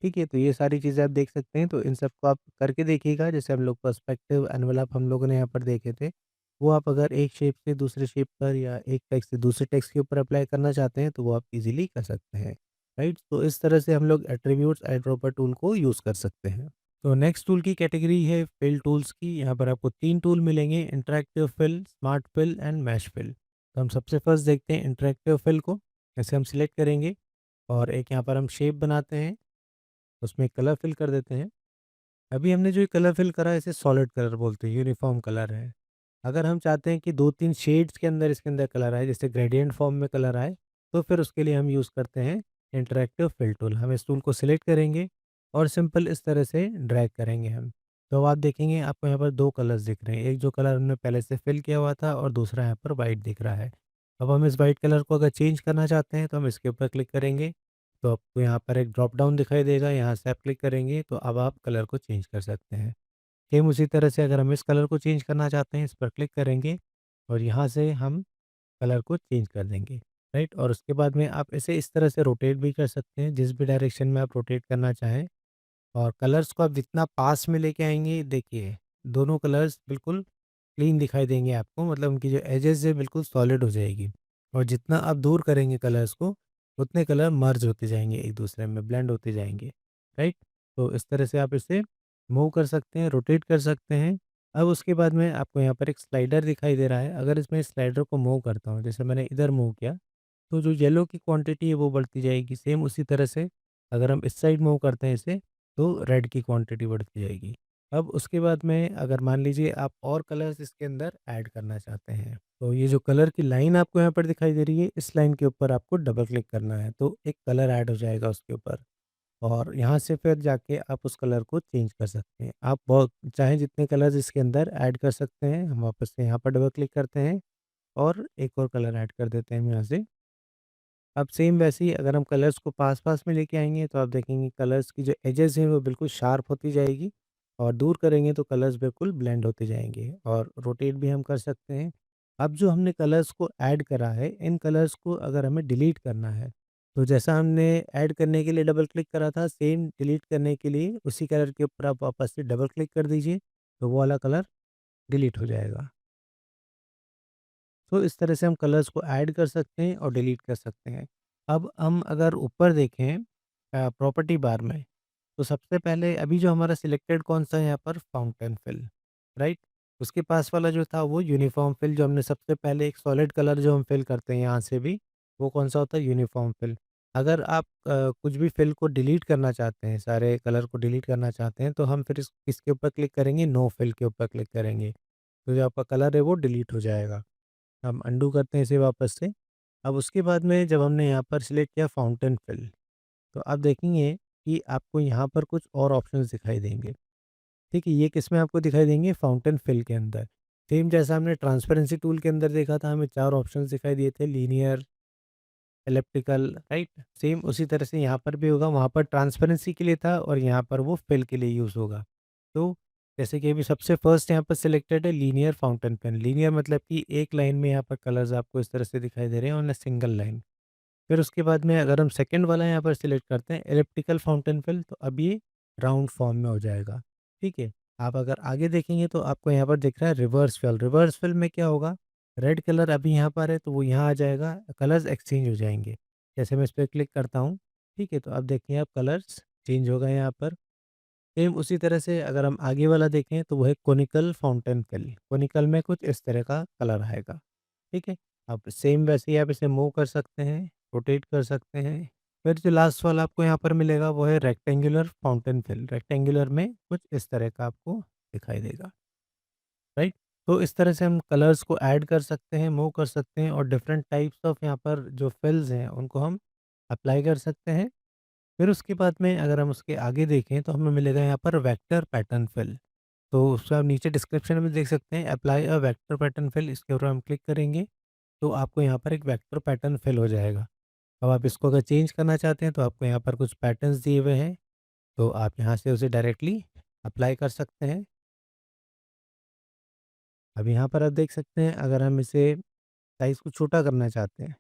ठीक है? तो ये सारी चीज़ें आप देख सकते हैं, तो इन सबको आप करके देखिएगा। जैसे हम लोग पर्सपेक्टिव, एनवेलप हम लोगों ने यहाँ पर देखे थे, वो आप अगर एक शेप से दूसरे शेप पर या एक टेक्स्ट से दूसरे टेक्स्ट के ऊपर अप्लाई करना चाहते हैं, तो वो आप ईज़िली कर सकते हैं। राइट? तो इस तरह से हम लोग एट्रीब्यूट्स आइड्रॉपर टूल को यूज़ कर सकते हैं। तो नेक्स्ट टूल की कैटेगरी है फिल टूल्स की। यहाँ पर आपको 3 टूल मिलेंगे, interactive fill, smart fill and mesh fill. तो हम सबसे फर्स्ट देखते हैं इंटरैक्टिव फिल को। ऐसे हम सिलेक्ट करेंगे और एक यहाँ पर हम शेप बनाते हैं, उसमें कलर फिल कर देते हैं। अभी हमने जो ये कलर फिल करा है इसे सॉलिड कलर बोलते हैं, यूनिफ़ॉर्म कलर है। अगर हम चाहते हैं कि 2-3 शेड्स के अंदर इसके अंदर कलर आए, जैसे ग्रेडिएंट फॉर्म में कलर आए, तो फिर उसके लिए हम यूज़ करते हैं इंटरैक्टिव फिल टूल। हम इस टूल को सिलेक्ट करेंगे और सिंपल इस तरह से ड्रैग करेंगे हम। तो अब आप देखेंगे आपको यहाँ पर 2 कलर्स दिख रहे हैं। एक जो कलर हमने पहले से फ़िल किया हुआ था और दूसरा यहाँ पर वाइट दिख रहा है। अब हम इस वाइट कलर को अगर चेंज करना चाहते हैं तो हम इसके ऊपर क्लिक करेंगे, तो आपको यहाँ पर एक ड्रॉप डाउन दिखाई देगा, यहाँ से आप क्लिक करेंगे तो अब आप कलर को चेंज कर सकते हैं। सेम उसी तरह से अगर हम इस कलर को चेंज करना चाहते हैं, इस पर क्लिक करेंगे और यहाँ से हम कलर को चेंज कर देंगे, राइट? और उसके बाद में आप इसे इस तरह से रोटेट भी कर सकते हैं, जिस भी डायरेक्शन में आप रोटेट करना चाहें। और कलर्स को आप जितना पास में लेके आएँगे, देखिए दोनों कलर्स बिल्कुल क्लीन दिखाई देंगे आपको, मतलब उनकी जो एजेस है बिल्कुल सॉलिड हो जाएगी। और जितना आप दूर करेंगे कलर्स को, उतने कलर मर्ज होते जाएँगे एक दूसरे में, ब्लेंड होते जाएँगे, राइट? तो इस तरह से आप इसे मूव कर सकते हैं, रोटेट कर सकते हैं। अब उसके बाद में आपको यहाँ पर एक स्लाइडर दिखाई दे रहा है, अगर इसमें इस स्लाइडर को मूव करता हूँ, जैसे मैंने इधर मूव किया, तो जो येलो की क्वांटिटी है वो बढ़ती जाएगी। सेम उसी तरह से अगर हम इस साइड मूव करते हैं इसे, तो रेड की क्वांटिटी बढ़ती जाएगी। अब उसके बाद में अगर मान लीजिए आप और कलर्स इसके अंदर ऐड करना चाहते हैं, तो ये जो कलर की लाइन आपको यहाँ पर दिखाई दे रही है, इस लाइन के ऊपर आपको डबल क्लिक करना है, तो एक कलर ऐड हो जाएगा उसके ऊपर। और यहाँ से फिर जाके आप उस कलर को चेंज कर सकते हैं। आप बहुत चाहें जितने कलर्स इसके अंदर ऐड कर सकते हैं। हम वापस से यहाँ पर डबल क्लिक करते हैं और एक और कलर ऐड कर देते हैं हम यहाँ से। अब सेम वैसे ही अगर हम कलर्स को पास-पास में लेके आएँगे तो आप देखेंगे कलर्स की जो एजेस हैं वो बिल्कुल शार्प होती जाएगी और दूर करेंगे तो कलर्स बिल्कुल ब्लेंड होते जाएँगे और रोटेट भी हम कर सकते हैं। अब जो हमने कलर्स को ऐड करा है, इन कलर्स को अगर हमें डिलीट करना है, तो जैसा हमने ऐड करने के लिए डबल क्लिक करा था, सेम डिलीट करने के लिए उसी कलर के ऊपर आप वापस से डबल क्लिक कर दीजिए, तो वो वाला कलर डिलीट हो जाएगा। तो इस तरह से हम कलर्स को ऐड कर सकते हैं और डिलीट कर सकते हैं। अब हम अगर ऊपर देखें प्रॉपर्टी बार में, तो सबसे पहले अभी जो हमारा सिलेक्टेड कौन-सा है यहाँ पर फाउंटेन फिल, राइट? उसके पास वाला जो था वो यूनिफ़ॉर्म फिल, जो हमने सबसे पहले एक सॉलिड कलर जो हम फिल करते हैं यहाँ से भी, वो कौन-सा होता है? Uniform fill. अगर आप कुछ भी फिल को डिलीट करना चाहते हैं, सारे कलर को डिलीट करना चाहते हैं, तो हम फिर किसके ऊपर क्लिक करेंगे? नो फिल के ऊपर क्लिक करेंगे। तो जो आपका कलर है वो डिलीट हो जाएगा। हम अंडू करते हैं इसे वापस से। अब उसके बाद में जब हमने यहाँ पर सिलेक्ट किया फाउंटेन फिल, तो आप देखेंगे कि आपको यहाँ पर कुछ और ऑप्शंस दिखाई देंगे। ठीक है, ये किसमें आपको दिखाई देंगे? फाउंटेन फिल के अंदर। सेम जैसा हमने ट्रांसपेरेंसी टूल के अंदर देखा था, हमें 4 ऑप्शंस दिखाई दिए थे, लीनियर, एलिप्टिकल, राइट? सेम उसी तरह से यहाँ पर भी होगा, वहाँ पर ट्रांसपेरेंसी के लिए था और यहाँ पर वो फिल के लिए यूज़ होगा। तो जैसे कि अभी सबसे फर्स्ट यहाँ पर सिलेक्टेड है लीनियर फाउंटेन पेन। लीनियर मतलब कि एक लाइन में यहाँ पर कलर्स आपको इस तरह से दिखाई दे रहे हैं ऑन अ सिंगल लाइन। फिर उसके बाद में अगर हम सेकंड वाला यहाँ पर सिलेक्ट करते हैं एलिप्टिकल फाउंटेन फिल, तो अब ये राउंड फॉर्म में हो जाएगा। ठीक है? आप अगर आगे देखेंगे तो आपको यहाँ पर दिख रहा है रिवर्स फिल। रिवर्स फिल में क्या होगा? रेड कलर अभी यहाँ पर है तो वो यहाँ आ जाएगा, कलर्स एक्सचेंज हो जाएँगे। जैसे मैं इस पे क्लिक करता हूँ, ठीक है? तो अब देखिए अब कलर्स चेंज हो गए यहाँ पर। सेम उसी तरह से अगर हम आगे वाला देखें तो वो है कोनिकल फाउंटेन फिल। कोनिकल में कुछ इस तरह का कलर आएगा, ठीक है? अब सेम वैसे ही आप इसे मूव कर सकते हैं, रोटेट कर सकते हैं। फिर जो लास्ट वाला आपको यहाँ पर मिलेगा वो है रेक्टेंगुलर फाउंटेन फिल। रेक्टेंगुलर में कुछ इस तरह का आपको दिखाई देगा, राइट? तो इस तरह से हम कलर्स को ऐड कर सकते हैं, मूव कर सकते हैं और डिफरेंट टाइप्स ऑफ यहाँ पर जो फिल्स हैं उनको हम अप्लाई कर सकते हैं। फिर उसके बाद में अगर हम उसके आगे देखें तो हमें मिलेगा यहाँ पर वेक्टर पैटर्न फिल। तो उसको आप नीचे डिस्क्रिप्शन में देख सकते हैं, apply a vector pattern fill, इसके ऊपर हम क्लिक करेंगे तो आपको यहाँ पर एक वेक्टर पैटर्न फिल हो जाएगा। अब आप इसको अगर चेंज करना चाहते हैं तो आपको यहाँ पर कुछ पैटर्न्स दिए हुए हैं, तो आप यहाँ से उसे डायरेक्टली अप्लाई कर सकते हैं। अब यहाँ पर आप देख सकते हैं अगर हम इसे साइज़ को छोटा करना चाहते हैं,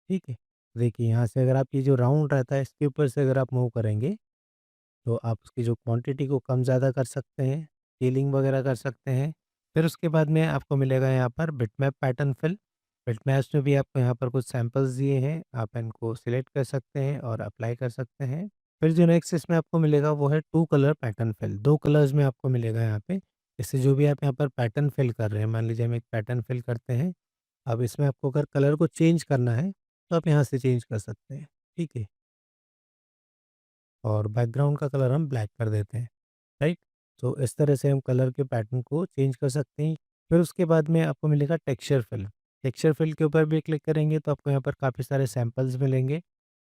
ठीक है? देखिए यहाँ से अगर आप ये जो राउंड रहता है इसके ऊपर से अगर आप मूव करेंगे तो आप उसकी जो क्वांटिटी को कम ज़्यादा कर सकते हैं, स्केलिंग वगैरह कर सकते हैं। फिर उसके बाद में आपको मिलेगा यहाँ पर बिटमैप पैटर्न फिल। बिटमैप्स में भी आपको यहाँ पर कुछ सैंपल्स दिए हैं, आप इनको सिलेक्ट कर सकते हैं और अप्लाई कर सकते हैं। फिर जो नेक्स्ट इसमें आपको मिलेगा वो है 2 कलर पैटर्न फिल, 2 कलर्स में आपको मिलेगा यहाँ पे। इससे जो भी आप यहाँ पर पैटर्न फिल कर रहे हैं, मान लीजिए हम एक पैटर्न फिल करते हैं, अब इसमें आपको अगर कलर को चेंज करना है, तो आप यहाँ से चेंज कर सकते हैं, ठीक है? और बैकग्राउंड का कलर हम ब्लैक कर देते हैं, राइट? तो इस तरह से हम कलर के पैटर्न को चेंज कर सकते हैं। फिर उसके बाद में आपको मिलेगा टेक्सचर फिल। टेक्सचर फिल के ऊपर भी क्लिक करेंगे तो आपको यहाँ पर काफ़ी सारे सैंपल्स मिलेंगे,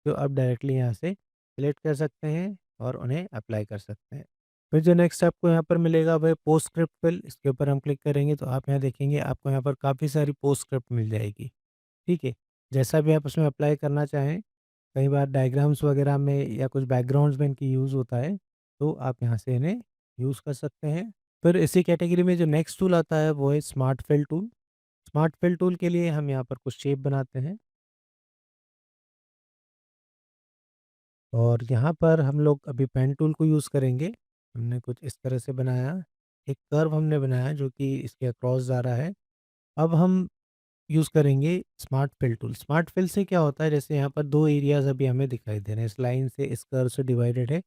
जो आप डायरेक्टली यहाँ से सिलेक्ट कर सकते हैं और उन्हें अप्लाई कर सकते हैं। फिर जो नेक्स्ट आपको यहाँ पर मिलेगा वह पोस्टस्क्रिप्ट फिल, इसके ऊपर हम क्लिक करेंगे तो आप यहाँ देखेंगे आपको यहाँ पर काफ़ी सारी पोस्टस्क्रिप्ट मिल जाएगी, ठीक है? जैसा भी आप उसमें अप्लाई करना चाहें, कई बार डायग्राम्स वगैरह में या कुछ बैकग्राउंड्स में इनकी यूज़ होता है, तो आप यहाँ से इन्हें यूज़ कर सकते हैं। फिर इसी कैटेगरी में जो नेक्स्ट टूल आता है वो है smart fill tool. Smart fill tool के लिए हम यहाँ पर कुछ शेप बनाते हैं और यहाँ पर हम लोग अभी पेन टूल को यूज़ करेंगे। हमने कुछ इस तरह से बनाया, एक कर्व हमने बनाया जो कि इसके अक्रॉस जा रहा है। अब हम यूज़ करेंगे smart fill tool. Smart fill से क्या होता है, जैसे यहाँ पर 2 एरियाज़ अभी हमें दिखाई दे रहे हैं, इस लाइन से इस कर्व से डिवाइडेड है,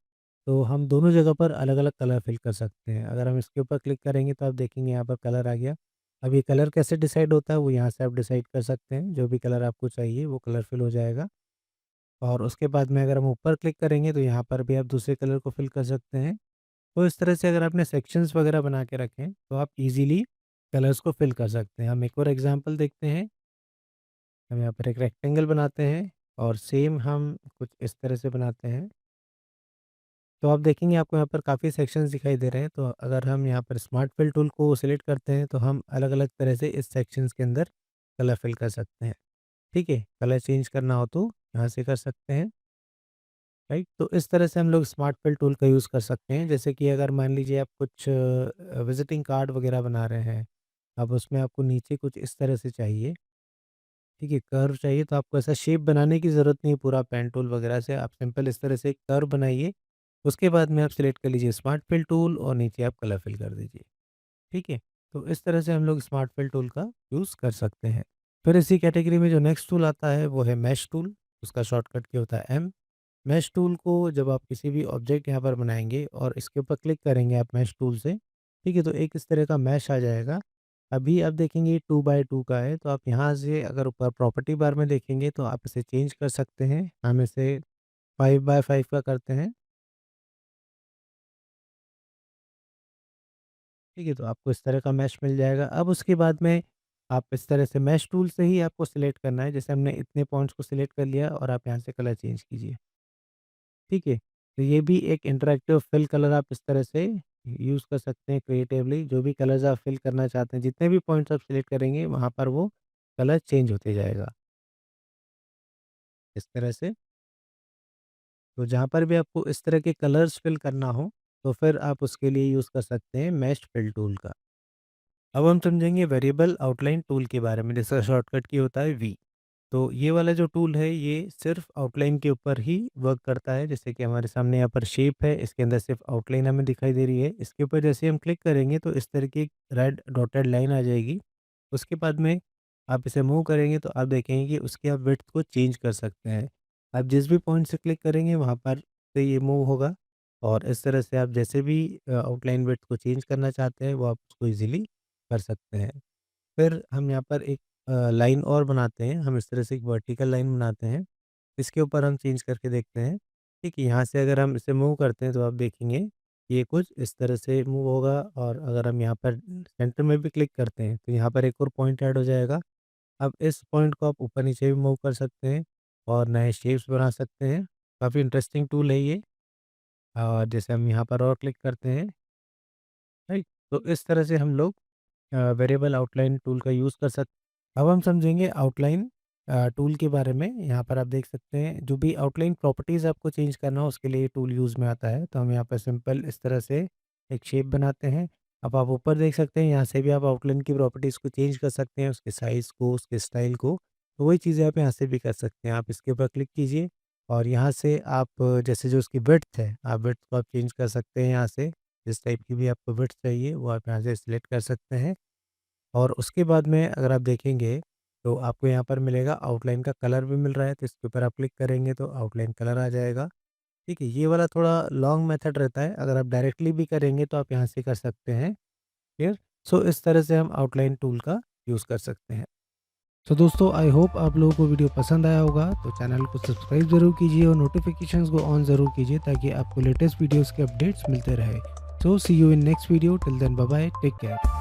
तो हम दोनों जगह पर अलग-अलग कलर फिल कर सकते हैं। अगर हम इसके ऊपर क्लिक करेंगे तो आप देखेंगे यहाँ पर कलर आ गया। अब ये कलर कैसे डिसाइड होता है वो यहाँ से आप डिसाइड कर सकते हैं, जो भी कलर आपको चाहिए वो कलर फिल हो जाएगा। और उसके बाद में अगर हम ऊपर क्लिक करेंगे तो यहाँ पर भी आप दूसरे कलर को फिल कर सकते हैं। तो इस तरह से अगर आपने सेक्शंस वगैरह बना के रखे हैं तो आप इजीली कलर्स को फिल कर सकते हैं। हम एक और एग्जांपल देखते हैं। हम यहाँ पर एक रेक्टेंगल बनाते हैं और सेम हम कुछ इस तरह से बनाते हैं। तो आप देखेंगे आपको यहाँ पर काफ़ी सेक्शंस दिखाई दे रहे हैं। तो अगर हम यहाँ पर स्मार्ट फिल टूल को सिलेक्ट करते हैं तो हम अलग-अलग तरह से इस सेक्शंस के अंदर कलर फिल कर सकते हैं। ठीक है? कलर चेंज करना हो तो यहाँ से कर सकते हैं। राइट, तो इस तरह से हम लोग स्मार्ट फिल टूल का यूज़ कर सकते हैं। जैसे कि अगर मान लीजिए आप कुछ विजिटिंग कार्ड वगैरह बना रहे हैं, अब उसमें आपको नीचे कुछ इस तरह से चाहिए, ठीक है, कर्व चाहिए, तो आपको ऐसा शेप बनाने की ज़रूरत नहीं है पूरा पेन टूल वगैरह से, आप सिंपल इस तरह से एक कर्व बनाइए। उसके बाद में आप सिलेक्ट कर लीजिए स्मार्ट फिल टूल और नीचे आप कलर फिल कर दीजिए, ठीक है। तो इस तरह से हम लोग स्मार्ट फिल टूल का यूज़ कर सकते हैं। फिर इसी कैटेगरी में जो नेक्स्ट टूल आता है वो है मैश टूल, उसका शॉर्टकट की होता है एम। मैश टूल को जब आप किसी भी ऑब्जेक्ट यहाँ पर बनाएँगे और इसके ऊपर क्लिक करेंगे आप मैश टूल से, ठीक है? तो एक इस तरह का मैश आ जाएगा। अभी आप देखेंगे ये 2 बाय 2 का है, तो आप यहाँ से अगर ऊपर प्रॉपर्टी बार में देखेंगे तो आप इसे चेंज कर सकते हैं। हम इसे 5 बाय 5 का करते हैं, ठीक है? तो आपको इस तरह का मैश मिल जाएगा। अब उसके बाद में आप इस तरह से मैश टूल से ही आपको सिलेक्ट करना है, जैसे हमने इतने पॉइंट्स को सिलेक्ट कर लिया और आप यहाँ से कलर चेंज कीजिए। ठीक है? तो ये भी एक इंटरैक्टिव फिल कलर आप इस तरह से यूज़ कर सकते हैं क्रिएटिवली, जो भी कलर्स आप फिल करना चाहते हैं, जितने भी पॉइंट्स आप सिलेक्ट करेंगे वहाँ पर वो कलर चेंज होते जाएगा, इस तरह से। तो जहाँ पर भी आपको इस तरह के कलर्स फिल करना हो, तो फिर आप उसके लिए यूज़ कर सकते हैं मैश फिल टूल का। अब हम समझेंगे वेरिएबल आउटलाइन टूल के बारे में, जिसका शॉर्टकट की होता है वी। तो ये वाला जो टूल है ये सिर्फ़ आउटलाइन के ऊपर ही वर्क करता है। जैसे कि हमारे सामने यहाँ पर शेप है, इसके अंदर सिर्फ़ आउटलाइन हमें दिखाई दे रही है। इसके ऊपर जैसे हम क्लिक करेंगे तो इस तरह की एक रेड डॉटेड लाइन आ जाएगी। उसके बाद में आप इसे मूव करेंगे तो आप देखेंगे कि उसकी आप विड्थ को चेंज कर सकते हैं। आप जिस भी पॉइंट से क्लिक करेंगे वहाँ पर से ये मूव होगा और इस तरह से आप जैसे भी आउटलाइन विड्थ को चेंज करना चाहते हैं वो आप उसको ईज़िली कर सकते हैं। फिर हम यहाँ पर एक लाइन और बनाते हैं, हम इस तरह से एक वर्टिकल लाइन बनाते हैं, इसके ऊपर हम चेंज करके देखते हैं। ठीक है, यहाँ से अगर हम इसे मूव करते हैं तो आप देखेंगे ये कुछ इस तरह से मूव होगा और अगर हम यहाँ पर सेंटर में भी क्लिक करते हैं तो यहाँ पर एक और पॉइंट ऐड हो जाएगा। अब इस पॉइंट को आप ऊपर-नीचे भी मूव कर सकते हैं और नए शेप्स बना सकते हैं। काफ़ी इंटरेस्टिंग टूल है ये। और जैसे हम यहाँ पर और क्लिक करते हैं, राइट? तो इस तरह से हम लोग वेरिएबल आउटलाइन टूल का यूज़ कर सकते। अब हम समझेंगे आउटलाइन टूल के बारे में। यहाँ पर आप देख सकते हैं जो भी आउटलाइन प्रॉपर्टीज़ आपको चेंज करना हो उसके लिए ये टूल यूज़ में आता है। तो हम यहाँ पर सिंपल इस तरह से एक शेप बनाते हैं। अब आप ऊपर देख सकते हैं यहाँ से भी आप आउटलाइन की प्रॉपर्टीज़ को चेंज कर सकते हैं, उसके साइज़ को, उसके स्टाइल को। तो वही चीज़ें आप यहाँ से भी कर सकते हैं। आप इसके ऊपर क्लिक कीजिए और यहाँ से आप जैसे जो उसकी विड्थ है, आप विड्थ को आप चेंज कर सकते हैं यहाँ से। जिस टाइप की भी आपको विड्थ चाहिए वो आप यहाँ से सिलेक्ट कर सकते हैं। और उसके बाद में अगर आप देखेंगे तो आपको यहाँ पर मिलेगा आउटलाइन का कलर भी मिल रहा है, तो इसके ऊपर आप क्लिक करेंगे तो आउटलाइन कलर आ जाएगा। ठीक है, ये वाला थोड़ा लॉन्ग मेथड रहता है, अगर आप डायरेक्टली भी करेंगे तो आप यहाँ से कर सकते हैं। क्लियर? सो इस तरह से हम आउटलाइन टूल का यूज़ कर सकते हैं। तो दोस्तों आई होप आप लोगों को वीडियो पसंद आया होगा, तो चैनल को सब्सक्राइब ज़रूर कीजिए और नोटिफिकेशंस को ऑन ज़रूर कीजिए ताकि आपको लेटेस्ट वीडियोज़ के अपडेट्स मिलते रहे। So see you in next video, till then bye bye, take care.